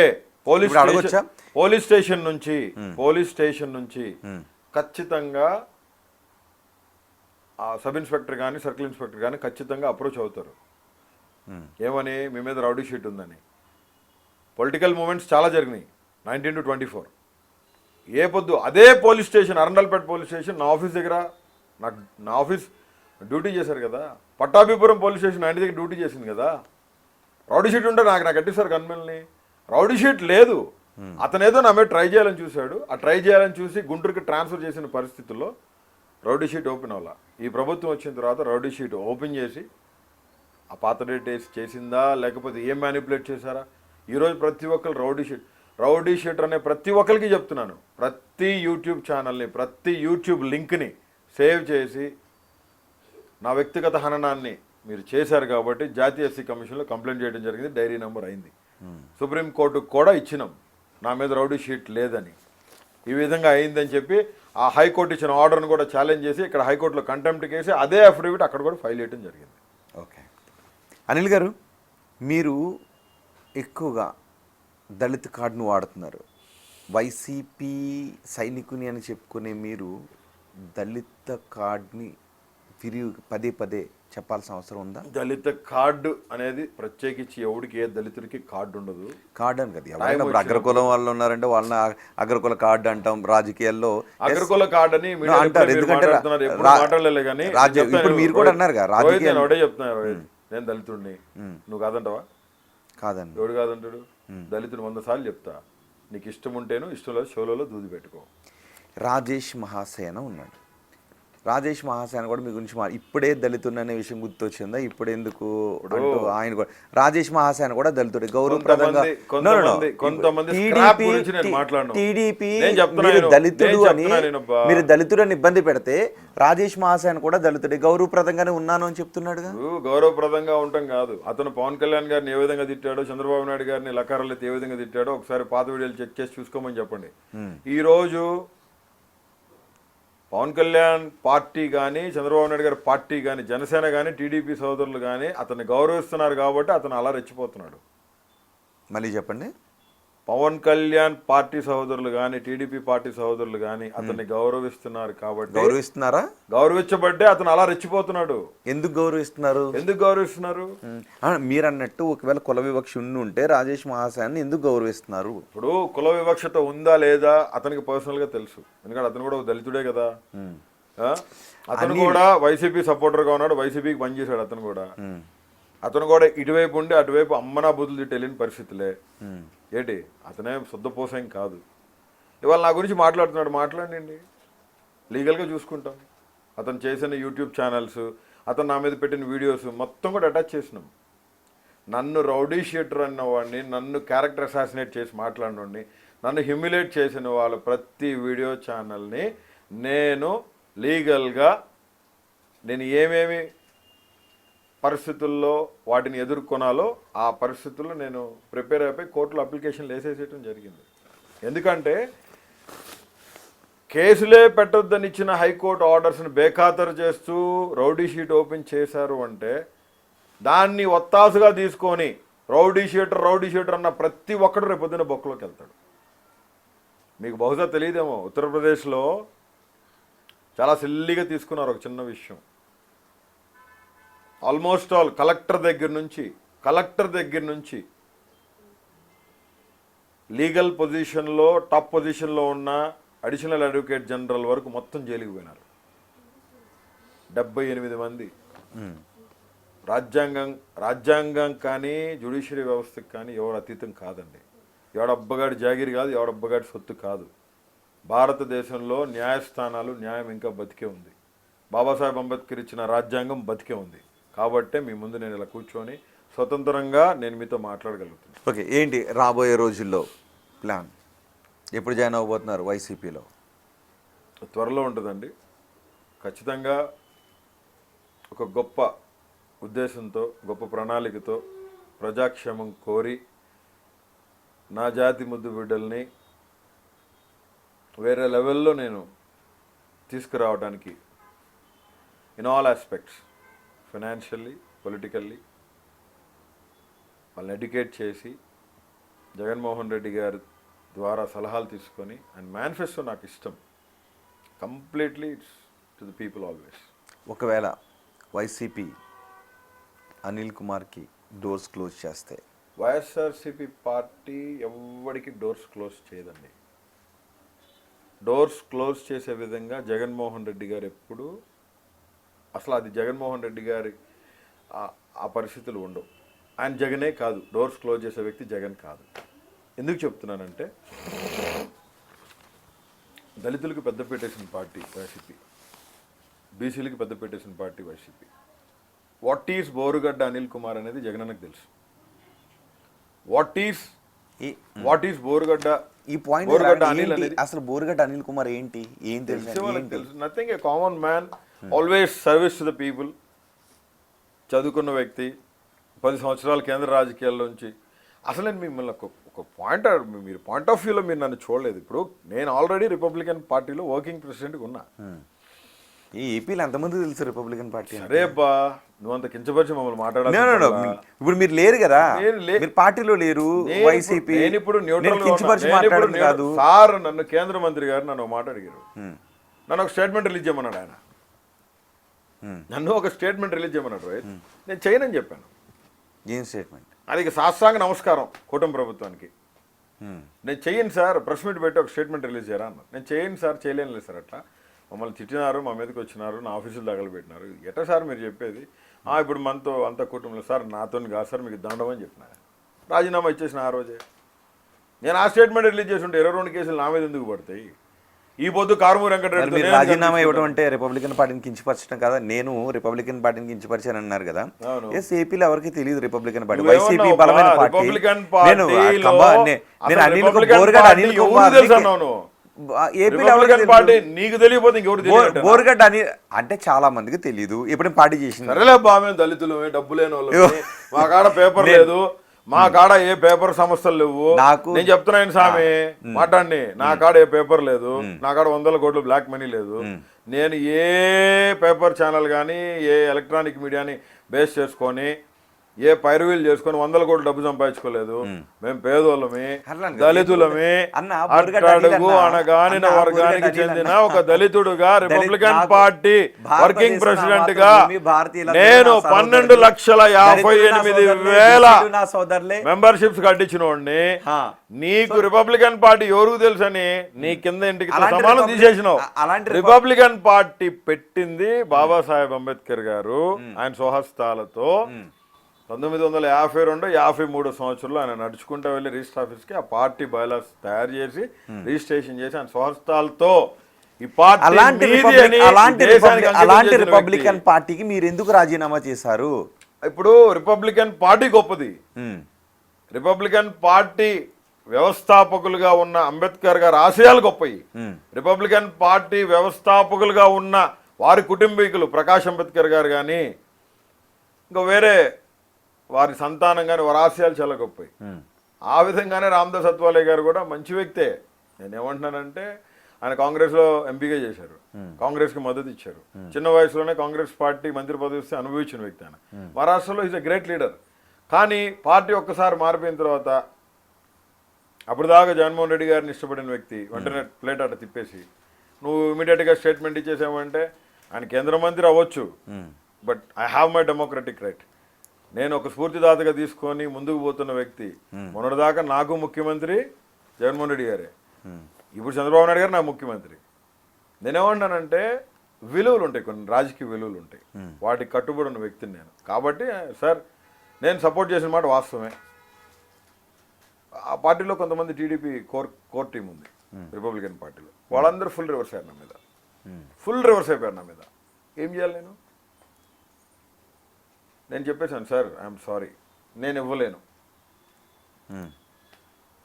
పోలీస్ స్టేషన్ నుంచి ఖచ్చితంగా ఆ సబ్ ఇన్స్పెక్టర్ కానీ సర్కిల్ ఇన్స్పెక్టర్ కానీ ఖచ్చితంగా అప్రోచ్ అవుతారు. ఏమని? మీ మీద రౌడీ షీట్ ఉందని. పొలిటికల్ మూమెంట్స్ చాలా జరిగినాయి 19-24. ఏ పొద్దు అదే police station, Arundelpet police station నా ఆఫీస్ దగ్గర నా ఆఫీస్ డ్యూటీ చేశారు కదా. పట్టాభిపురం పోలీస్ స్టేషన్ 90 దగ్గర డ్యూటీ చేసింది కదా. రౌడీ షీట్ ఉంటే నాకు కట్టిస్తారు గన్మెల్ని. రౌడీ షీట్ లేదు. అతను ఏదో నా మీద ట్రై చేయాలని చూశాడు. ఆ ట్రై చేయాలని చూసి గుంటూరుకి ట్రాన్స్ఫర్ చేసిన పరిస్థితుల్లో రౌడీ షీట్ ఓపెన్ అవ్వాల. ఈ ప్రభుత్వం వచ్చిన తర్వాత రౌడీ షీట్ ఓపెన్ చేసి ఆ పాత డేట్ వేసి చేసిందా లేకపోతే ఏం మ్యానిపులేట్ చేశారా? ఈరోజు ప్రతి ఒక్కరు రౌడీ షీటర్ అనే ప్రతి ఒక్కరికి చెప్తున్నాను, ప్రతి యూట్యూబ్ ఛానల్ని, ప్రతి యూట్యూబ్ లింక్ని సేవ్ చేసి నా వ్యక్తిగత హననాన్ని మీరు చేశారు కాబట్టి జాతీయ ఎస్సీ కమిషన్లో కంప్లైంట్ చేయడం జరిగింది. డైరీ నెంబర్ అయింది. సుప్రీంకోర్టుకు కూడా ఇచ్చినాం నా మీద రౌడీ షీట్ లేదని. ఈ విధంగా అయిందని చెప్పి ఆ హైకోర్టు ఇచ్చిన ఆర్డర్ను కూడా ఛాలెంజ్ చేసి ఇక్కడ హైకోర్టులో కంటెంప్ట్ కేసి అదే అఫిడవిట్ అక్కడ కూడా ఫైల్ చేయడం జరిగింది. ఓకే అనిల్ గారు, మీరు ఎక్కువగా దళిత్ కార్డును వాడుతున్నారు. వైసీపీ సైనికుని అని చెప్పుకునే మీరు దళిత కార్డుని పదే చెప్పాల్సిన అవసరం ఉందా? దళిత కార్డు అనేది ప్రత్యేకించి ఎవడికి ఏ దళితుడికి కార్డు ఉండదు. కార్డు అని కదా, ఎవరైనా అగ్రకులం వాళ్ళు ఉన్నారంటే వాళ్ళని అగ్రకుల కార్డు అంటాం. రాజకీయాల్లో అగ్రకుల కార్డు అని అంటారు. ఎందుకంటే ఇప్పుడు మీరు కూడా అన్నారు కదా, రాజకీయాలు ఒకటే చెప్తున్నారు, నేను దళితుడిని, నువ్వు కాదంటావా? కాదండి. ఎవడు కాదంటాడు? దళితుడు 100 సార్లు చెప్తా, నీకు ఇష్టం ఉంటేను, ఇష్టం లేదు షోలలో దూది పెట్టుకో. రాజేష్ మహాసేన ఉన్నాడు. రాజేష్ మహాసేన కూడా మీ గురించి ఇప్పుడే దళితుడు అనే విషయం గుర్తొచ్చిందా? ఇప్పుడు ఎందుకు అంటూ ఆయన కూడా రాజేష్ మహాసేన కూడా దళితుడే గౌరవప్రదంగా టీడీపీ దళితుడు అని మీరు దళితుడు అని ఇబ్బంది పెడితే రాజేష్ మహాసేన కూడా దళితుడే గౌరవప్రదంగానే ఉన్నాను అని చెప్తున్నాడుగా. గౌరవప్రదంగా ఉండటం కాదు, అతను పవన్ కళ్యాణ్ గారిని ఏ విధంగా తిట్టాడో, చంద్రబాబు నాయుడు గారిని లకారాలు ఏ విధంగా తిట్టాడో ఒకసారి పాత వీడియోలు చెక్ చేసి చూసుకోమని చెప్పండి. ఈ రోజు పవన్ కళ్యాణ్ పార్టీ కానీ, చంద్రబాబు నాయుడు గారి పార్టీ కానీ, జనసేన కానీ, టీడీపీ సోదరులు కానీ అతన్ని గౌరవిస్తున్నారు కాబట్టి అతను అలా రెచ్చిపోతున్నాడు. మళ్ళీ చెప్పండి. పవన్ కళ్యాణ్ పార్టీ సహోదరులు కానీ, టీడీపీ పార్టీ సహోదరులు కానీ అతన్ని గౌరవిస్తున్నారు కాబట్టి, గౌరవిస్తున్నారా? గౌరవించబట్టే అతను అలా రెచ్చిపోతున్నాడు. ఎందుకు గౌరవిస్తున్నారు? మీరు అన్నట్టు ఒకవేళ కుల వివక్ష ఉంటే రాజేష్ మహాసేన్ని ఎందుకు గౌరవిస్తున్నారు? ఇప్పుడు కుల వివక్షత ఉందా లేదా అతనికి పర్సనల్ గా తెలుసు, ఎందుకంటే అతను కూడా ఒక దళితుడే కదా. అతను కూడా వైసీపీ సపోర్టర్ గా ఉన్నాడు, వైసీపీకి పనిచేశాడు. అతను కూడా ఇటువైపు ఉండి అటువైపు అమ్మనా బుద్ధులు తిట్టి వెళ్ళిన పరిస్థితులే. ఏంటి అతనే శుద్ధపోసం కాదు. ఇవాళ నా గురించి మాట్లాడుతున్నాడు, మాట్లాడండి, లీగల్గా చూసుకుంటాం. అతను చేసిన యూట్యూబ్ ఛానల్స్, అతను నా మీద పెట్టిన వీడియోస్ మొత్తం కూడా అటాచ్ చేసినాం. నన్ను రౌడీ షీటర్ అన్నవాడిని, నన్ను క్యారెక్టర్ అసాసినేట్ చేసి మాట్లాడినోడిని, నన్ను హ్యూమిలేట్ చేసిన వాళ్ళ ప్రతి వీడియో ఛానల్ని నేను లీగల్గా నేను ఏమేమి పరిస్థితుల్లో వాటిని ఎదుర్కొనాలో ఆ పరిస్థితుల్లో నేను ప్రిపేర్ అయిపోయి కోర్టులో అప్లికేషన్లు వేసేసేయడం జరిగింది. ఎందుకంటే కేసులే పెట్టొద్దని ఇచ్చిన హైకోర్టు ఆర్డర్స్ని బేఖాతరు చేస్తూ రౌడీ షీట్ ఓపెన్ చేశారు అంటే దాన్ని ఒత్తాసుగా తీసుకొని రౌడీ షీటర్ అన్న ప్రతి ఒక్కడు రేపొద్దున బొక్కలోకి వెళ్తాడు. మీకు బహుశా తెలియదేమో, ఉత్తరప్రదేశ్లో చాలా సిల్లిగా తీసుకున్నారు ఒక చిన్న విషయం. ఆల్మోస్ట్ ఆల్ కలెక్టర్ దగ్గర నుంచి లీగల్ పొజిషన్లో టాప్ పొజిషన్లో ఉన్న అడిషనల్ అడ్వకేట్ జనరల్ వరకు మొత్తం జైలుకి పోయినారు. 78 మంది. రాజ్యాంగం కానీ జ్యుడిషియరీ వ్యవస్థకి కానీ ఎవరు అతీతం కాదండి. ఎవడబ్బగాడి జాగిరి కాదు, ఎవడబ్బగాడి సొత్తు కాదు. భారతదేశంలో న్యాయస్థానాలు, న్యాయం ఇంకా బతికే ఉంది. బాబాసాహెబ్ అంబేద్కర్ ఇచ్చిన రాజ్యాంగం బతికే ఉంది. కాబట్టే మీ ముందు నేను ఇలా కూర్చొని స్వతంత్రంగా నేను మీతో మాట్లాడగలుగుతున్నాను. ఓకే, ఏంటి రాబోయే రోజుల్లో ప్లాన్? ఎప్పుడు జాయిన్ అవ్వబోతున్నారు వైసీపీలో? త్వరలో ఉంటుందండి. ఖచ్చితంగా ఒక గొప్ప ఉద్దేశంతో, గొప్ప ప్రణాళికతో, ప్రజాక్షేమం కోరి నా జాతి ముద్దు బిడ్డల్ని వేరే లెవెల్లో నేను తీసుకురావడానికి in all aspects, financially, politically వాళ్ళని ఎడ్యుకేట్ చేసి జగన్మోహన్ రెడ్డి గారి ద్వారా సలహాలు తీసుకొని, అండ్ మేనిఫెస్టో నాకు ఇష్టం. Completely it's to the people always. ఒకవేళ వైసీపీ అనిల్ కుమార్కి డోర్స్ క్లోజ్ చేస్తే? వైఎస్ఆర్సీపీ పార్టీ ఎవరికి డోర్స్ క్లోజ్ చేయదండి. డోర్స్ క్లోజ్ చేసే విధంగా జగన్మోహన్ రెడ్డి గారు ఎప్పుడు, అసలు అది జగన్మోహన్ రెడ్డి గారి ఆ పరిస్థితులు ఉండవు. ఆయన జగనే కాదు, డోర్స్ క్లోజ్ చేసే వ్యక్తి జగన్ కాదు. ఎందుకు చెప్తున్నానంటే దళితులకు పెద్ద పెట్టేసిన పార్టీ వైసీపీ, బీసీలకు పెద్ద పెట్టేసిన party YCP. What is Borugadda Anil Kumar అనేది జగనన్నకు తెలుసు. వాట్ ఈస్ బోరుగడ్డ, ఈ పాయింట్ అసలు బోరుగడ్డ అనిల్ కుమార్ ఏంటి, ఏం తెలుసు? Nothing, a common man, always service to the people. చదువుకున్న వ్యక్తి, 10 సంవత్సరాల కేంద్ర రాజకీయాల్లోంచి. అసలు నేను మిమ్మల్ని ఒక మీరు పాయింట్ ఆఫ్ వ్యూలో మీరు నన్ను చూడలేదు. ఇప్పుడు నేను ఆల్రెడీ రిపబ్లికన్ పార్టీలో వర్కింగ్ ప్రెసిడెంట్గా ఉన్నా. ఈ ఏపీలో ఎంతమంది తెలుసు రిపబ్లికన్ పార్టీ? అరే అబ్బా, నువ్వు అంత కించపరిచి మమ్మల్ని మాట్లాడాలి. ఇప్పుడు మీరు లేరు కదా, మీరు పార్టీలో లేరు. వైసీపీ నేను ఇప్పుడు న్యూట్రల్ కాదు సార్. నన్ను కేంద్ర మంత్రి గారు నన్ను ఒక మాట అడిగారు, నన్ను ఒక స్టేట్మెంట్ రిలీజ్ చేయమన్నాడు ఆయన. నన్ను ఒక స్టేట్మెంట్ రిలీజ్ చేయమన్నాడు. నేను చేయనని చెప్పాను. ఏం స్టేట్మెంట్? అది సాష్టాంగ నమస్కారం కూటమి ప్రభుత్వానికి. నేను చెయ్యను సార్, ప్రెస్ మీట్ పెట్టి ఒక స్టేట్మెంట్ రిలీజ్ చేయరా అన్నారు. నేను చేయను సార్, చేయలేను లేదు సార్. అట్లా మమ్మల్ని తిట్టినారు, మా మీదకి వచ్చినారు, నా ఆఫీసులు తగలబెట్టినారు. ఎట్లా సార్ మీరు చెప్పేది? ఇప్పుడు మనతో అంత కుటుంబంలో సార్, నాతో కాదు సార్, మీకు దండం అని చెప్పిన. రాజీనామా ఇచ్చేసిన ఆ రోజే. నేను ఆ స్టేట్మెంట్ రిలీజ్ చేసి ఉంటే 22 కేసులు నా మీద ఎందుకు పడతాయి? ఈ పొద్దు కారుమూరి మరి వెంకటరెడ్డి మీరు రాజీనామా ఇవ్వడం అంటే రిపబ్లికన్ పార్టీని కించపరచడం కదా. నేను రిపబ్లికన్ పార్టీని కించపరిచాను అన్నారు కదా. ఎస్, ఏపీలో ఎవరికి తెలియదు రిపబ్లికన్ పార్టీ. వైసీపీ బలమైన పార్టీ. రిపబ్లికన్ నేను బోరుగడ్డ అనిల్ కుమార్ ఏపీలో పార్టీ నీకు తెలియకపోతే ఇంకెవరు తెలియదు. బోరుగడ్డ అనిల్ అంటే చాలా మందికి తెలియదు. ఎప్పుడు పార్టీ చేసింది. సరేలే బామే, దళితులు డబ్బు లేని వాళ్ళు, మా కాడ పేపర్ లేదు, మా కాడ ఏ పేపర్ సంస్థలు లేవు. నేను చెప్తున్నాను స్వామి మాట్లాడి, నా కాడ ఏ పేపర్ లేదు, నా కాడ 100 కోట్లు బ్లాక్ మనీ లేదు. నేను ఏ పేపర్ ఛానల్ కానీ ఏ ఎలక్ట్రానిక్ మీడియాని బేస్ చేసుకొని ఏ పైరువీలు చేసుకొని 100 కోట్లు డబ్బు సంపాదించుకోలేదు. మేము పేదోళ్ళమే, దళితులమే, అట్టడుగు అనగానిన వర్గానికి చెందిన ఒక దళితుడుగా రిపబ్లికన్ పార్టీ వర్కింగ్ ప్రెసిడెంట్ గా నేను 12,58,000 మెంబర్షిప్స్ కట్టించిన వాడిని. నీకు రిపబ్లికన్ పార్టీ ఎవరికి తెలుసని నీ కింద ఇంటికి సమానం తీసేసినావు. రిపబ్లికన్ పార్టీ పెట్టింది బాబాసాహెబ్ అంబేద్కర్ గారు ఆయన స్వహస్తాలతో 1952-53 సంవత్సరంలో ఆయన నడుచుకుంటూ వెళ్ళి రిజిస్టర్ ఆఫీస్కి ఆ పార్టీ బైలాస్ తయారు చేసి రిజిస్ట్రేషన్ చేసి ఆయన స్వహస్తాలతో ఈ పార్టీ అలాంటి రిపబ్లికన్ పార్టీకి మీరు ఎందుకు రాజీనామా చేశారు? ఇప్పుడు రిపబ్లికన్ పార్టీ గొప్పది. రిపబ్లికన్ పార్టీ వ్యవస్థాపకులుగా ఉన్న అంబేద్కర్ గారి ఆశయాలు గొప్పవి. రిపబ్లికన్ పార్టీ వ్యవస్థాపకులుగా ఉన్న వారి కుటుంబీకులు ప్రకాష్ అంబేద్కర్ గారు కానీ ఇంకా వేరే వారి సంతానం కానీ వారి ఆశయాలు చాలా గొప్పవి. ఆ విధంగానే రామదాస్ అత్వాలే గారు కూడా మంచి వ్యక్తే. నేను ఏమంటున్నానంటే ఆయన కాంగ్రెస్లో ఎంపీగా చేశారు, కాంగ్రెస్కి మద్దతు ఇచ్చారు. చిన్న వయసులోనే కాంగ్రెస్ పార్టీ మంత్రి పదవి ఇస్తే అనుభవించిన వ్యక్తి ఆయన. మహారాష్ట్రలో ఈజ్ ఎ గ్రేట్ లీడర్. కానీ పార్టీ ఒక్కసారి మారిపోయిన తర్వాత అప్పుడు దాకా జగన్మోహన్ రెడ్డి గారిని ఇష్టపడిన వ్యక్తి వెంటనే ప్లేట్ అట్ట తిప్పేసి నువ్వు ఇమీడియట్గా స్టేట్మెంట్ ఇచ్చేసామంటే ఆయన కేంద్ర మంత్రి అవ్వచ్చు, but I have my democratic right. నేను ఒక స్ఫూర్తిదాతగా తీసుకొని ముందుకు పోతున్న వ్యక్తి. మొన్నటిదాకా నాకు ముఖ్యమంత్రి జగన్మోహన్ రెడ్డి గారే, ఇప్పుడు చంద్రబాబు నాయుడు గారు నా ముఖ్యమంత్రి. నేనేమంటానంటే విలువలు ఉంటాయి, కొన్ని రాజకీయ విలువలు ఉంటాయి, వాటికి కట్టుబడి ఉన్న వ్యక్తిని నేను. కాబట్టి సార్ నేను సపోర్ట్ చేసిన మాట వాస్తవమే. ఆ పార్టీలో కొంతమంది టీడీపీ కోర్ టీం ఉంది రిపబ్లికన్ పార్టీలో, వాళ్ళందరూ ఫుల్ రివర్స్ అయ్యారు నా మీద, ఫుల్ రివర్స్ అయిపోయారు నా మీద. ఏం చేయాలి నేను చెప్పేశాను సార్ ఐఎమ్ సారీ, నేను ఇవ్వలేను,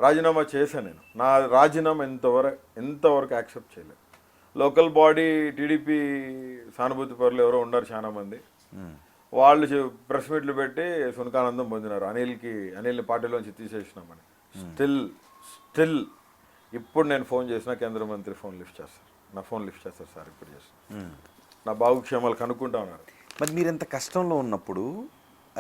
రాజీనామా చేశాను. నేను నా రాజీనామా ఎంతవరకు యాక్సెప్ట్ చేయలేదు. లోకల్ బాడీ టీడీపీ సానుభూతి పరులు ఎవరో ఉన్నారు చాలామంది, వాళ్ళు ప్రెస్ మీట్లు పెట్టి సునకానందం పొందినారు అనిల్ని పార్టీలోంచి తీసేసినామని. స్టిల్ ఇప్పుడు నేను ఫోన్ చేసినా కేంద్ర మంత్రి ఫోన్ లిఫ్ట్ చేస్తారు, నా ఫోన్ లిఫ్ట్ చేస్తారు సార్, ఇప్పుడు చేస్తాను, నా బాగుక్షేమాలు కనుక్కుంటా ఉన్నారు. మరి మీరు ఎంత కష్టంలో ఉన్నప్పుడు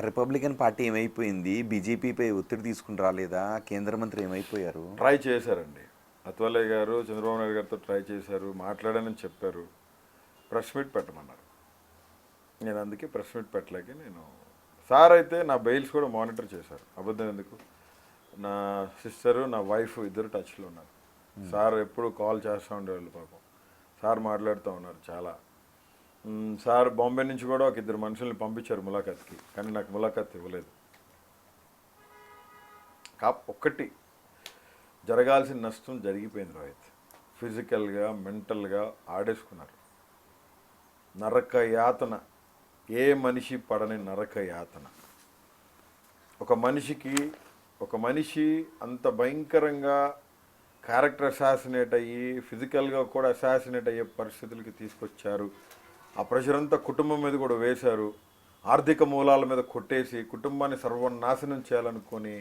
రిపబ్లికన్ పార్టీ ఏమైపోయింది? బీజేపీపై ఒత్తిడి తీసుకుని రాలేదా? కేంద్ర మంత్రి ఏమైపోయారు? ట్రై చేశారండి, అత్వాలే గారు చంద్రబాబు నాయుడు గారితో ట్రై చేశారు, మాట్లాడానని చెప్పారు, ప్రెస్ మీట్ పెట్టమన్నారు. నేను అందుకే ప్రెస్ మీట్ పెట్టలేక నేను సార్ అయితే నా బెయిల్స్ కూడా మానిటర్ చేశారు. అబద్ధం ఎందుకు, నా సిస్టరు నా వైఫ్ ఇద్దరు టచ్లో ఉన్నారు. సార్ ఎప్పుడు కాల్ చేస్తూ ఉండేవాళ్ళు, పాపం సార్ మాట్లాడుతూ ఉన్నారు చాలా. సార్ బాంబే నుంచి కూడా ఒక 2 మనుషుల్ని పంపించారు ములాఖాత్కి, కానీ నాకు ములాఖాత్ ఇవ్వలేదు. ఒక్కటి జరగాల్సిన నష్టం జరిగిపోయింది రోహిత్. ఫిజికల్గా మెంటల్గా ఆడేసుకున్నారు. నరక యాతన, ఏ మనిషి పడని నరక యాతన. ఒక మనిషి అంత భయంకరంగా క్యారెక్టర్ అసాసినేట్ అయ్యి ఫిజికల్గా కూడా అసాసినేట్ అయ్యే పరిస్థితులకి తీసుకొచ్చారు. ఆ ప్రెషర్ అంతా కుటుంబం మీద కూడా వేశారు. ఆర్థిక మూలాల మీద కొట్టేసి కుటుంబాన్ని సర్వనాశనం చేయాలనుకొని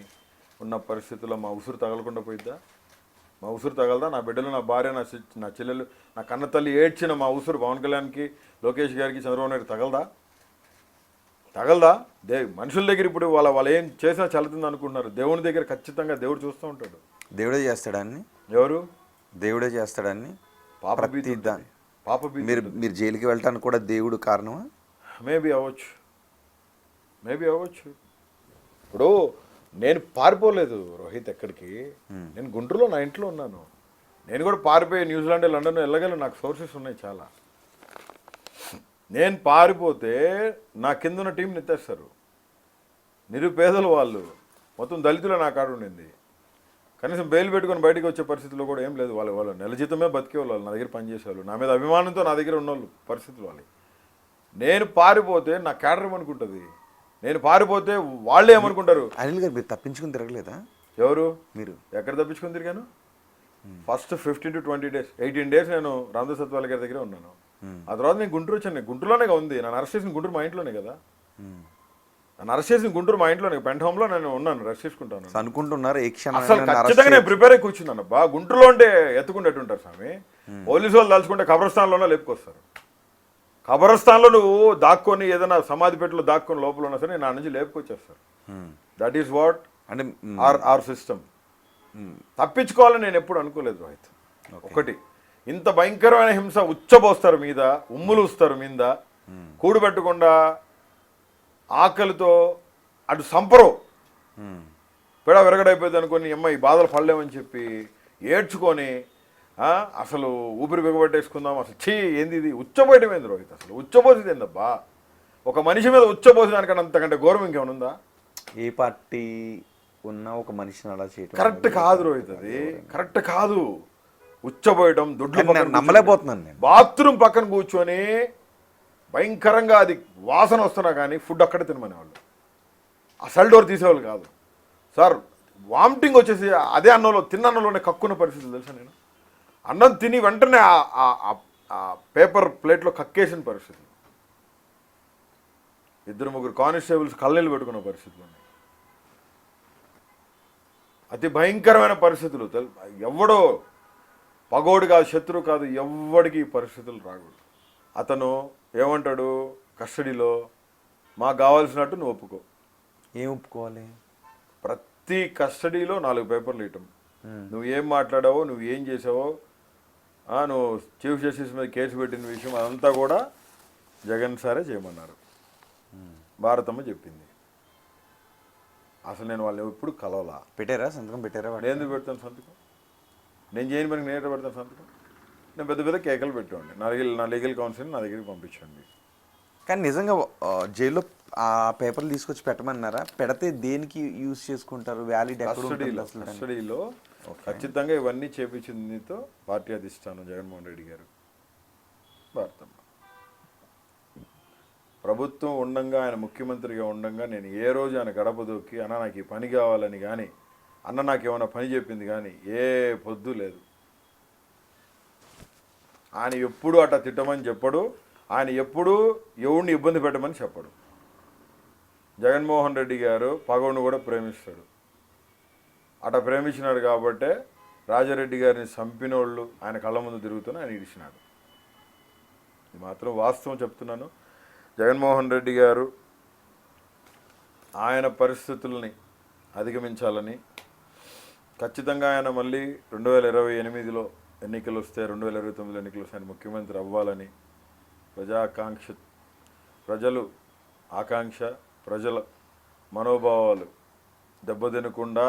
ఉన్న పరిస్థితుల్లో మా ఉసురు తగలకుండా పోయిద్దా? మా ఉసురు తగలదా? నా బిడ్డలు, నా భార్య, నా చెల్లెలు, నా కన్న తల్లి ఏడ్చిన మా ఉసురు పవన్ కళ్యాణ్కి, లోకేష్ గారికి, చంద్రబాబు నాయుడు తగలదా? మనుషుల దగ్గర ఇప్పుడు వాళ్ళు ఏం చేసినా చల్లుతుంది అనుకుంటున్నారు. దేవుని దగ్గర ఖచ్చితంగా దేవుడు చూస్తూ ఉంటాడు. దేవుడే చేస్తాడని, ఎవరు? దేవుడే చేస్తాడని. పాప మీరు జైలుకి వెళ్ళటానికి కూడా దేవుడు కారణమా? మేబీ అవ్వచ్చు. ఇప్పుడు నేను పారిపోలేదు రోహిత్ ఎక్కడికి. నేను గుంటూరులో నా ఇంట్లో ఉన్నాను. నేను కూడా పారిపోయి న్యూజిలాండ్, లండన్ వెళ్ళగలను, నాకు సోర్సెస్ ఉన్నాయి చాలా. నేను పారిపోతే నా కింద ఉన్న టీంని ఎత్తేస్తారు. నిరుపేదలు వాళ్ళు, మొత్తం దళితులు నా కాడ ఉండింది. కనీసం బెయిల్ పెట్టుకొని బయటికి వచ్చే పరిస్థితిలో కూడా ఏం లేదు. వాళ్ళ నెల జీతమే బతికేవాళ్ళు, నా దగ్గర పనిచేసేవాళ్ళు, నా మీద అభిమానంతో నా దగ్గర ఉన్నోళ్ళు పరిస్థితులు వాళ్ళకి. నేను పారిపోతే నా క్యాడర్ ఏమనుకుంటుంది, నేను పారిపోతే వాళ్ళు ఏమనుకుంటారు. అనిల్ గారు మీరు తప్పించుకుని తిరగలేదా? ఎవరు? మీరు. ఎక్కడ తప్పించుకొని తిరిగాను? ఫస్ట్ 15 to 20 days 18 days నేను రామదాస్ సత్వాల గారి దగ్గర ఉన్నాను. ఆ తర్వాత నేను గుంటూరు వచ్చాను. గుంటూరులోనే ఉంది. నన్ను అరెస్ట్ చేసిన గుంటూరు మా ఇంట్లోనే కదా. నన్ను అరెస్ట్ చేసిన గుంటూరు మా ఇంట్లోనే, పెంట్ హోమ్లో నేను ఉన్నాను, రెస్ట్ చేసుకుంటాను. అనుకుంటున్నారు ఏ క్షణం అసలు ఖచ్చితంగా నేను ప్రిపేర్ అయి కూర్చున్నాను. బా గుంటూరులో ఉంటే ఎత్తుకుంటూ ఉంటారు స్వామి. పోలీసు వాళ్ళు తలుచుకుంటే కబరస్థాన్లోనే లేపుకొస్తారు. కబరస్థాన్లో నువ్వు దాక్కొని ఏదైనా సమాధి పెట్టలో దాక్కొని లోపల ఉన్నా సరే నా నుంచి లేపుకొచ్చేస్తారు. దట్ ఈస్ వాట్ అంటే ఆర్ సిస్టమ్. తప్పించుకోవాలని నేను ఎప్పుడు అనుకోలేదు రోహిత్. ఒకటి, ఇంత భయంకరమైన హింస ఉచ్చబోస్తారు మీద, ఉమ్ములు వస్తారు మీద, కూడు పెట్టకుండా ఆకలితో అటు సంపరు పెడ విరగడైపోయింది అనుకొని అమ్మ ఈ బాధలు పడలేమని చెప్పి ఏడ్చుకొని అసలు ఊపిరి బిగబట్టేసుకుందాం, అసలు చీ ఏంది ఇది ఉచ్చబోయటం ఏంది రోహిత్, అసలు ఉచ్చబోసేది ఏందబ్బా. ఒక మనిషి మీద ఉచ్చబోసేదానికన్నా అంతకంటే గౌరవం ఇంకేమనుందా? ఏ పార్టీ ఉన్న ఒక మనిషిని అలా చేయటం కరెక్ట్ కాదు రోహిత్, అది కరెక్ట్ కాదు. ఉచ్చబోయటం, దొడ్లు నమ్మలేకపోతున్నాను నేను. బాత్రూమ్ పక్కన కూర్చొని భయంకరంగా అది వాసన వస్తున్నా కానీ ఫుడ్ అక్కడే తినమనేవాళ్ళు. ఆ సెల్ డోర్ తీసేవాళ్ళు కాదు సార్. వామిటింగ్ వచ్చేసి అదే అన్నంలో తిన్న అన్నంలోనే కక్కున్న పరిస్థితులు తెలుసా. నేను అన్నం తిని వెంటనే ఆ పేపర్ ప్లేట్లో కక్కేసిన పరిస్థితులు. 2-3 కానిస్టేబుల్స్ కళ్ళనీళ్ళు పెట్టుకున్న పరిస్థితులు ఉన్నాయి. అతి భయంకరమైన పరిస్థితులు. ఎవడో పగోడు కాదు, శత్రువు కాదు, ఎవ్వడికి ఈ పరిస్థితులు రాకూడదు. అతను ఏమంటాడు కస్టడీలో, మాకు కావాల్సినట్టు నువ్వు ఒప్పుకో. ఏం ఒప్పుకోవాలి? ప్రతి కస్టడీలో 4 పేపర్లు ఇవ్వటం, నువ్వు ఏం మాట్లాడావో, నువ్వు ఏం చేసావో, నువ్వు చీఫ్ జస్టిస్ మీద కేసు పెట్టిన విషయం అదంతా కూడా జగన్ సారే చేయమన్నారు. భారతమ్మ చెప్పింది. అసలు నేను వాళ్ళని ఎప్పుడు కలవలా. పెట్టారా సంతకం? పెట్టారా? వాడు ఎందుకు పెడతాను సంతకం? నేను చేయని పనికి నేను పెడతాను సంతకం? నేను పెద్ద పెద్ద కేకలు పెట్టండి, నా లీగల్ కౌన్సిల్ నా దగ్గరికి పంపించండి. కానీ నిజంగా జైల్లో ఆ పేపర్లు తీసుకొచ్చి పెట్టమన్నారా? పెడితే దేనికి యూజ్ చేసుకుంటారు? వ్యాలిడ్ కస్టడీలో ఖచ్చితంగా ఇవన్నీ చేపించిందితో పార్టీ అధిష్టానం జగన్మోహన్ రెడ్డి గారు, భారతమ్మ. ప్రభుత్వం ఉండంగా, ఆయన ముఖ్యమంత్రిగా ఉండంగా నేను ఏ రోజు ఆయన గడప దొక్కి అన్న నాకు ఈ పని కావాలని కానీ, అన్న నాకు ఏమైనా పని చెప్పింది కానీ ఏ పొద్దు లేదు. ఆయన ఎప్పుడు అట్లా తిట్టమని చెప్పడు, ఆయన ఎప్పుడు ఎవరిని ఇబ్బంది పెట్టమని చెప్పడు. జగన్మోహన్ రెడ్డి గారు పగోడిని కూడా ప్రేమిస్తాడు. అట్లా ప్రేమించినాడు కాబట్టే రాజారెడ్డి గారిని చంపినోళ్ళు ఆయన కళ్ళ ముందు తిరుగుతూనే ఆయన ఇడిచినాడు. ఇది మాత్రం వాస్తవం చెప్తున్నాను. జగన్మోహన్ రెడ్డి గారు ఆయన పరిస్థితుల్ని అధిగమించాలని, ఖచ్చితంగా ఆయన మళ్ళీ 2028లో ఎన్నికలు వస్తే, 2029 ఎన్నికలు వస్తే ఆయన ముఖ్యమంత్రి అవ్వాలని ప్రజలు ఆకాంక్ష, ప్రజల మనోభావాలు దెబ్బతినకుండా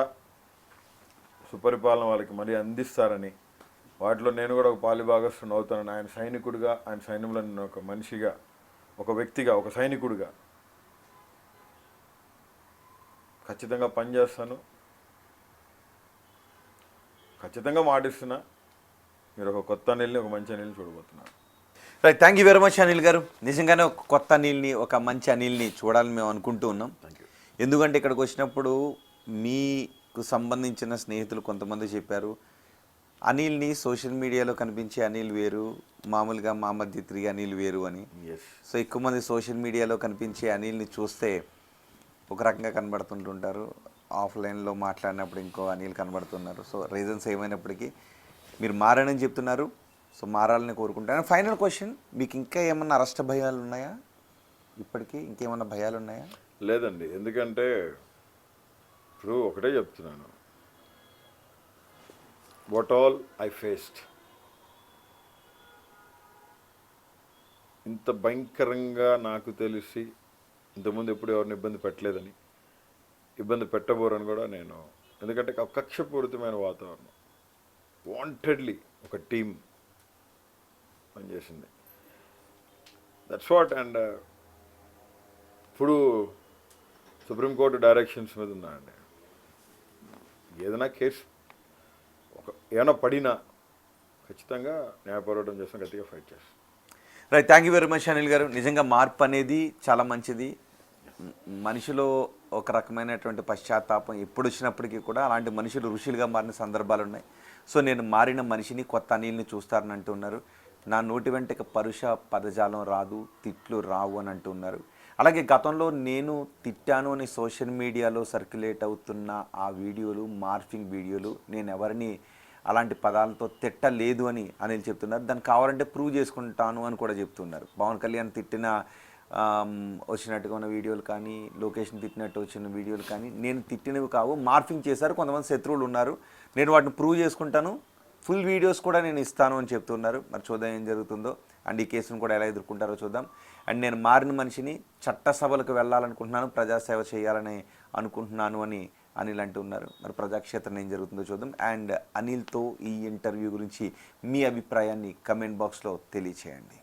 సుపరిపాలన వాళ్ళకి మళ్ళీ అందిస్తారని, వాటిలో నేను కూడా ఒక పాలిభాగస్తుని అవుతానని, ఆయన సైనికుడిగా, ఆయన సైన్యంలో నేను ఒక మనిషిగా, ఒక వ్యక్తిగా, ఒక సైనికుడిగా ఖచ్చితంగా పనిచేస్తాను. ఖచ్చితంగా మాటిస్తున్నా, మీరు ఒక కొత్త అనిల్ని, ఒక మంచి అనిల్ని చూడబోతున్నారు. Right, thank you very much Anil గారు. నిజంగానే ఒక కొత్త అనిల్ని, ఒక మంచి అనిల్ని చూడాలని మేము అనుకుంటూ ఉన్నాం. ఎందుకంటే ఇక్కడికి వచ్చినప్పుడు మీకు సంబంధించిన స్నేహితులు కొంతమంది చెప్పారు, అనిల్ని సోషల్ మీడియాలో కనిపించే అనిల్ వేరు, మామూలుగా మా మధ్య తిరిగి అనిల్ వేరు అని. సో ఎక్కువ మంది సోషల్ మీడియాలో కనిపించే అనిల్ని చూస్తే ఒక రకంగా కనబడుతుంటుంటారు, ఆఫ్లైన్లో మాట్లాడినప్పుడు ఇంకో అనిల్ కనబడుతున్నారు. సో రీజన్స్ ఏమైనప్పటికీ మీరు మారని చెప్తున్నారు. సో మారాలని కోరుకుంటాను. ఫైనల్ క్వశ్చన్, మీకు ఇంకా ఏమన్నా అరెస్ట్ భయాలు ఉన్నాయా? ఇప్పటికీ ఇంకేమన్నా భయాలు ఉన్నాయా? లేదండి, ఎందుకంటే ఇప్పుడు ఒకటే చెప్తున్నాను, వాట్ ఆల్ ఐ ఫేస్డ్, ఇంత భయంకరంగా నాకు తెలిసి ఇంతకుముందు ఎప్పుడు ఎవరిని ఇబ్బంది పెట్టలేదని, ఇబ్బంది పెట్టబోరని కూడా నేను, ఎందుకంటే కక్షపూరితమైన వాతావరణం, వాంటెడ్లీ ఒక టీం పనిచేసింది. That's what. అండ్ ఇప్పుడు సుప్రీంకోర్టు డైరెక్షన్స్ మీద ఉన్నాయండి. ఏదైనా కేసు ఏమైనా పడినా ఖచ్చితంగా న్యాయ పోరాటం చేస్తాం, గట్టిగా ఫైట్ చేస్తాం. Right, thank you very much Anil గారు. నిజంగా మార్పు అనేది చాలా మంచిది. మనిషిలో ఒక రకమైనటువంటి పశ్చాత్తాపం ఎప్పుడు వచ్చినప్పటికీ కూడా అలాంటి మనుషులు ఋషులుగా మారిన సందర్భాలు ఉన్నాయి. సో నేను మారిన మనిషిని, కొత్త అనిల్ని చూస్తారని అంటున్నారు. నా నోటి వెంటకి పరుష పదజాలం రాదు, తిట్లు రావు అని అంటున్నారు. అలాగే గతంలో నేను తిట్టాను అని సోషల్ మీడియాలో సర్క్యులేట్ అవుతున్న ఆ వీడియోలు, మార్ఫింగ్ వీడియోలు, నేను ఎవరిని అలాంటి పదాలతో తిట్టలేదు అని అనిల్ చెప్తున్నారు. దాన్ని కావాలంటే ప్రూవ్ చేసుకుంటాను అని కూడా చెప్తున్నారు. పవన్ కళ్యాణ్ తిట్టిన వచ్చినట్టుగా ఉన్న వీడియోలు కానీ, లొకేషన్ తిట్టినట్టు వచ్చిన వీడియోలు కానీ నేను తిట్టినవి కావు, మార్ఫింగ్ చేశారు, కొంతమంది శత్రువులు ఉన్నారు, నేను వాటిని ప్రూవ్ చేసుకుంటాను, ఫుల్ వీడియోస్ కూడా నేను ఇస్తాను అని చెప్తున్నారు. మరి చూద్దాం ఏం జరుగుతుందో, అండ్ ఈ కేసును కూడా ఎలా ఎదుర్కొంటారో చూద్దాం. అండ్ నేను మారిన మనిషిని, చట్టసభలకు వెళ్ళాలనుకుంటున్నాను, ప్రజాసేవ చేయాలని అనుకుంటున్నాను అని అనిల్ అంటున్నారు. మరి ప్రజాక్షేత్రం ఏం జరుగుతుందో చూద్దాం. అండ్ అనిల్తో ఈ ఇంటర్వ్యూ గురించి మీ అభిప్రాయాన్ని కమెంట్ బాక్స్లో తెలియచేయండి.